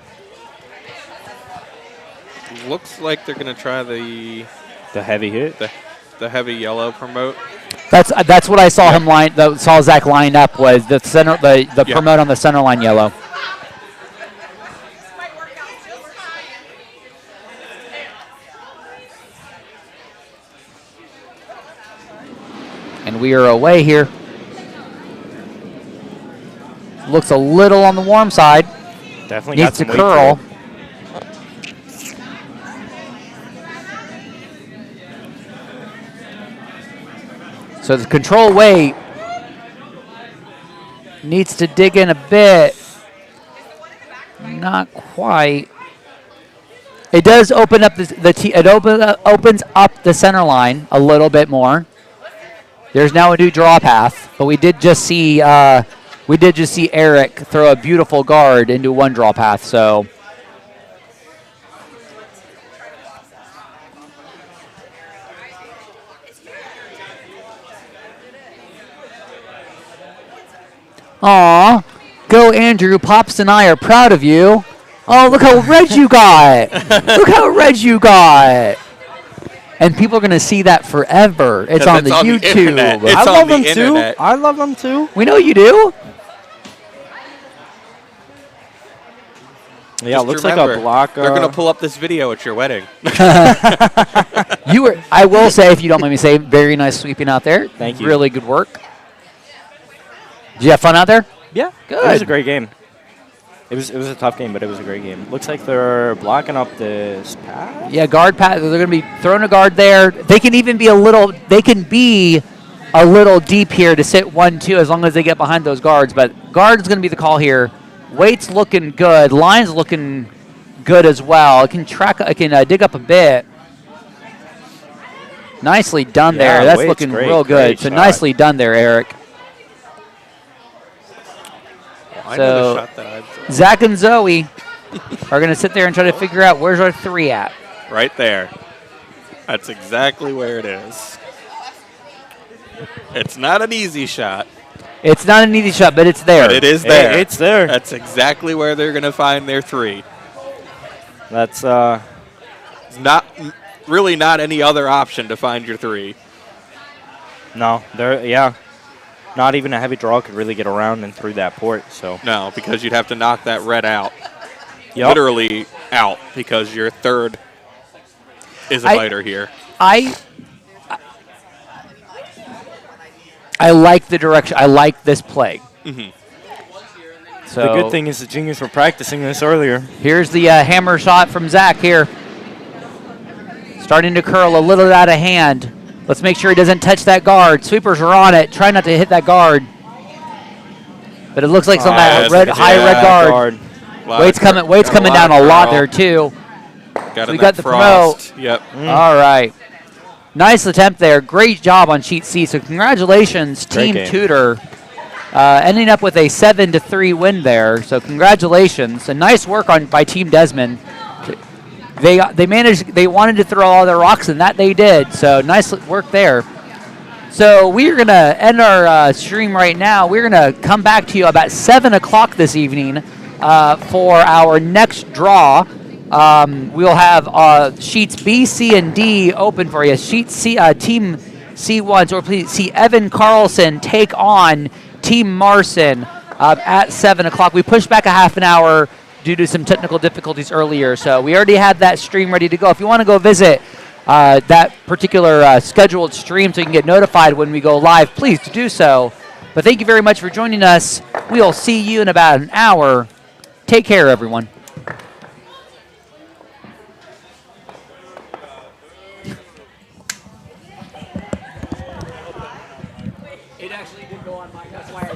Looks like they're going to try the heavy hit. the heavy yellow promote. that's what I saw saw Zach line up, was the center the promote on the center line yellow. And we are away here. Looks a little on the warm side. Definitely got Needs to some weight curl. to it. So the control weight needs to dig in a bit. Not quite. It does open up opens up the center line a little bit more. There's now a new draw path, but we did just see Eric throw a beautiful guard into one draw path. So aw, go Andrew. Pops and I are proud of you. Oh, look how red you got. Look how red you got. And people are going to see that forever. It's on the YouTube. internet. It's I on love the them too. internet. I love them too. We know you do. Yeah, Just it looks remember, like a block. They're going to pull up this video at your wedding. I will say, if you don't mind me saying, very nice sweeping out there. Thank you. Really good work. Did you have fun out there? Yeah, Good. It was a great game. It was a tough game, but it was a great game. Looks like they're blocking up this path. Yeah, guard pass. They're going to be throwing a guard there. They can even be a little. They can be a little deep here to sit 1-2 as long as they get behind those guards. But guard is going to be the call here. Weight's looking good. Line's looking good as well. It can dig up a bit. Nicely done there. Yeah, That's Wade's looking great, real good. great So shot. nicely done there, Eric. I So- know the shot that I've thrown. Zach and Zoe are going to sit there and try to figure out where's our 3 at. Right there. That's exactly where it is. It's not an easy shot, It's not an easy shot, but it's there. but it is there. It's there. That's exactly where they're going to find their 3. That's It's really not any other option to find your 3. no. Not even a heavy draw could really get around and through that port. So No, because you'd have to knock that red out. Yep. Literally out, because your 3rd is a I- biter here. I like the direction. I like this play. Mhm. So the good thing is the juniors were practicing this earlier. here's the hammer shot from Zach here. Starting to curl a little out of hand. Let's make sure he doesn't touch that guard. Sweepers are on it. Try not to hit that guard. But it looks like some of that high red guard. Weight's coming down a lot there too. Got So we got the promote. Yep. All right. Nice attempt there. Great job on sheet C. So congratulations, Team Tudor, ending up with a 7-3 win there. So congratulations and nice work by Team Desmond. They managed. They wanted to throw all their rocks, and that they did. So nice work there. So we're gonna end our stream right now. We're gonna come back to you about 7 o'clock this evening for our next draw. We'll have sheets B, C, and D open for you. Sheet C, Team C1, so please see Evan Carlson take on Team Marcin at 7 o'clock. We pushed back a half an hour due to some technical difficulties earlier, so we already had that stream ready to go. If you want to go visit that particular scheduled stream so you can get notified when we go live, please do so. But thank you very much for joining us. We'll see you in about an hour. Take care, everyone. It actually did go on my, that's why